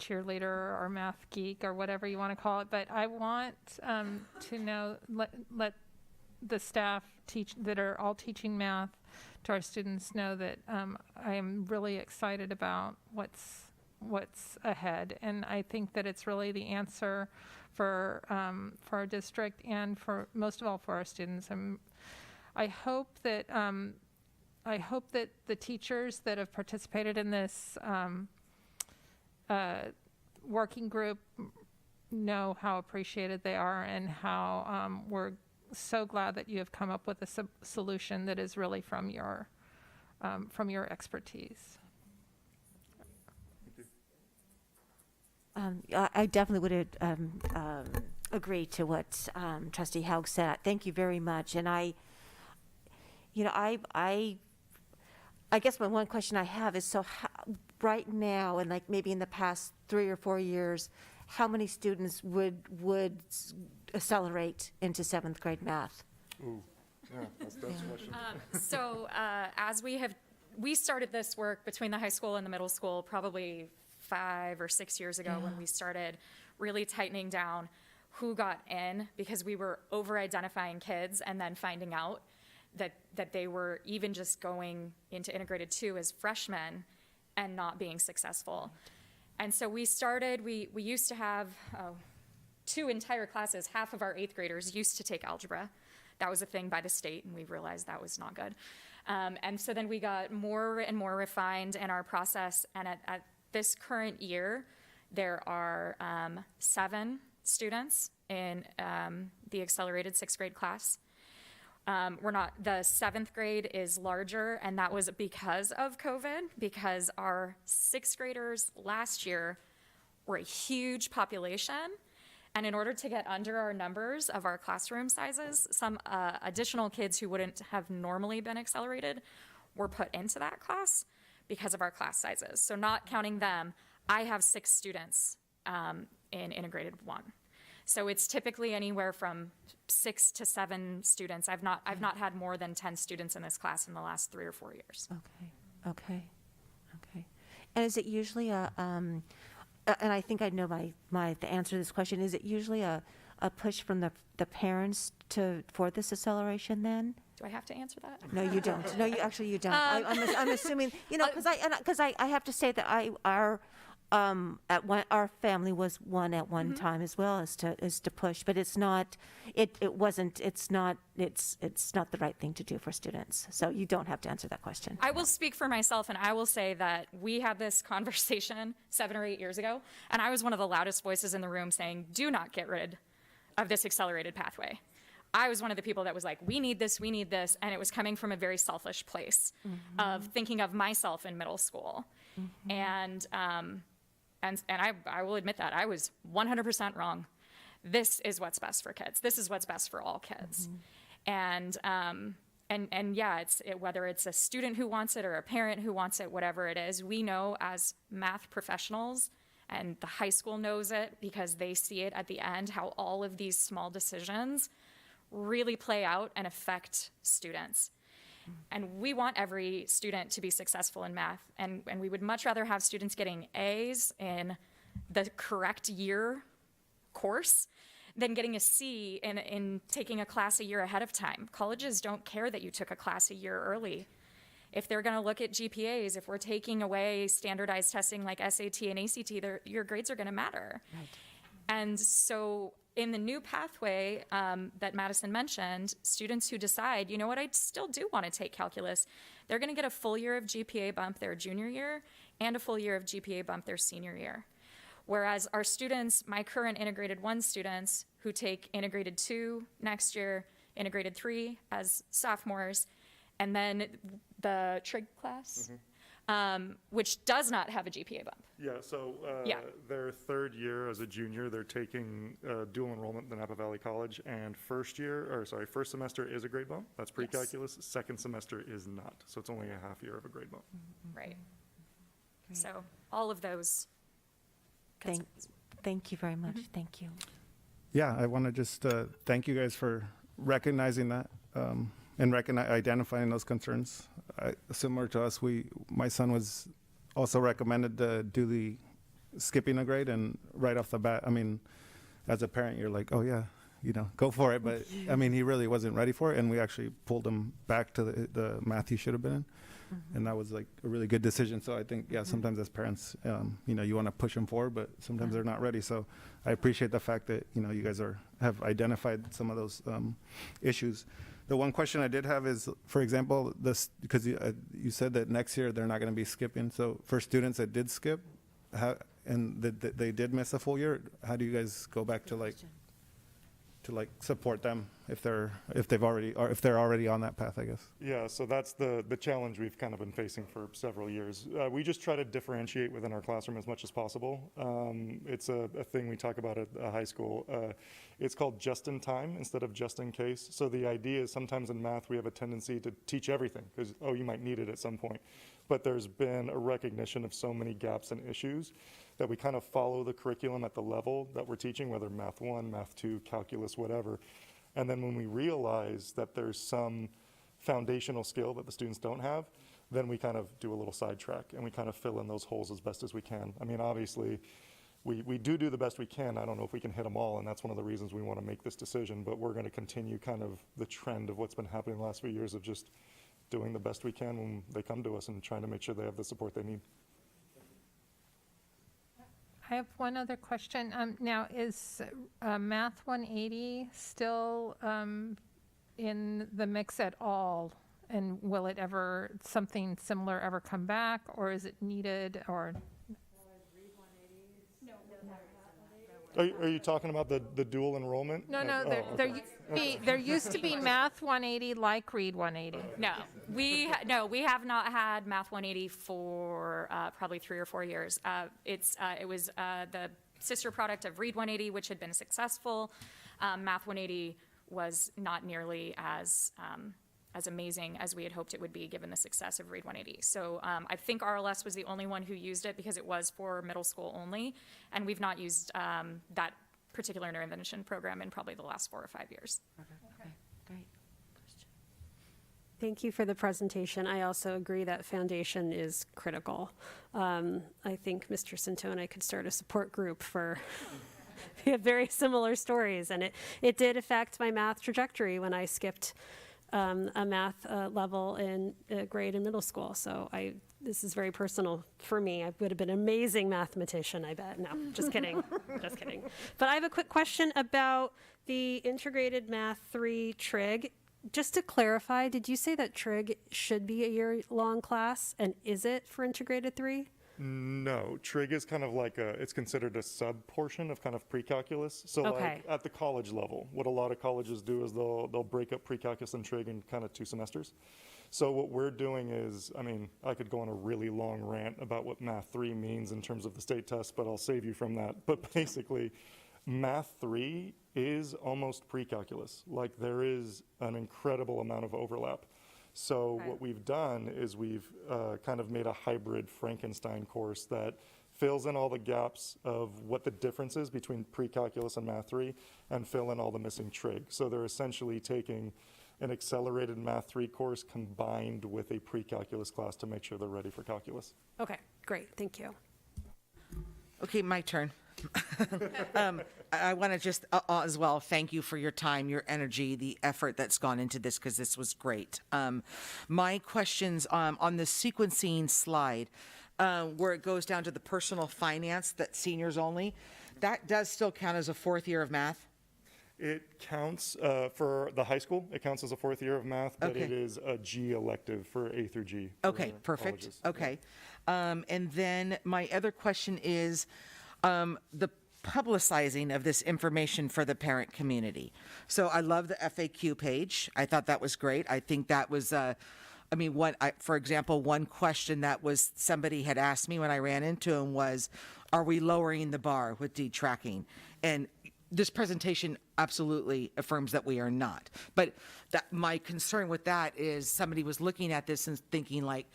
cheerleader or math geek or whatever you want to call it, but I want to know, let the staff that are all teaching math to our students know that I am really excited about what's ahead, and I think that it's really the answer for our district and for most of all for our students. I hope that the teachers that have participated in this working group know how appreciated they are and how we're so glad that you have come up with a solution that is really from your expertise.
I definitely would agree to what Trustee Haug said. Thank you very much. And I guess my one question I have is, so how, right now, and like maybe in the past 3 or 4 years, how many students would accelerate into 7th grade math?
Ooh, yeah, that's a question.
As we started this work between the high school and the middle school probably 5 or 6 years ago when we started really tightening down who got in, because we were over-identifying kids and then finding out that they were even just going into integrated 2 as freshmen and not being successful. And so we used to have 2 entire classes. Half of our 8th graders used to take algebra. That was a thing by the state, and we realized that was not good. And so then we got more and more refined in our process, and at this current year, there are 7 students in the accelerated 6th grade class. The 7th grade is larger, and that was because of COVID, because our 6th graders last year were a huge population. And in order to get under our numbers of our classroom sizes, some additional kids who wouldn't have normally been accelerated were put into that class because of our class sizes. So not counting them, I have 6 students in integrated 1. So it's typically anywhere from 6 to 7 students. I've not had more than 10 students in this class in the last 3 or 4 years.
Okay. And is it usually and I think I know the answer to this question, is it usually a push from the parents for this acceleration then?
Do I have to answer that?
No, you don't. No, you don't. I'm assuming, because I have to say that our family was one at one time as well as to push, but it's not the right thing to do for students. So you don't have to answer that question.
I will speak for myself, and I will say that we had this conversation 7 or 8 years ago, and I was one of the loudest voices in the room saying, do not get rid of this accelerated pathway. I was one of the people that was like, we need this, and it was coming from a very selfish place of thinking of myself in middle school. And I will admit that I was 100% wrong. This is what's best for kids. This is what's best for all kids. And yeah, whether it's a student who wants it or a parent who wants it, whatever it is, we know as math professionals, and the high school knows it because they see it at the end, how all of these small decisions really play out and affect students. And we want every student to be successful in math. And we would much rather have students getting A's in the correct year course than getting a C in taking a class a year ahead of time. Colleges don't care that you took a class a year early. If they're going to look at GPAs, if we're taking away standardized testing like SAT and ACT, your grades are going to matter. Right. And so in the new pathway that Madison mentioned, students who decide, you know what, I still do want to take calculus, they're going to get a full year of GPA bump their junior year and a full year of GPA bump their senior year. Whereas our students, my current Integrated 1 students who take Integrated 2 next year, Integrated 3 as sophomores, and then the trig class, which does not have a GPA bump.
Yeah, so their third year as a junior, they're taking dual enrollment in Napa Valley College, and first semester is a grade bump. That's pre-calculus. Yes. Second semester is not. So it's only a half year of a grade bump.
Right. So all of those.
Thank you very much. Thank you.
Yeah, I want to just thank you guys for recognizing that and identifying those concerns. Similar to us, my son was also recommended to do the skipping a grade, and right off the bat, I mean, as a parent, you're like, oh yeah, go for it. But I mean, he really wasn't ready for it, and we actually pulled him back to the math he should have been in. And that was like a really good decision. So I think, sometimes as parents, you want to push them forward, but sometimes they're not ready. So I appreciate the fact that, you guys have identified some of those issues. The one question I did have is, for example, because you said that next year they're not going to be skipping. So for students that did skip, and they did miss a full year, how do you guys go back to support them if they're already on that path, I guess?
Yeah, so that's the challenge we've kind of been facing for several years. We just try to differentiate within our classroom as much as possible. It's a thing we talk about at high school. It's called just in time instead of just in case. So the idea is sometimes in math we have a tendency to teach everything because, you might need it at some point. But there's been a recognition of so many gaps and issues that we kind of follow the curriculum at the level that we're teaching, whether Math 1, Math 2, Calculus, whatever. And then when we realize that there's some foundational skill that the students don't have, then we kind of do a little sidetrack and we kind of fill in those holes as best as we can. I mean, obviously, we do the best we can. I don't know if we can hit them all, and that's one of the reasons we want to make this decision, but we're going to continue kind of the trend of what's been happening the last few years of just doing the best we can when they come to us and trying to make sure they have the support they need.
I have one other question. Now, is Math 180 still in the mix at all? And will something similar ever come back, or is it needed, or?
Are you talking about the dual enrollment?
No, there used to be Math 180 like Read 180.
No, we have not had Math 180 for probably 3 or 4 years. It was the sister product of Read 180, which had been successful. Math 180 was not nearly as amazing as we had hoped it would be given the success of Read 180. So I think RLS was the only one who used it because it was for middle school only, and we've not used that particular intervention program in probably the last 4 or 5 years.
Okay, great.
Thank you for the presentation. I also agree that foundation is critical. I think Mr. Santone could start a support group for we have very similar stories, and it did affect my math trajectory when I skipped a math level in grade in middle school. So this is very personal for me. I would have been an amazing mathematician, I bet. No, just kidding. Just kidding. But I have a quick question about the Integrated Math 3 trig. Just to clarify, did you say that trig should be a year-long class, and is it for Integrated 3?
No, trig is kind of like it's considered a sub-portion of kind of pre-calculus. So like at the college level, what a lot of colleges do is they'll break up pre-calculus and trig in kind of 2 semesters. So what we're doing is, I mean, I could go on a really long rant about what Math 3 means in terms of the state test, but I'll save you from that. But basically, Math 3 is almost pre-calculus. Like there is an incredible amount of overlap. So what we've done is we've kind of made a hybrid Frankenstein course that fills in all the gaps of what the difference is between pre-calculus and Math 3, and fill in all the missing trig. So they're essentially taking an accelerated Math 3 course combined with a pre-calculus class to make sure they're ready for calculus.
Okay, great, thank you.
Okay, my turn. I want to just as well thank you for your time, your energy, the effort that's gone into this, because this was great. My questions on the sequencing slide, where it goes down to the personal finance, that seniors only, that does still count as a fourth year of math?
It counts for the high school. It counts as a fourth year of math, but it is a G elective for A through G.
Okay, perfect.
Colleges.
Okay. And then my other question is the publicizing of this information for the parent community. So I love the FAQ page. I thought that was great. I think that was, for example, one question that was somebody had asked me when I ran into him was, are we lowering the bar with detracking? And this presentation absolutely affirms that we are not. But my concern with that is somebody was looking at this and thinking like,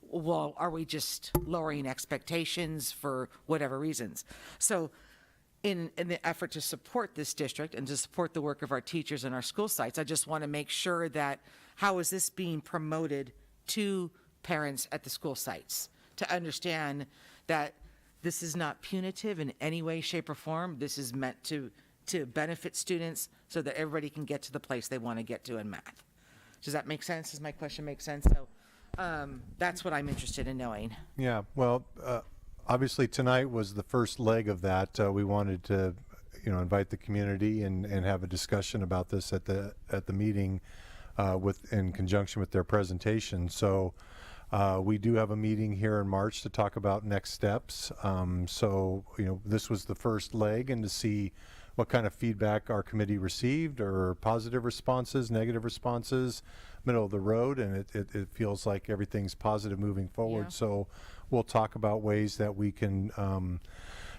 well, are we just lowering expectations for whatever reasons? So in the effort to support this district and to support the work of our teachers and our school sites, I just want to make sure that how is this being promoted to parents at the school sites to understand that this is not punitive in any way, shape, or form. This is meant to benefit students so that everybody can get to the place they want to get to in math. Does that make sense? Does my question make sense? So that's what I'm interested in knowing.
Yeah, well, obviously tonight was the first leg of that. We wanted to, invite the community and have a discussion about this at the meeting in conjunction with their presentation. So we do have a meeting here in March to talk about next steps. So, this was the first leg, and to see what kind of feedback our committee received, or positive responses, negative responses, middle of the road, and it feels like everything's positive moving forward.
Yeah.
So we'll talk about ways that we can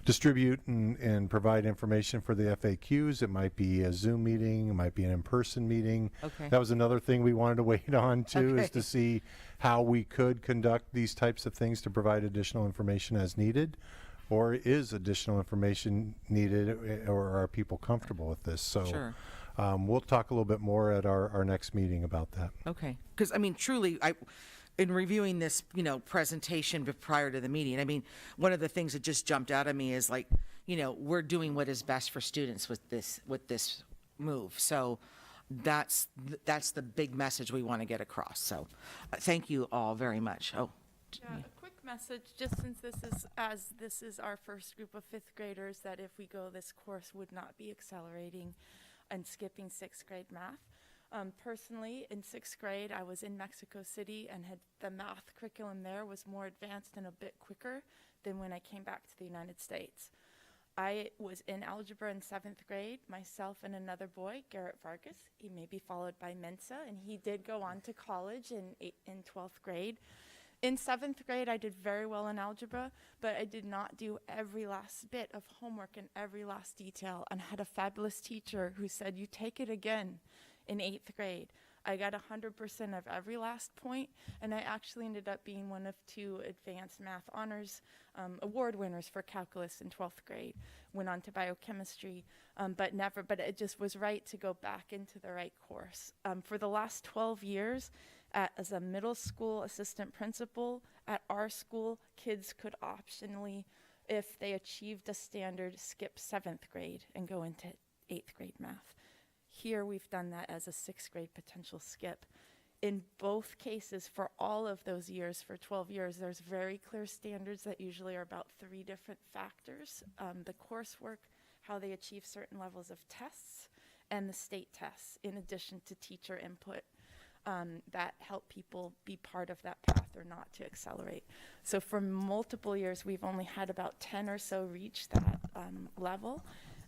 distribute and provide information for the FAQs. It might be a Zoom meeting, it might be an in-person meeting.
Okay.
That was another thing we wanted to wait on too, is
Okay.
to see how we could conduct these types of things to provide additional information as needed. Or is additional information needed, or are people comfortable with this? So
Sure.
We'll talk a little bit more at our next meeting about that.
Okay, because truly, in reviewing this, presentation prior to the meeting, one of the things that just jumped out at me is like, we're doing what is best for students with this move. So that's the big message we want to get across. So thank you all very much. Oh.
Yeah, a quick message, just since this is our first group of fifth graders, that if we go this course would not be accelerating and skipping sixth grade math. Personally, in sixth grade, I was in Mexico City, and the math curriculum there was more advanced and a bit quicker than when I came back to the United States. I was in algebra in seventh grade, myself and another boy, Garrett Vargas. He may be followed by Mensa, and he did go on to college in 12th grade. In seventh grade, I did very well in algebra, but I did not do every last bit of homework and every last detail, and had a fabulous teacher who said, you take it again in eighth grade. I got 100% of every last point, and I actually ended up being one of 2 advanced math honors award winners for calculus in 12th grade. Went on to biochemistry, but it just was right to go back into the right course. For the last 12 years, as a middle school assistant principal at our school, kids could optionally, if they achieved a standard, skip 7th grade and go into 8th grade math. Here we've done that as a 6th grade potential skip. In both cases, for all of those years, for 12 years, there's very clear standards that usually are about 3 different factors: the coursework, how they achieve certain levels of tests, and the state tests, in addition to teacher input. That help people be part of that path or not to accelerate. So for multiple years, we've only had about 10 or so reach that level.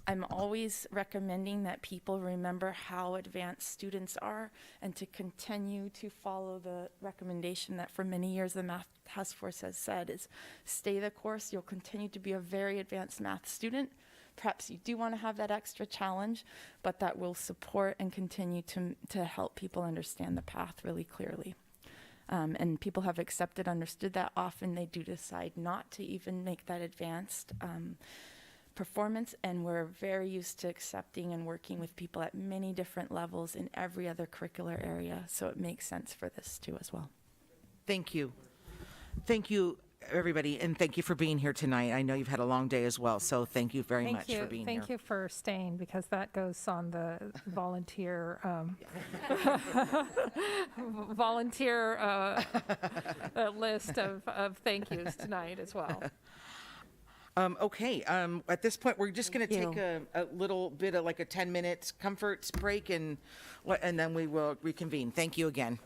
I'm always recommending that people remember how advanced students are, and to continue to follow the recommendation that for many years the Math Task Force has said is stay the course. You'll continue to be a very advanced math student. Perhaps you do want to have that extra challenge, but that will support and continue to help people understand the path really clearly. And people have accepted, understood that. Often they do decide not to even make that advanced performance, and we're very used to accepting and working with people at many different levels in every other curricular area, so it makes sense for this too as well.
Thank you. Thank you, everybody, and thank you for being here tonight. I know you've had a long day as well, so thank you very much for being here.
Thank you for staying, because that goes on the volunteer list of thank yous tonight as well.
Okay, at this point, we're just going to take a little bit of like a 10-minute comfort break, and then we will reconvene. Thank you again.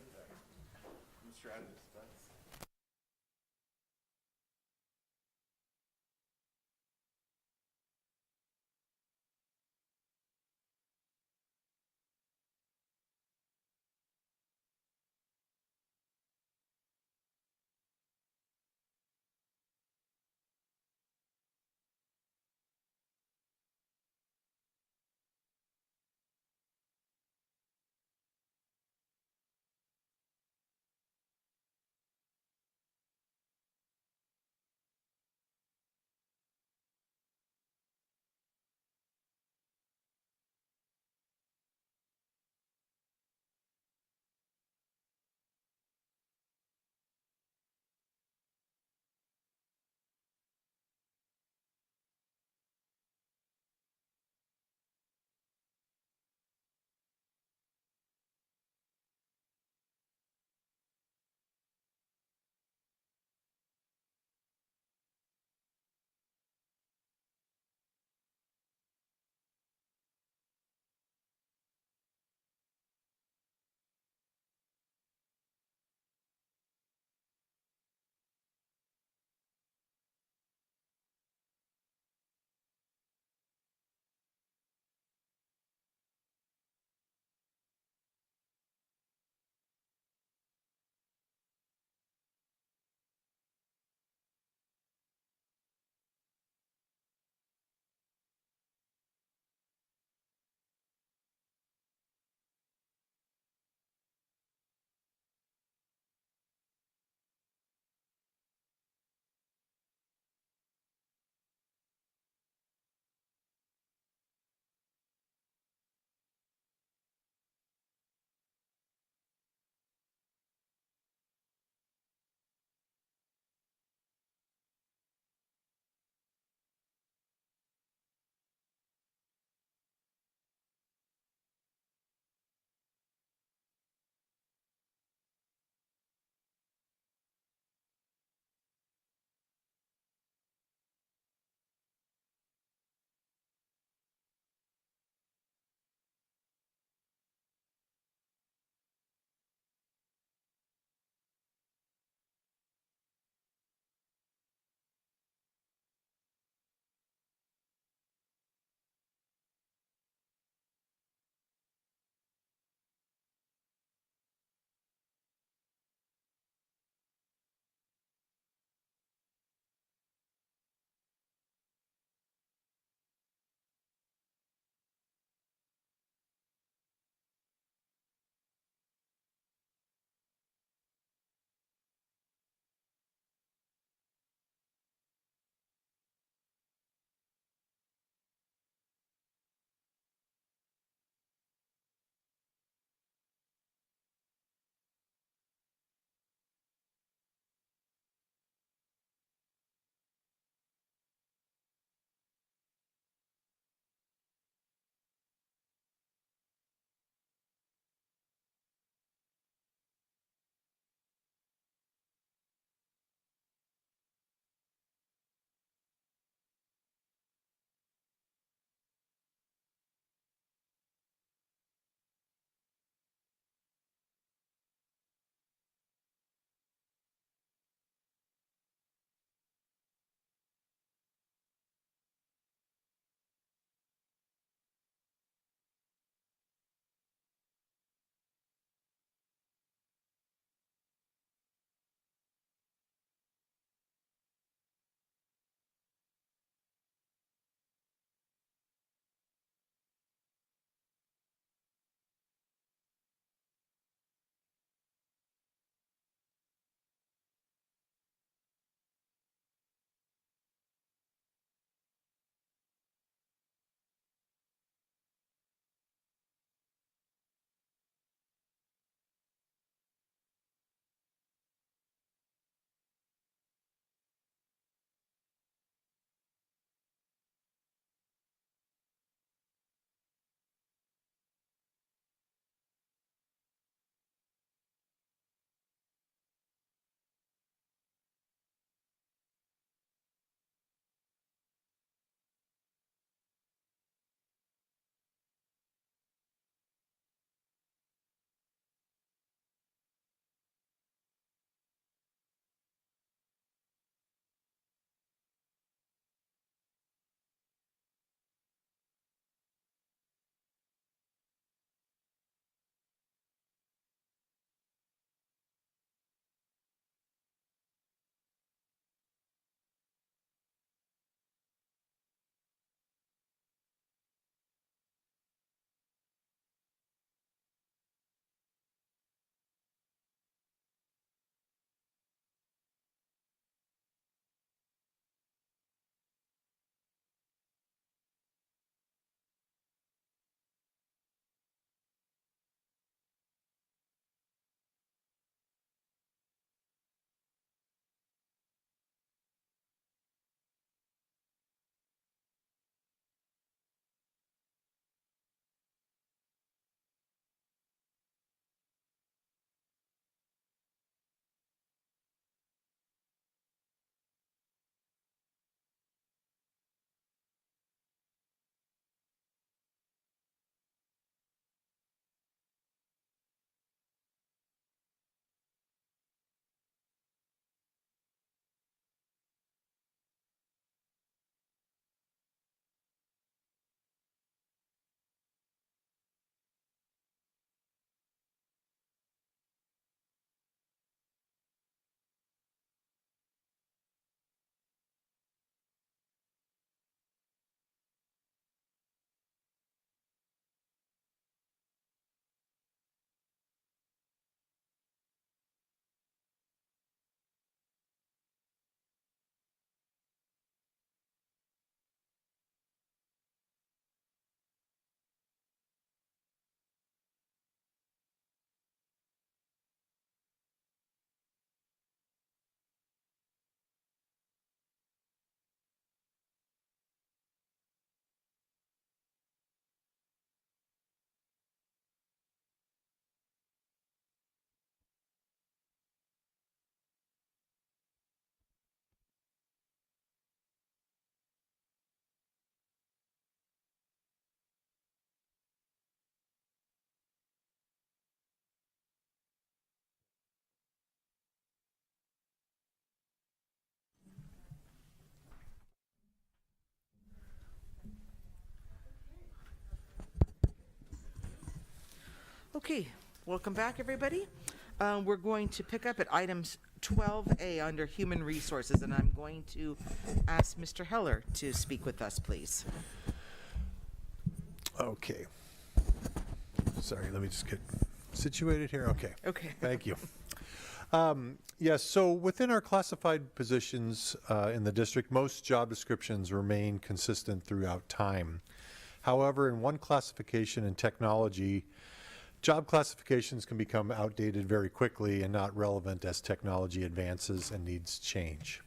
Okay, welcome back, everybody. We're going to pick up at items 12A under Human Resources, and I'm going to ask Mr. Heller to speak with us, please.
Okay. Sorry, let me just get situated here. Okay.
Okay.
Thank you. Yes, so within our classified positions in the district, most job descriptions remain consistent throughout time. However, in one classification in technology, job classifications can become outdated very quickly and not relevant as technology advances and needs change.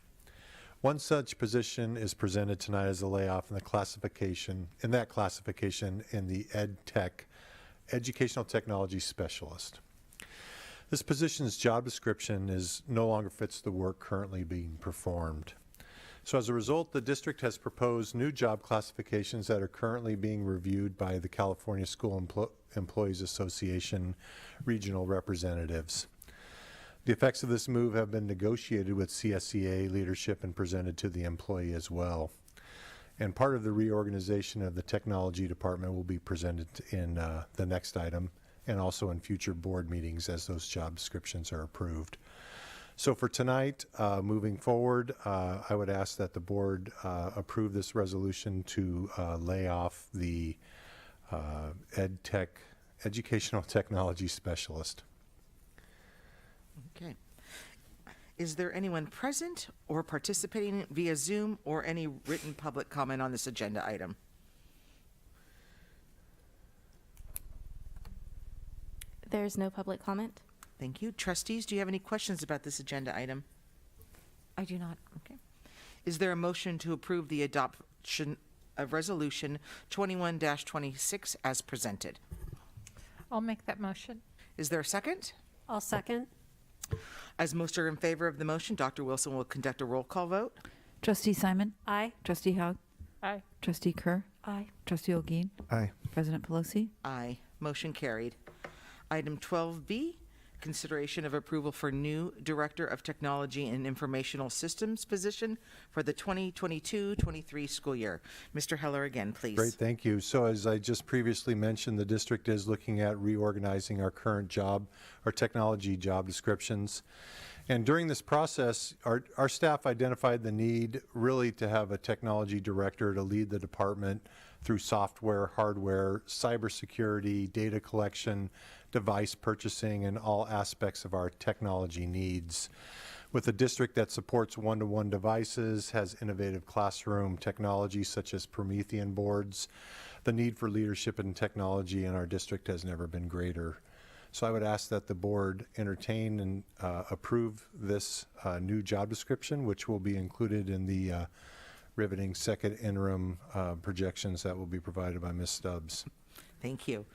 One such position is presented tonight as a layoff in the classification, in the Ed Tech, Educational Technology Specialist. This position's job description no longer fits the work currently being performed. So as a result, the district has proposed new job classifications that are currently being reviewed by the California School Employees Association regional representatives. The effects of this move have been negotiated with CSEA leadership and presented to the employee as well. And part of the reorganization of the technology department will be presented in the next item and also in future board meetings as those job descriptions are approved. So for tonight, moving forward, I would ask that the board approve this resolution to lay off the Ed Tech, Educational Technology Specialist.
Okay. Is there anyone present or participating via Zoom or any written public comment on this agenda item?
There's no public comment.
Thank you. Trustees, do you have any questions about this agenda item?
I do not.
Okay. Is there a motion to approve the adoption of Resolution 21-26 as presented?
I'll make that motion.
Is there a second?
I'll second.
As most are in favor of the motion, Dr. Wilson will conduct a roll call vote.
Trustee Simon?
Aye.
Trustee Haug?
Aye.
Trustee Kerr?
Aye.
Trustee Olguin?
Aye.
President Pelosi?
Aye. Motion carried. Item 12B, consideration of approval for new Director of Technology and Informational Systems position for the 2022-23 school year. Mr. Heller again, please.
Great, thank you. So as I just previously mentioned, the district is looking at reorganizing our current technology job descriptions. And during this process, our staff identified the need really to have a technology director to lead the department through software, hardware, cybersecurity, data collection, device purchasing, and all aspects of our technology needs. With a district that supports one-to-one devices, has innovative classroom technology such as Promethean boards, the need for leadership in technology in our district has never been greater. So I would ask that the board entertain and approve this new job description, which will be included in the riveting second interim projections that will be provided by Ms. Stubbs.
Thank you.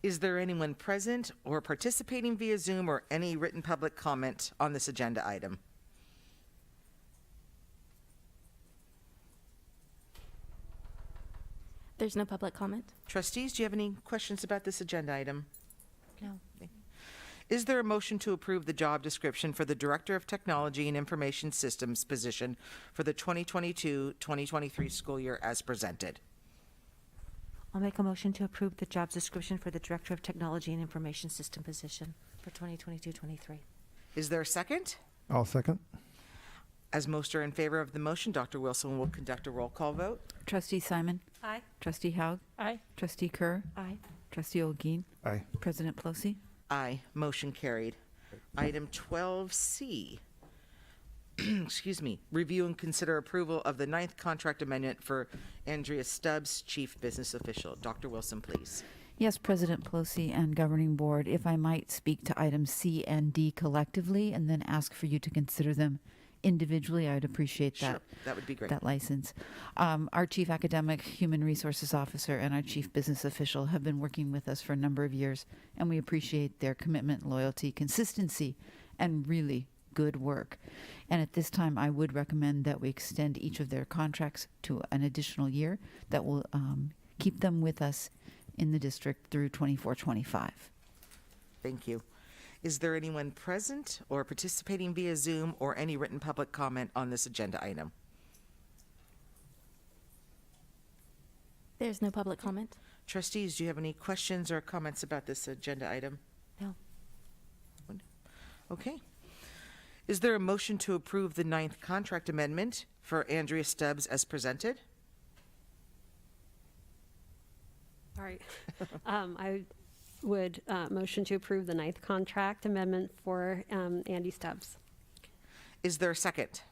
Is there anyone present or participating via Zoom or any written public comment on this agenda item?
There's no public comment.
Trustees, do you have any questions about this agenda item?
No.
Is there a motion to approve the job description for the Director of Technology and Information Systems position for the 2022-2023 school year as presented?
I'll make a motion to approve the job description for the Director of Technology and Information System position for 2022-23.
Is there a second?
I'll second.
As most are in favor of the motion, Dr. Wilson will conduct a roll call vote.
Trustee Simon?
Aye.
Trustee Haug?
Aye.
Trustee Kerr?
Aye.
Trustee Olguin?
Aye.
President Pelosi?
Aye. Motion carried. Item 12C. Excuse me. Review and consider approval of the 9th contract amendment for Andrea Stubbs, Chief Business Official. Dr. Wilson, please.
Yes, President Pelosi and Governing Board, if I might speak to items C and D collectively and then ask for you to consider them individually, I would appreciate that.
Sure, that would be great.
That license. Our Chief Academic Human Resources Officer and our Chief Business Official have been working with us for a number of years, and we appreciate their commitment, loyalty, consistency, and really good work. And at this time, I would recommend that we extend each of their contracts to an additional year that will keep them with us in the district through 24-25.
Thank you. Is there anyone present or participating via Zoom or any written public comment on this agenda item?
There's no public comment.
Trustees, do you have any questions or comments about this agenda item?
No.
Okay. Is there a motion to approve the 9th contract amendment for Andrea Stubbs as presented?
All right. I would motion to approve the 9th contract amendment for Andy Stubbs.
Is there a second?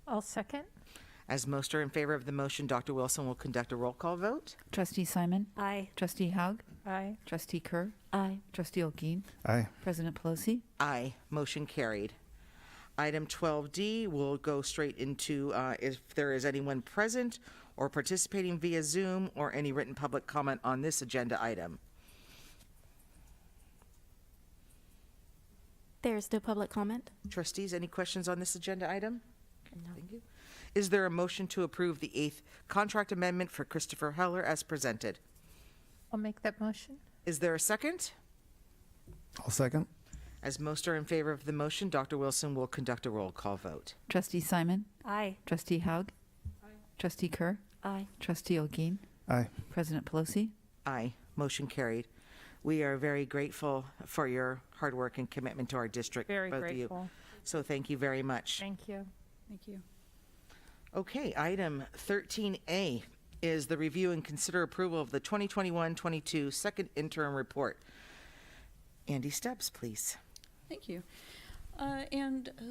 I'll second.
As most are in favor of the motion, Dr. Wilson will conduct a roll call vote.
Trustee Simon?
Aye.
Trustee Haug?
Aye.
Trustee Kerr?
Aye.
Trustee Olguin?
Aye.
President Pelosi?
Aye. Motion carried. Item 12D will go straight into if there is anyone present or participating via Zoom or any written public comment on this agenda item.
There is no public comment.
Trustees, any questions on this agenda item? Okay, thank you. Is there a motion to approve the 8th contract amendment for Christopher Heller as presented?
I'll make that motion.
Is there a second?
I'll second.
As most are in favor of the motion, Dr. Wilson will conduct a roll call vote.
Trustee Simon?
Aye.
Trustee Haug?
Aye.
Trustee Kerr?
Aye.
Trustee Olguin?
Aye.
President Pelosi?
Aye. Motion carried. We are very grateful for your hard work and commitment to our district,
Very
both of you.
grateful.
So thank you very much.
Thank you.
Thank you.
Okay, item 13A is the review and consider approval of the 2021-22 second interim report. Andy Stubbs, please.
Thank you.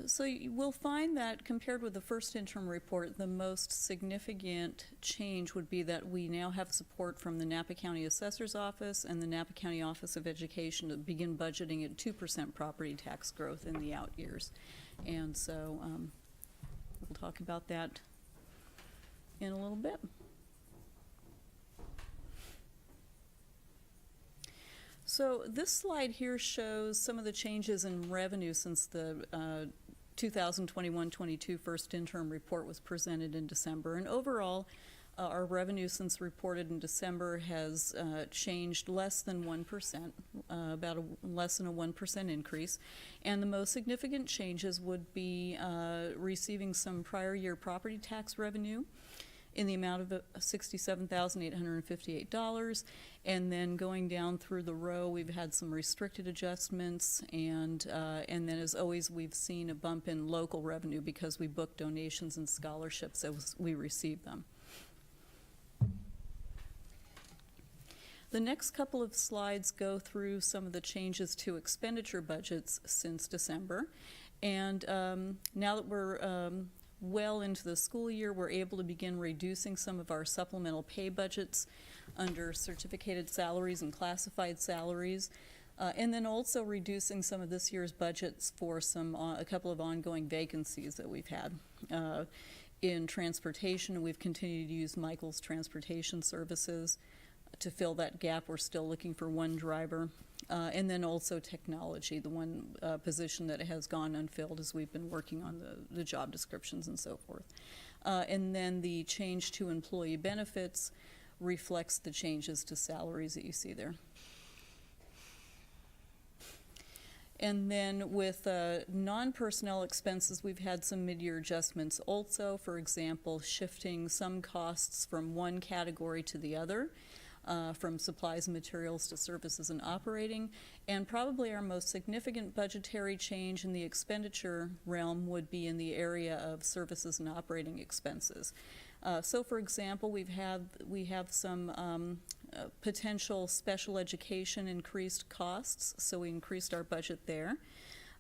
So you will find that compared with the first interim report, the most significant change would be that we now have support from the Napa County Assessor's Office and the Napa County Office of Education to begin budgeting at 2% property tax growth in the out years. And so we'll talk about that in a little bit. So this slide here shows some of the changes in revenue since the 2021-22 first interim report was presented in December. And overall, our revenue since reported in December has changed less than 1%, less than a 1% increase. And the most significant changes would be receiving some prior year property tax revenue in the amount of $67,858, and then going down through the row, we've had some restricted adjustments, and then as always, we've seen a bump in local revenue because we book donations and scholarships as we receive them. The next couple of slides go through some of the changes to expenditure budgets since December, and now that we're well into the school year, we're able to begin reducing some of our supplemental pay budgets under certificated salaries and classified salaries, and then also reducing some of this year's budgets for a couple of ongoing vacancies that we've had. In transportation, we've continued to use Michael's Transportation Services to fill that gap. We're still looking for one driver. And then also technology, the one position that has gone unfilled as we've been working on the job descriptions and so forth. And then the change to employee benefits reflects the changes to salaries that you see there. And then with non-personnel expenses, we've had some mid-year adjustments also. For example, shifting some costs from one category to the other. From supplies and materials to services and operating. And probably our most significant budgetary change in the expenditure realm would be in the area of services and operating expenses. So for example, we have some potential special education increased costs, so we increased our budget there.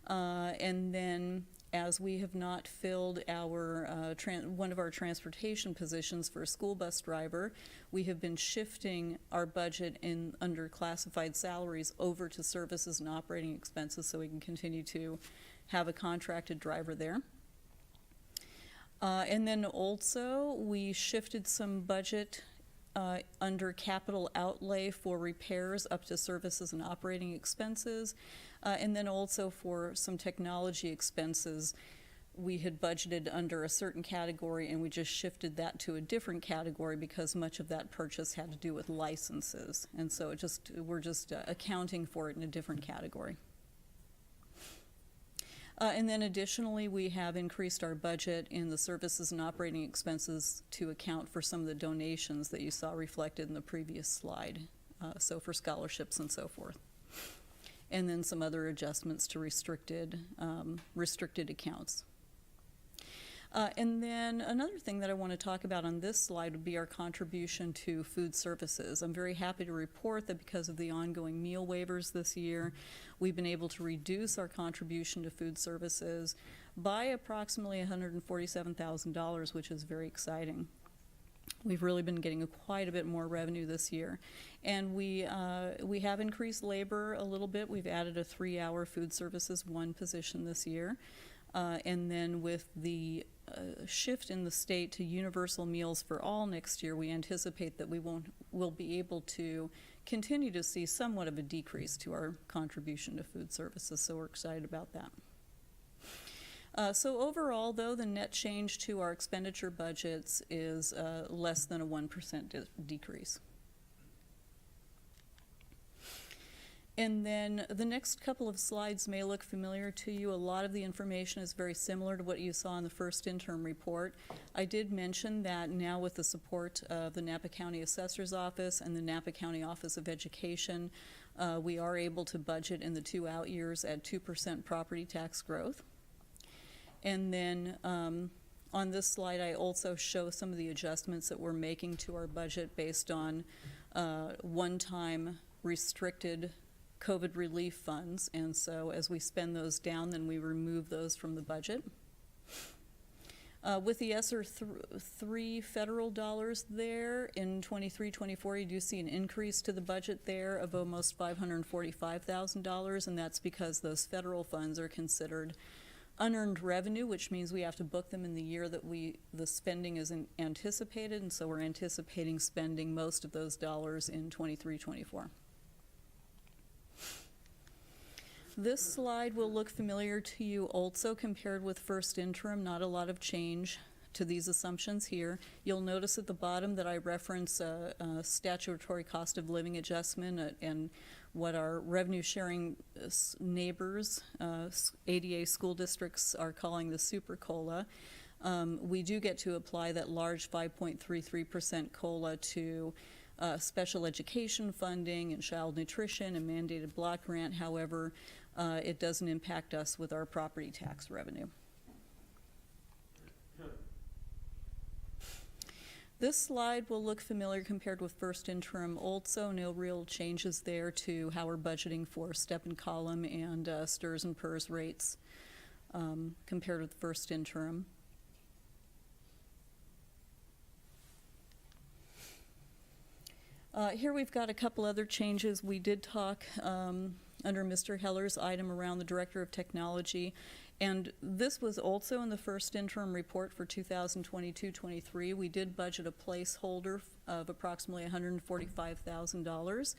And then as we have not filled our one of our transportation positions for a school bus driver, we have been shifting our budget under classified salaries over to services and operating expenses so we can continue to have a contracted driver there. And then also we shifted some budget under capital outlay for repairs up to services and operating expenses. And then also for some technology expenses, we had budgeted under a certain category and we just shifted that to a different category because much of that purchase had to do with licenses. And so we're just accounting for it in a different category. And then additionally, we have increased our budget in the services and operating expenses to account for some of the donations that you saw reflected in the previous slide, so for scholarships and so forth. And then some other adjustments to restricted accounts. And then another thing that I want to talk about on this slide would be our contribution to food services. I'm very happy to report that because of the ongoing meal waivers this year, we've been able to reduce our contribution to food services by approximately $147,000, which is very exciting. We've really been getting quite a bit more revenue this year. And we have increased labor a little bit. We've added a 3-hour food services 1 position this year. And then with the shift in the state to universal meals for all next year, we anticipate that we'll be able to continue to see somewhat of a decrease to our contribution to food services, so we're excited about that. So overall, though, the net change to our expenditure budgets is less than a 1% decrease. And then the next couple of slides may look familiar to you. A lot of the information is very similar to what you saw in the first interim report. I did mention that now with the support of the Napa County Assessor's Office and the Napa County Office of Education, we are able to budget in the 2 out years at 2% property tax growth. And then on this slide, I also show some of the adjustments that we're making to our budget based on one-time restricted COVID relief funds, and so as we spend those down, then we remove those from the budget. With the ESSER 3 federal dollars there in 23-24, you do see an increase to the budget there of almost $545,000, and that's because those federal funds are considered unearned revenue, which means we have to book them in the year that the spending is anticipated, and so we're anticipating spending most of those dollars in 23-24. This slide will look familiar to you also compared with first interim. Not a lot of change to these assumptions here. You'll notice at the bottom that I reference a statutory cost of living adjustment and what our revenue sharing neighbors, ADA school districts, are calling the super COLA. We do get to apply that large 5.33% COLA to special education funding and child nutrition and mandated block grant. However, it doesn't impact us with our property tax revenue. This slide will look familiar compared with first interim. Also, no real changes there to how we're budgeting for step and column and STRS and PERS rates compared with first interim. Here we've got a couple other changes. We did talk under Mr. Heller's item around the Director of Technology, and this was also in the first interim report for 2022-23. We did budget a placeholder of approximately $145,000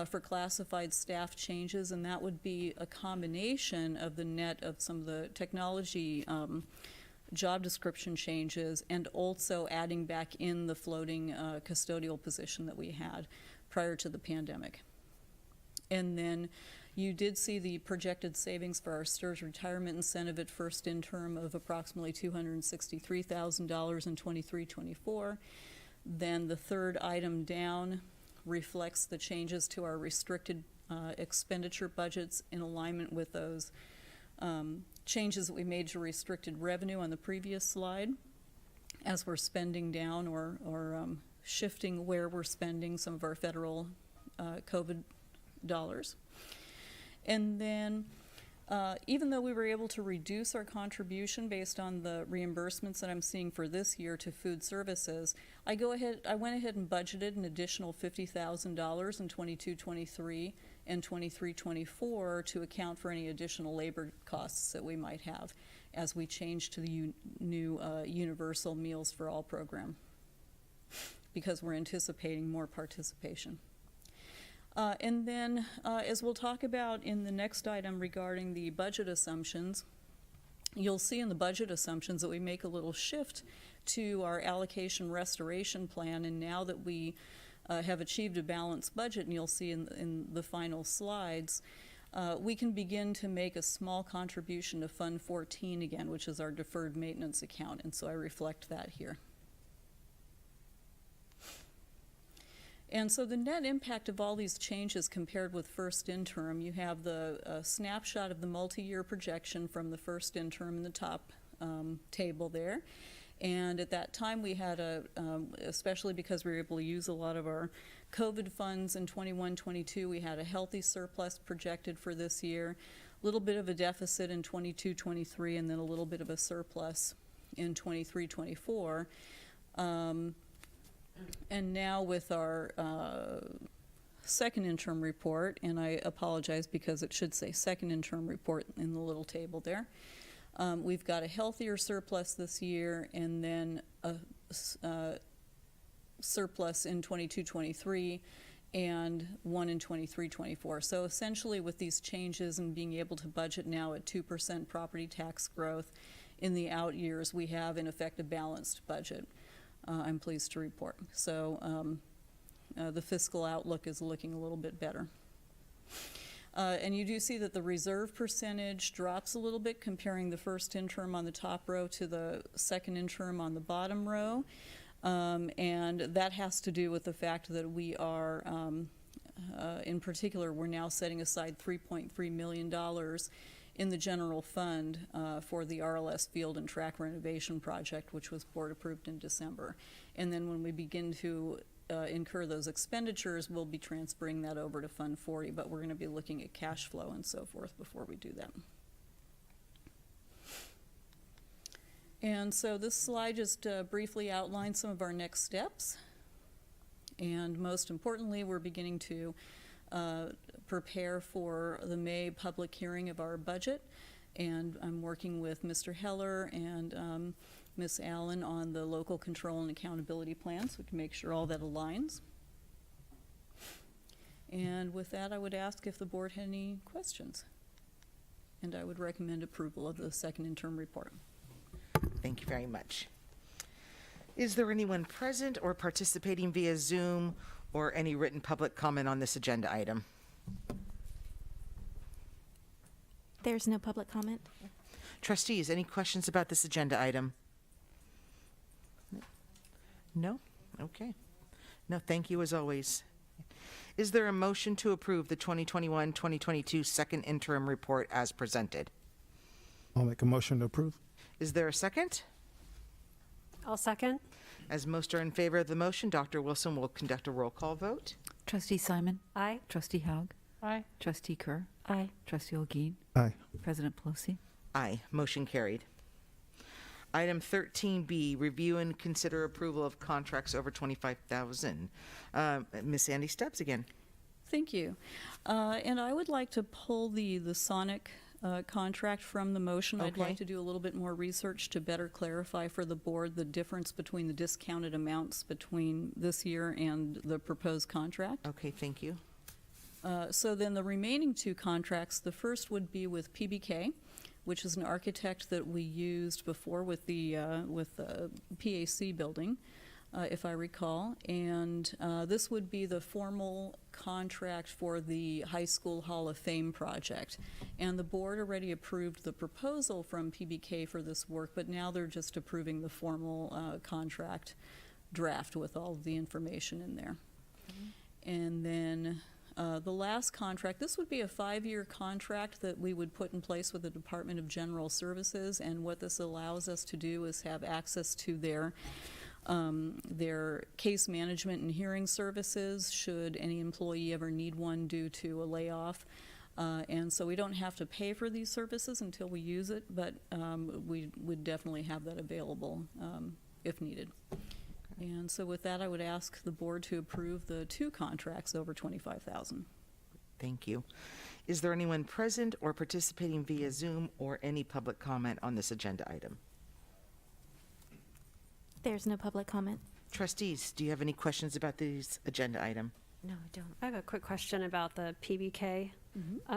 for classified staff changes, and that would be a combination of the net of some of the technology job description changes and also adding back in the floating custodial position that we had prior to the pandemic. And then you did see the projected savings for our STRS retirement incentive at first interim of approximately $263,000 in 23-24. Then the third item down reflects the changes to our restricted expenditure budgets in alignment with those changes that we made to restricted revenue on the previous slide as we're spending down or shifting where we're spending some of our federal COVID dollars. And then even though we were able to reduce our contribution based on the reimbursements that I'm seeing for this year to food services, I went ahead and budgeted an additional $50,000 in 22-23 and 23-24 to account for any additional labor costs that we might have as we change to the new Universal Meals for All program, because we're anticipating more participation. And then, as we'll talk about in the next item regarding the budget assumptions, you'll see in the budget assumptions that we make a little shift to our allocation restoration plan, and now that we have achieved a balanced budget, and you'll see in the final slides, we can begin to make a small contribution to Fund 14 again, which is our deferred maintenance account, and so I reflect that here. And so the net impact of all these changes compared with first interim, you have the snapshot of the multi-year projection from the first interim in the top table there. And at that time we had especially because we were able to use a lot of our COVID funds in 21-22, we had a healthy surplus projected for this year, a little bit of a deficit in 22-23, and then a little bit of a surplus in 23-24. And now with our second interim report, and I apologize because it should say second interim report in the little table there, we've got a healthier surplus this year, and then a surplus in 22-23 and one in 23-24. So essentially with these changes and being able to budget now at 2% property tax growth in the out years, we have in effect a balanced budget. I'm pleased to report. So the fiscal outlook is looking a little bit better. And you do see that the reserve percentage drops a little bit comparing the first interim on the top row to the second interim on the bottom row. And that has to do with the fact that we are, in particular, we're now setting aside $3.3 million in the general fund for the RLS field and track renovation project, which was board approved in December. And then when we begin to incur those expenditures, we'll be transferring that over to Fund 40, but we're going to be looking at cash flow and so forth before we do that. And so this slide just briefly outlines some of our next steps. And most importantly, we're beginning to prepare for the May public hearing of our budget. And I'm working with Mr. Heller and Ms. Allen on the local control and accountability plan, so we can make sure all that aligns. And with that, I would ask if the board had any questions. And I would recommend approval of the second interim report.
Thank you very much. Is there anyone present or participating via Zoom or any written public comment on this agenda item?
There's no public comment.
Trustees, any questions about this agenda item? No? Okay. No, thank you as always. Is there a motion to approve the 2021-2022 second interim report as presented?
I'll make a motion to approve.
Is there a second?
I'll second.
As most are in favor of the motion, Dr. Wilson will conduct a roll call vote.
Trustee Simon?
Aye.
Trustee Haug?
Aye.
Trustee Kerr?
Aye.
Trustee Olguin?
Aye.
President Pelosi?
Aye. Motion carried. Item 13B, review and consider approval of contracts over $25,000. Ms. Sandy Stubbs again.
Thank you. And I would like to pull the Sonic contract from the motion. I'd
Okay.
like to do a little bit more research to better clarify for the board the difference between the discounted amounts between this year and the proposed contract.
Okay, thank you.
So then the remaining two contracts, the first would be with PBK, which is an architect that we used before with the PAC building, if I recall. And this would be the formal contract for the High School Hall of Fame project. And the board already approved the proposal from PBK for this work, but now they're just approving the formal contract draft with all of the information in there. And then the last contract, this would be a 5-year contract that we would put in place with the Department of General Services, and what this allows us to do is have access to their case management and hearing services should any employee ever need one due to a layoff. And so we don't have to pay for these services until we use it, but we would definitely have that available if needed. And so with that, I would ask the board to approve the two contracts over $25,000.
Thank you. Is there anyone present or participating via Zoom or any public comment on this agenda item?
There's no public comment.
Trustees, do you have any questions about this agenda item?
No, I don't.
I have a quick question about the PBK.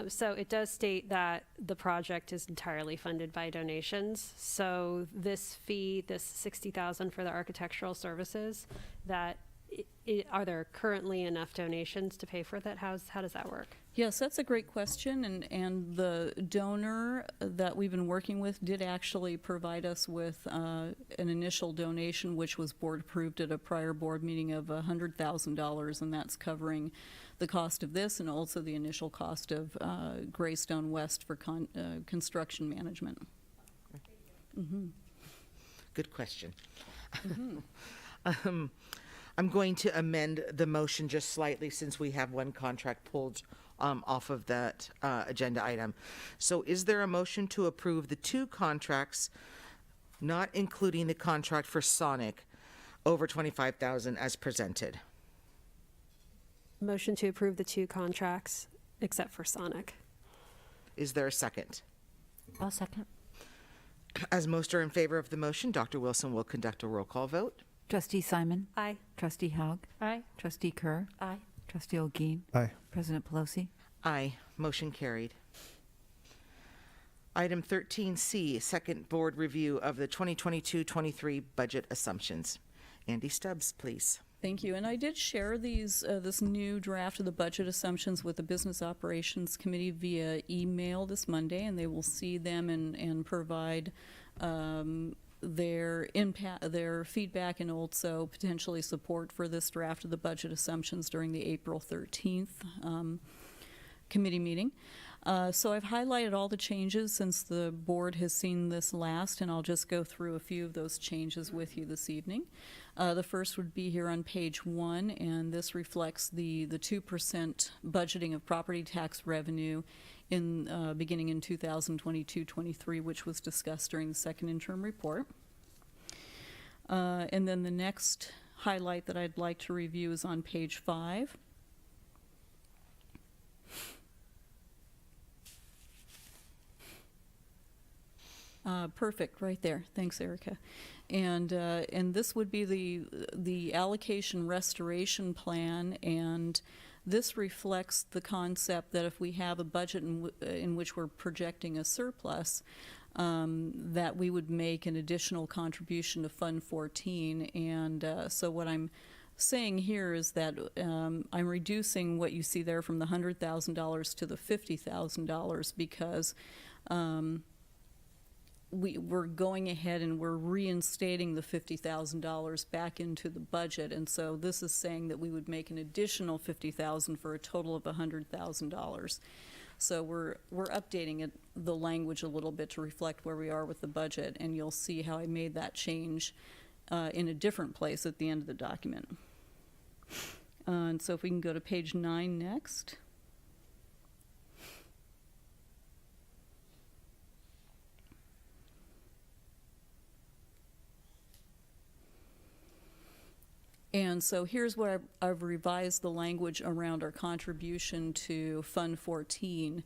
So it does state that the project is entirely funded by donations. So this fee, this $60,000 for the architectural services, that are there currently enough donations to pay for that? How does that work?
Yes, that's a great question, and the donor that we've been working with did actually provide us with an initial donation, which was board approved at a prior board meeting of $100,000, and that's covering the cost of this and also the initial cost of Greystone West for construction management. Mm-hmm.
Good question. I'm going to amend the motion just slightly since we have one contract pulled off of that agenda item. So is there a motion to approve the 2 contracts, not including the contract for Sonic, over $25,000 as presented?
Motion to approve the 2 contracts except for Sonic.
Is there a second?
I'll second.
As most are in favor of the motion, Dr. Wilson will conduct a roll call vote.
Trustee Simon?
Aye.
Trustee Haug?
Aye.
Trustee Kerr?
Aye.
Trustee Olguin?
Aye.
President Pelosi?
Aye. Motion carried. Item 13C, second board review of the 2022-23 budget assumptions. Andy Stubbs, please.
Thank you. And I did share this new draft of the budget assumptions with the Business Operations Committee via email this Monday, and they will see them and provide their feedback and also potentially support for this draft of the budget assumptions during the April 13th committee meeting. So I've highlighted all the changes since the board has seen this last, and I'll just go through a few of those changes with you this evening. The first would be here on page 1, and this reflects the 2% budgeting of property tax revenue in beginning in 2022-23, which was discussed during the second interim report. And then the next highlight that I'd like to review is on page 5. Perfect, right there. Thanks, Erica. And this would be the allocation restoration plan, and this reflects the concept that if we have a budget in which we're projecting a surplus, that we would make an additional contribution to Fund 14. And so what I'm saying here is that I'm reducing what you see there from the $100,000 to the $50,000 because we're going ahead and we're reinstating the $50,000 back into the budget, and so this is saying that we would make an additional $50,000 for a total of $100,000. So we're updating the language a little bit to reflect where we are with the budget, and you'll see how I made that change in a different place at the end of the document. And so if we can go to page 9 next. And so here's where I've revised the language around our contribution to Fund 14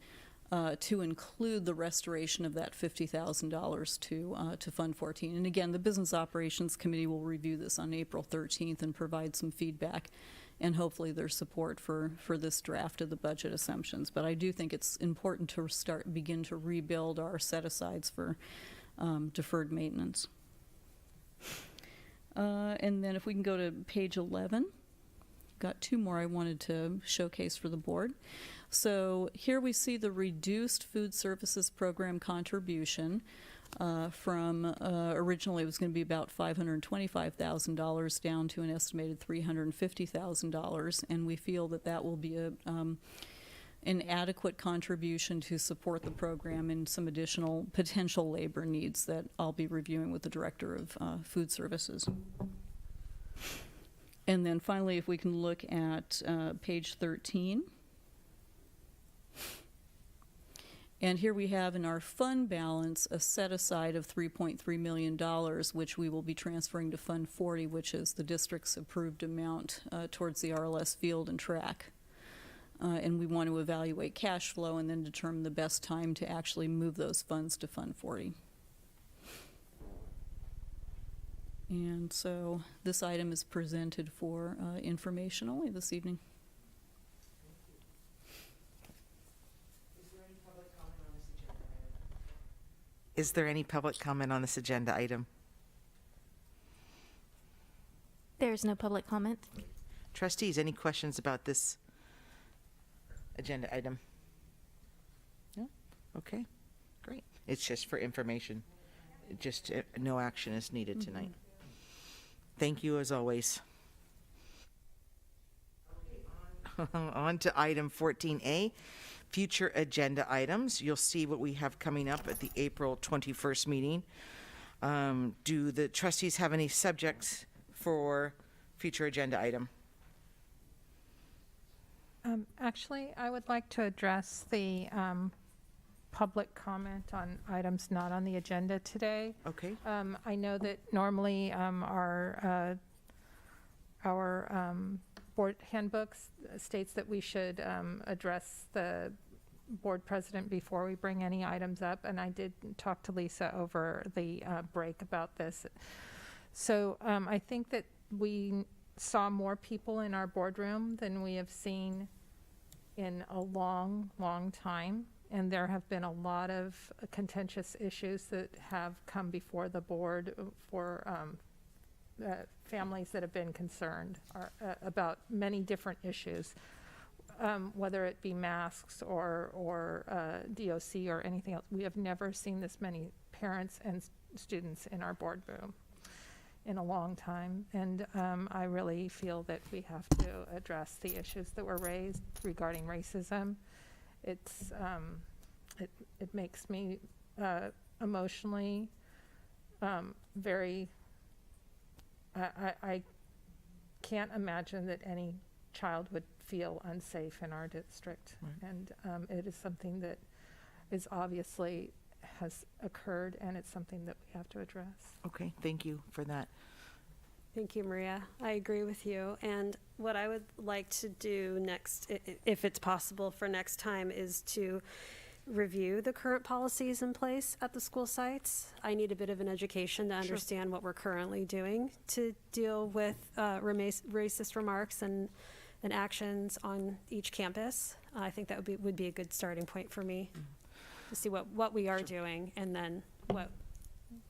to include the restoration of that $50,000 to Fund 14. And again, the Business Operations Committee will review this on April 13th and provide some feedback and hopefully their support for this draft of the budget assumptions. But I do think it's important to begin to rebuild our set-asides for deferred maintenance. And then if we can go to page 11, got 2 more I wanted to showcase for the board. So here we see the reduced food services program contribution from originally it was going to be about $525,000 down to an estimated $350,000, and we feel that that will be an adequate contribution to support the program and some additional potential labor needs that I'll be reviewing with the Director of Food Services. And then finally, if we can look at page 13. And here we have in our fund balance a set aside of $3.3 million, which we will be transferring to Fund 40, which is the district's approved amount towards the RLS field and track. And we want to evaluate cash flow and then determine the best time to actually move those funds to Fund 40. And so this item is presented for information only this evening.
Is there any public comment on this agenda item?
There's no public comment.
Trustees, any questions about this agenda item? No? Okay, great. It's just for information. Just no action is needed tonight. Thank you as always. On to item 14A, future agenda items. You'll see what we have coming up at the April 21st meeting. Do the trustees have any subjects for future agenda item?
Actually, I would like to address the public comment on items not on the agenda today.
Okay.
I know that normally our board handbooks states that we should address the board president before we bring any items up, and I did talk to Lisa over the break about this. So I think that we saw more people in our boardroom than we have seen in a long, long time. And there have been a lot of contentious issues that have come before the board for families that have been concerned about many different issues, whether it be masks or DOC or anything else. We have never seen this many parents and students in our boardroom in a long time. And I really feel that we have to address the issues that were raised regarding racism. It's it makes me emotionally very. I can't imagine that any child would feel unsafe in our district, and it is something that is obviously has occurred, and it's something that we have to address.
Okay, thank you for that.
Thank you, Maria. I agree with you. And what I would like to do next, if it's possible for next time, is to review the current policies in place at the school sites. I need a bit of an education to understand what we're currently doing to deal with racist remarks and actions on each campus. I think that would be a good starting point for me to see what we are doing, and then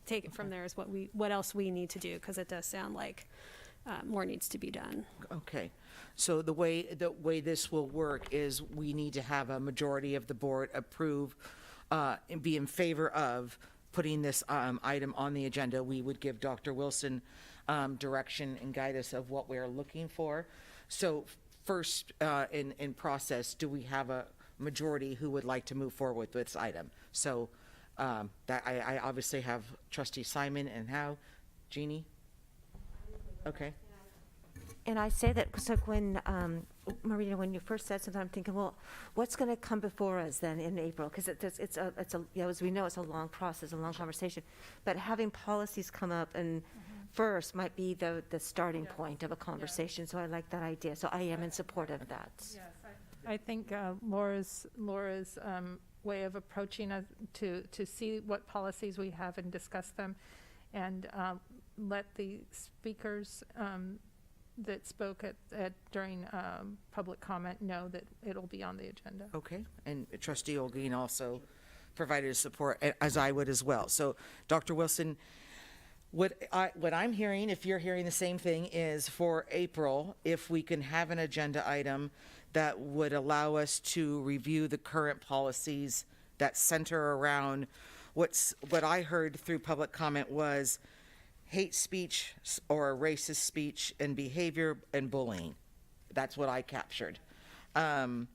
take it from there is what else we need to do, because it does sound like more needs to be done. Okay.
So the way this will work is we need to have a majority of the board approve and be in favor of putting this item on the agenda. We would give Dr. Wilson direction and guidance of what we're looking for. So first in process, do we have a majority who would like to move forward with this item? So that I obviously have Trustee Simon and how? Jeannie? Okay.
And I say that because, like, when, Maria, when you first said something, I'm thinking, well, what's going to come before us then in April? Because as we know, it's a long process, a long conversation. But having policies come up and first might be the starting point of a conversation. So I like that idea. So I am in support of that.
Yes, I think Laura's way of approaching us to see what policies we have and discuss them, and let the speakers that spoke during public comment know that it'll be on the agenda.
Okay, and Trustee Olguin also provided support, as I would as well. So, Dr. Wilson, what I'm hearing, if you're hearing the same thing, is for April, if we can have an agenda item that would allow us to review the current policies that center around what I heard through public comment was hate speech or racist speech and behavior and bullying. That's what I captured. And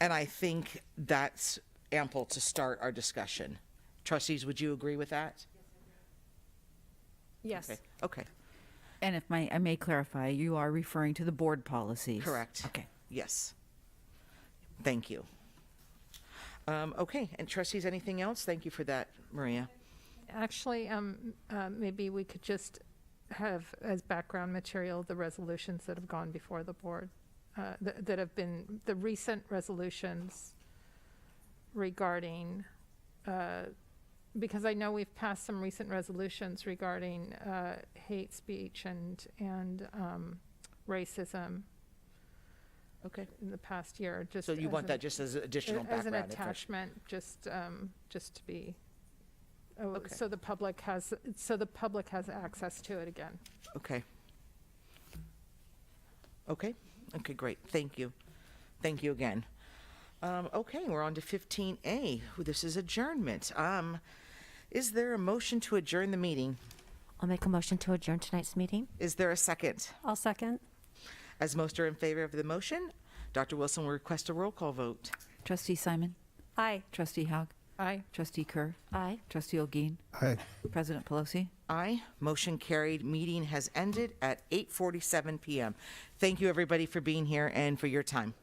I think that's ample to start our discussion. Trustees, would you agree with that?
Yes.
Okay.
And if I may clarify, you are referring to the board policies?
Correct.
Okay.
Yes. Thank you. Okay, and trustees, anything else? Thank you for that, Maria.
Actually, maybe we could just have as background material the resolutions that have gone before the board, that have been the recent resolutions regarding, because I know we've passed some recent resolutions regarding hate speech and racism.
Okay.
In the past year, just
so you want that just as additional background,
as an attachment, just to be. Okay. So the public has access to it again.
Okay. Okay, okay, great, thank you. Thank you again. Okay, we're on to 15A. This is adjournment. Is there a motion to adjourn the meeting?
I'll make a motion to adjourn tonight's meeting.
Is there a second?
I'll second.
As most are in favor of the motion, Dr. Wilson will request a roll call vote.
Trustee Simon?
Aye.
Trustee Haug?
Aye.
Trustee Kerr?
Aye.
Trustee Olguin?
Aye.
President Pelosi?
Aye. Motion carried. Meeting has ended at 8:47 p.m. Thank you, everybody, for being here and for your time.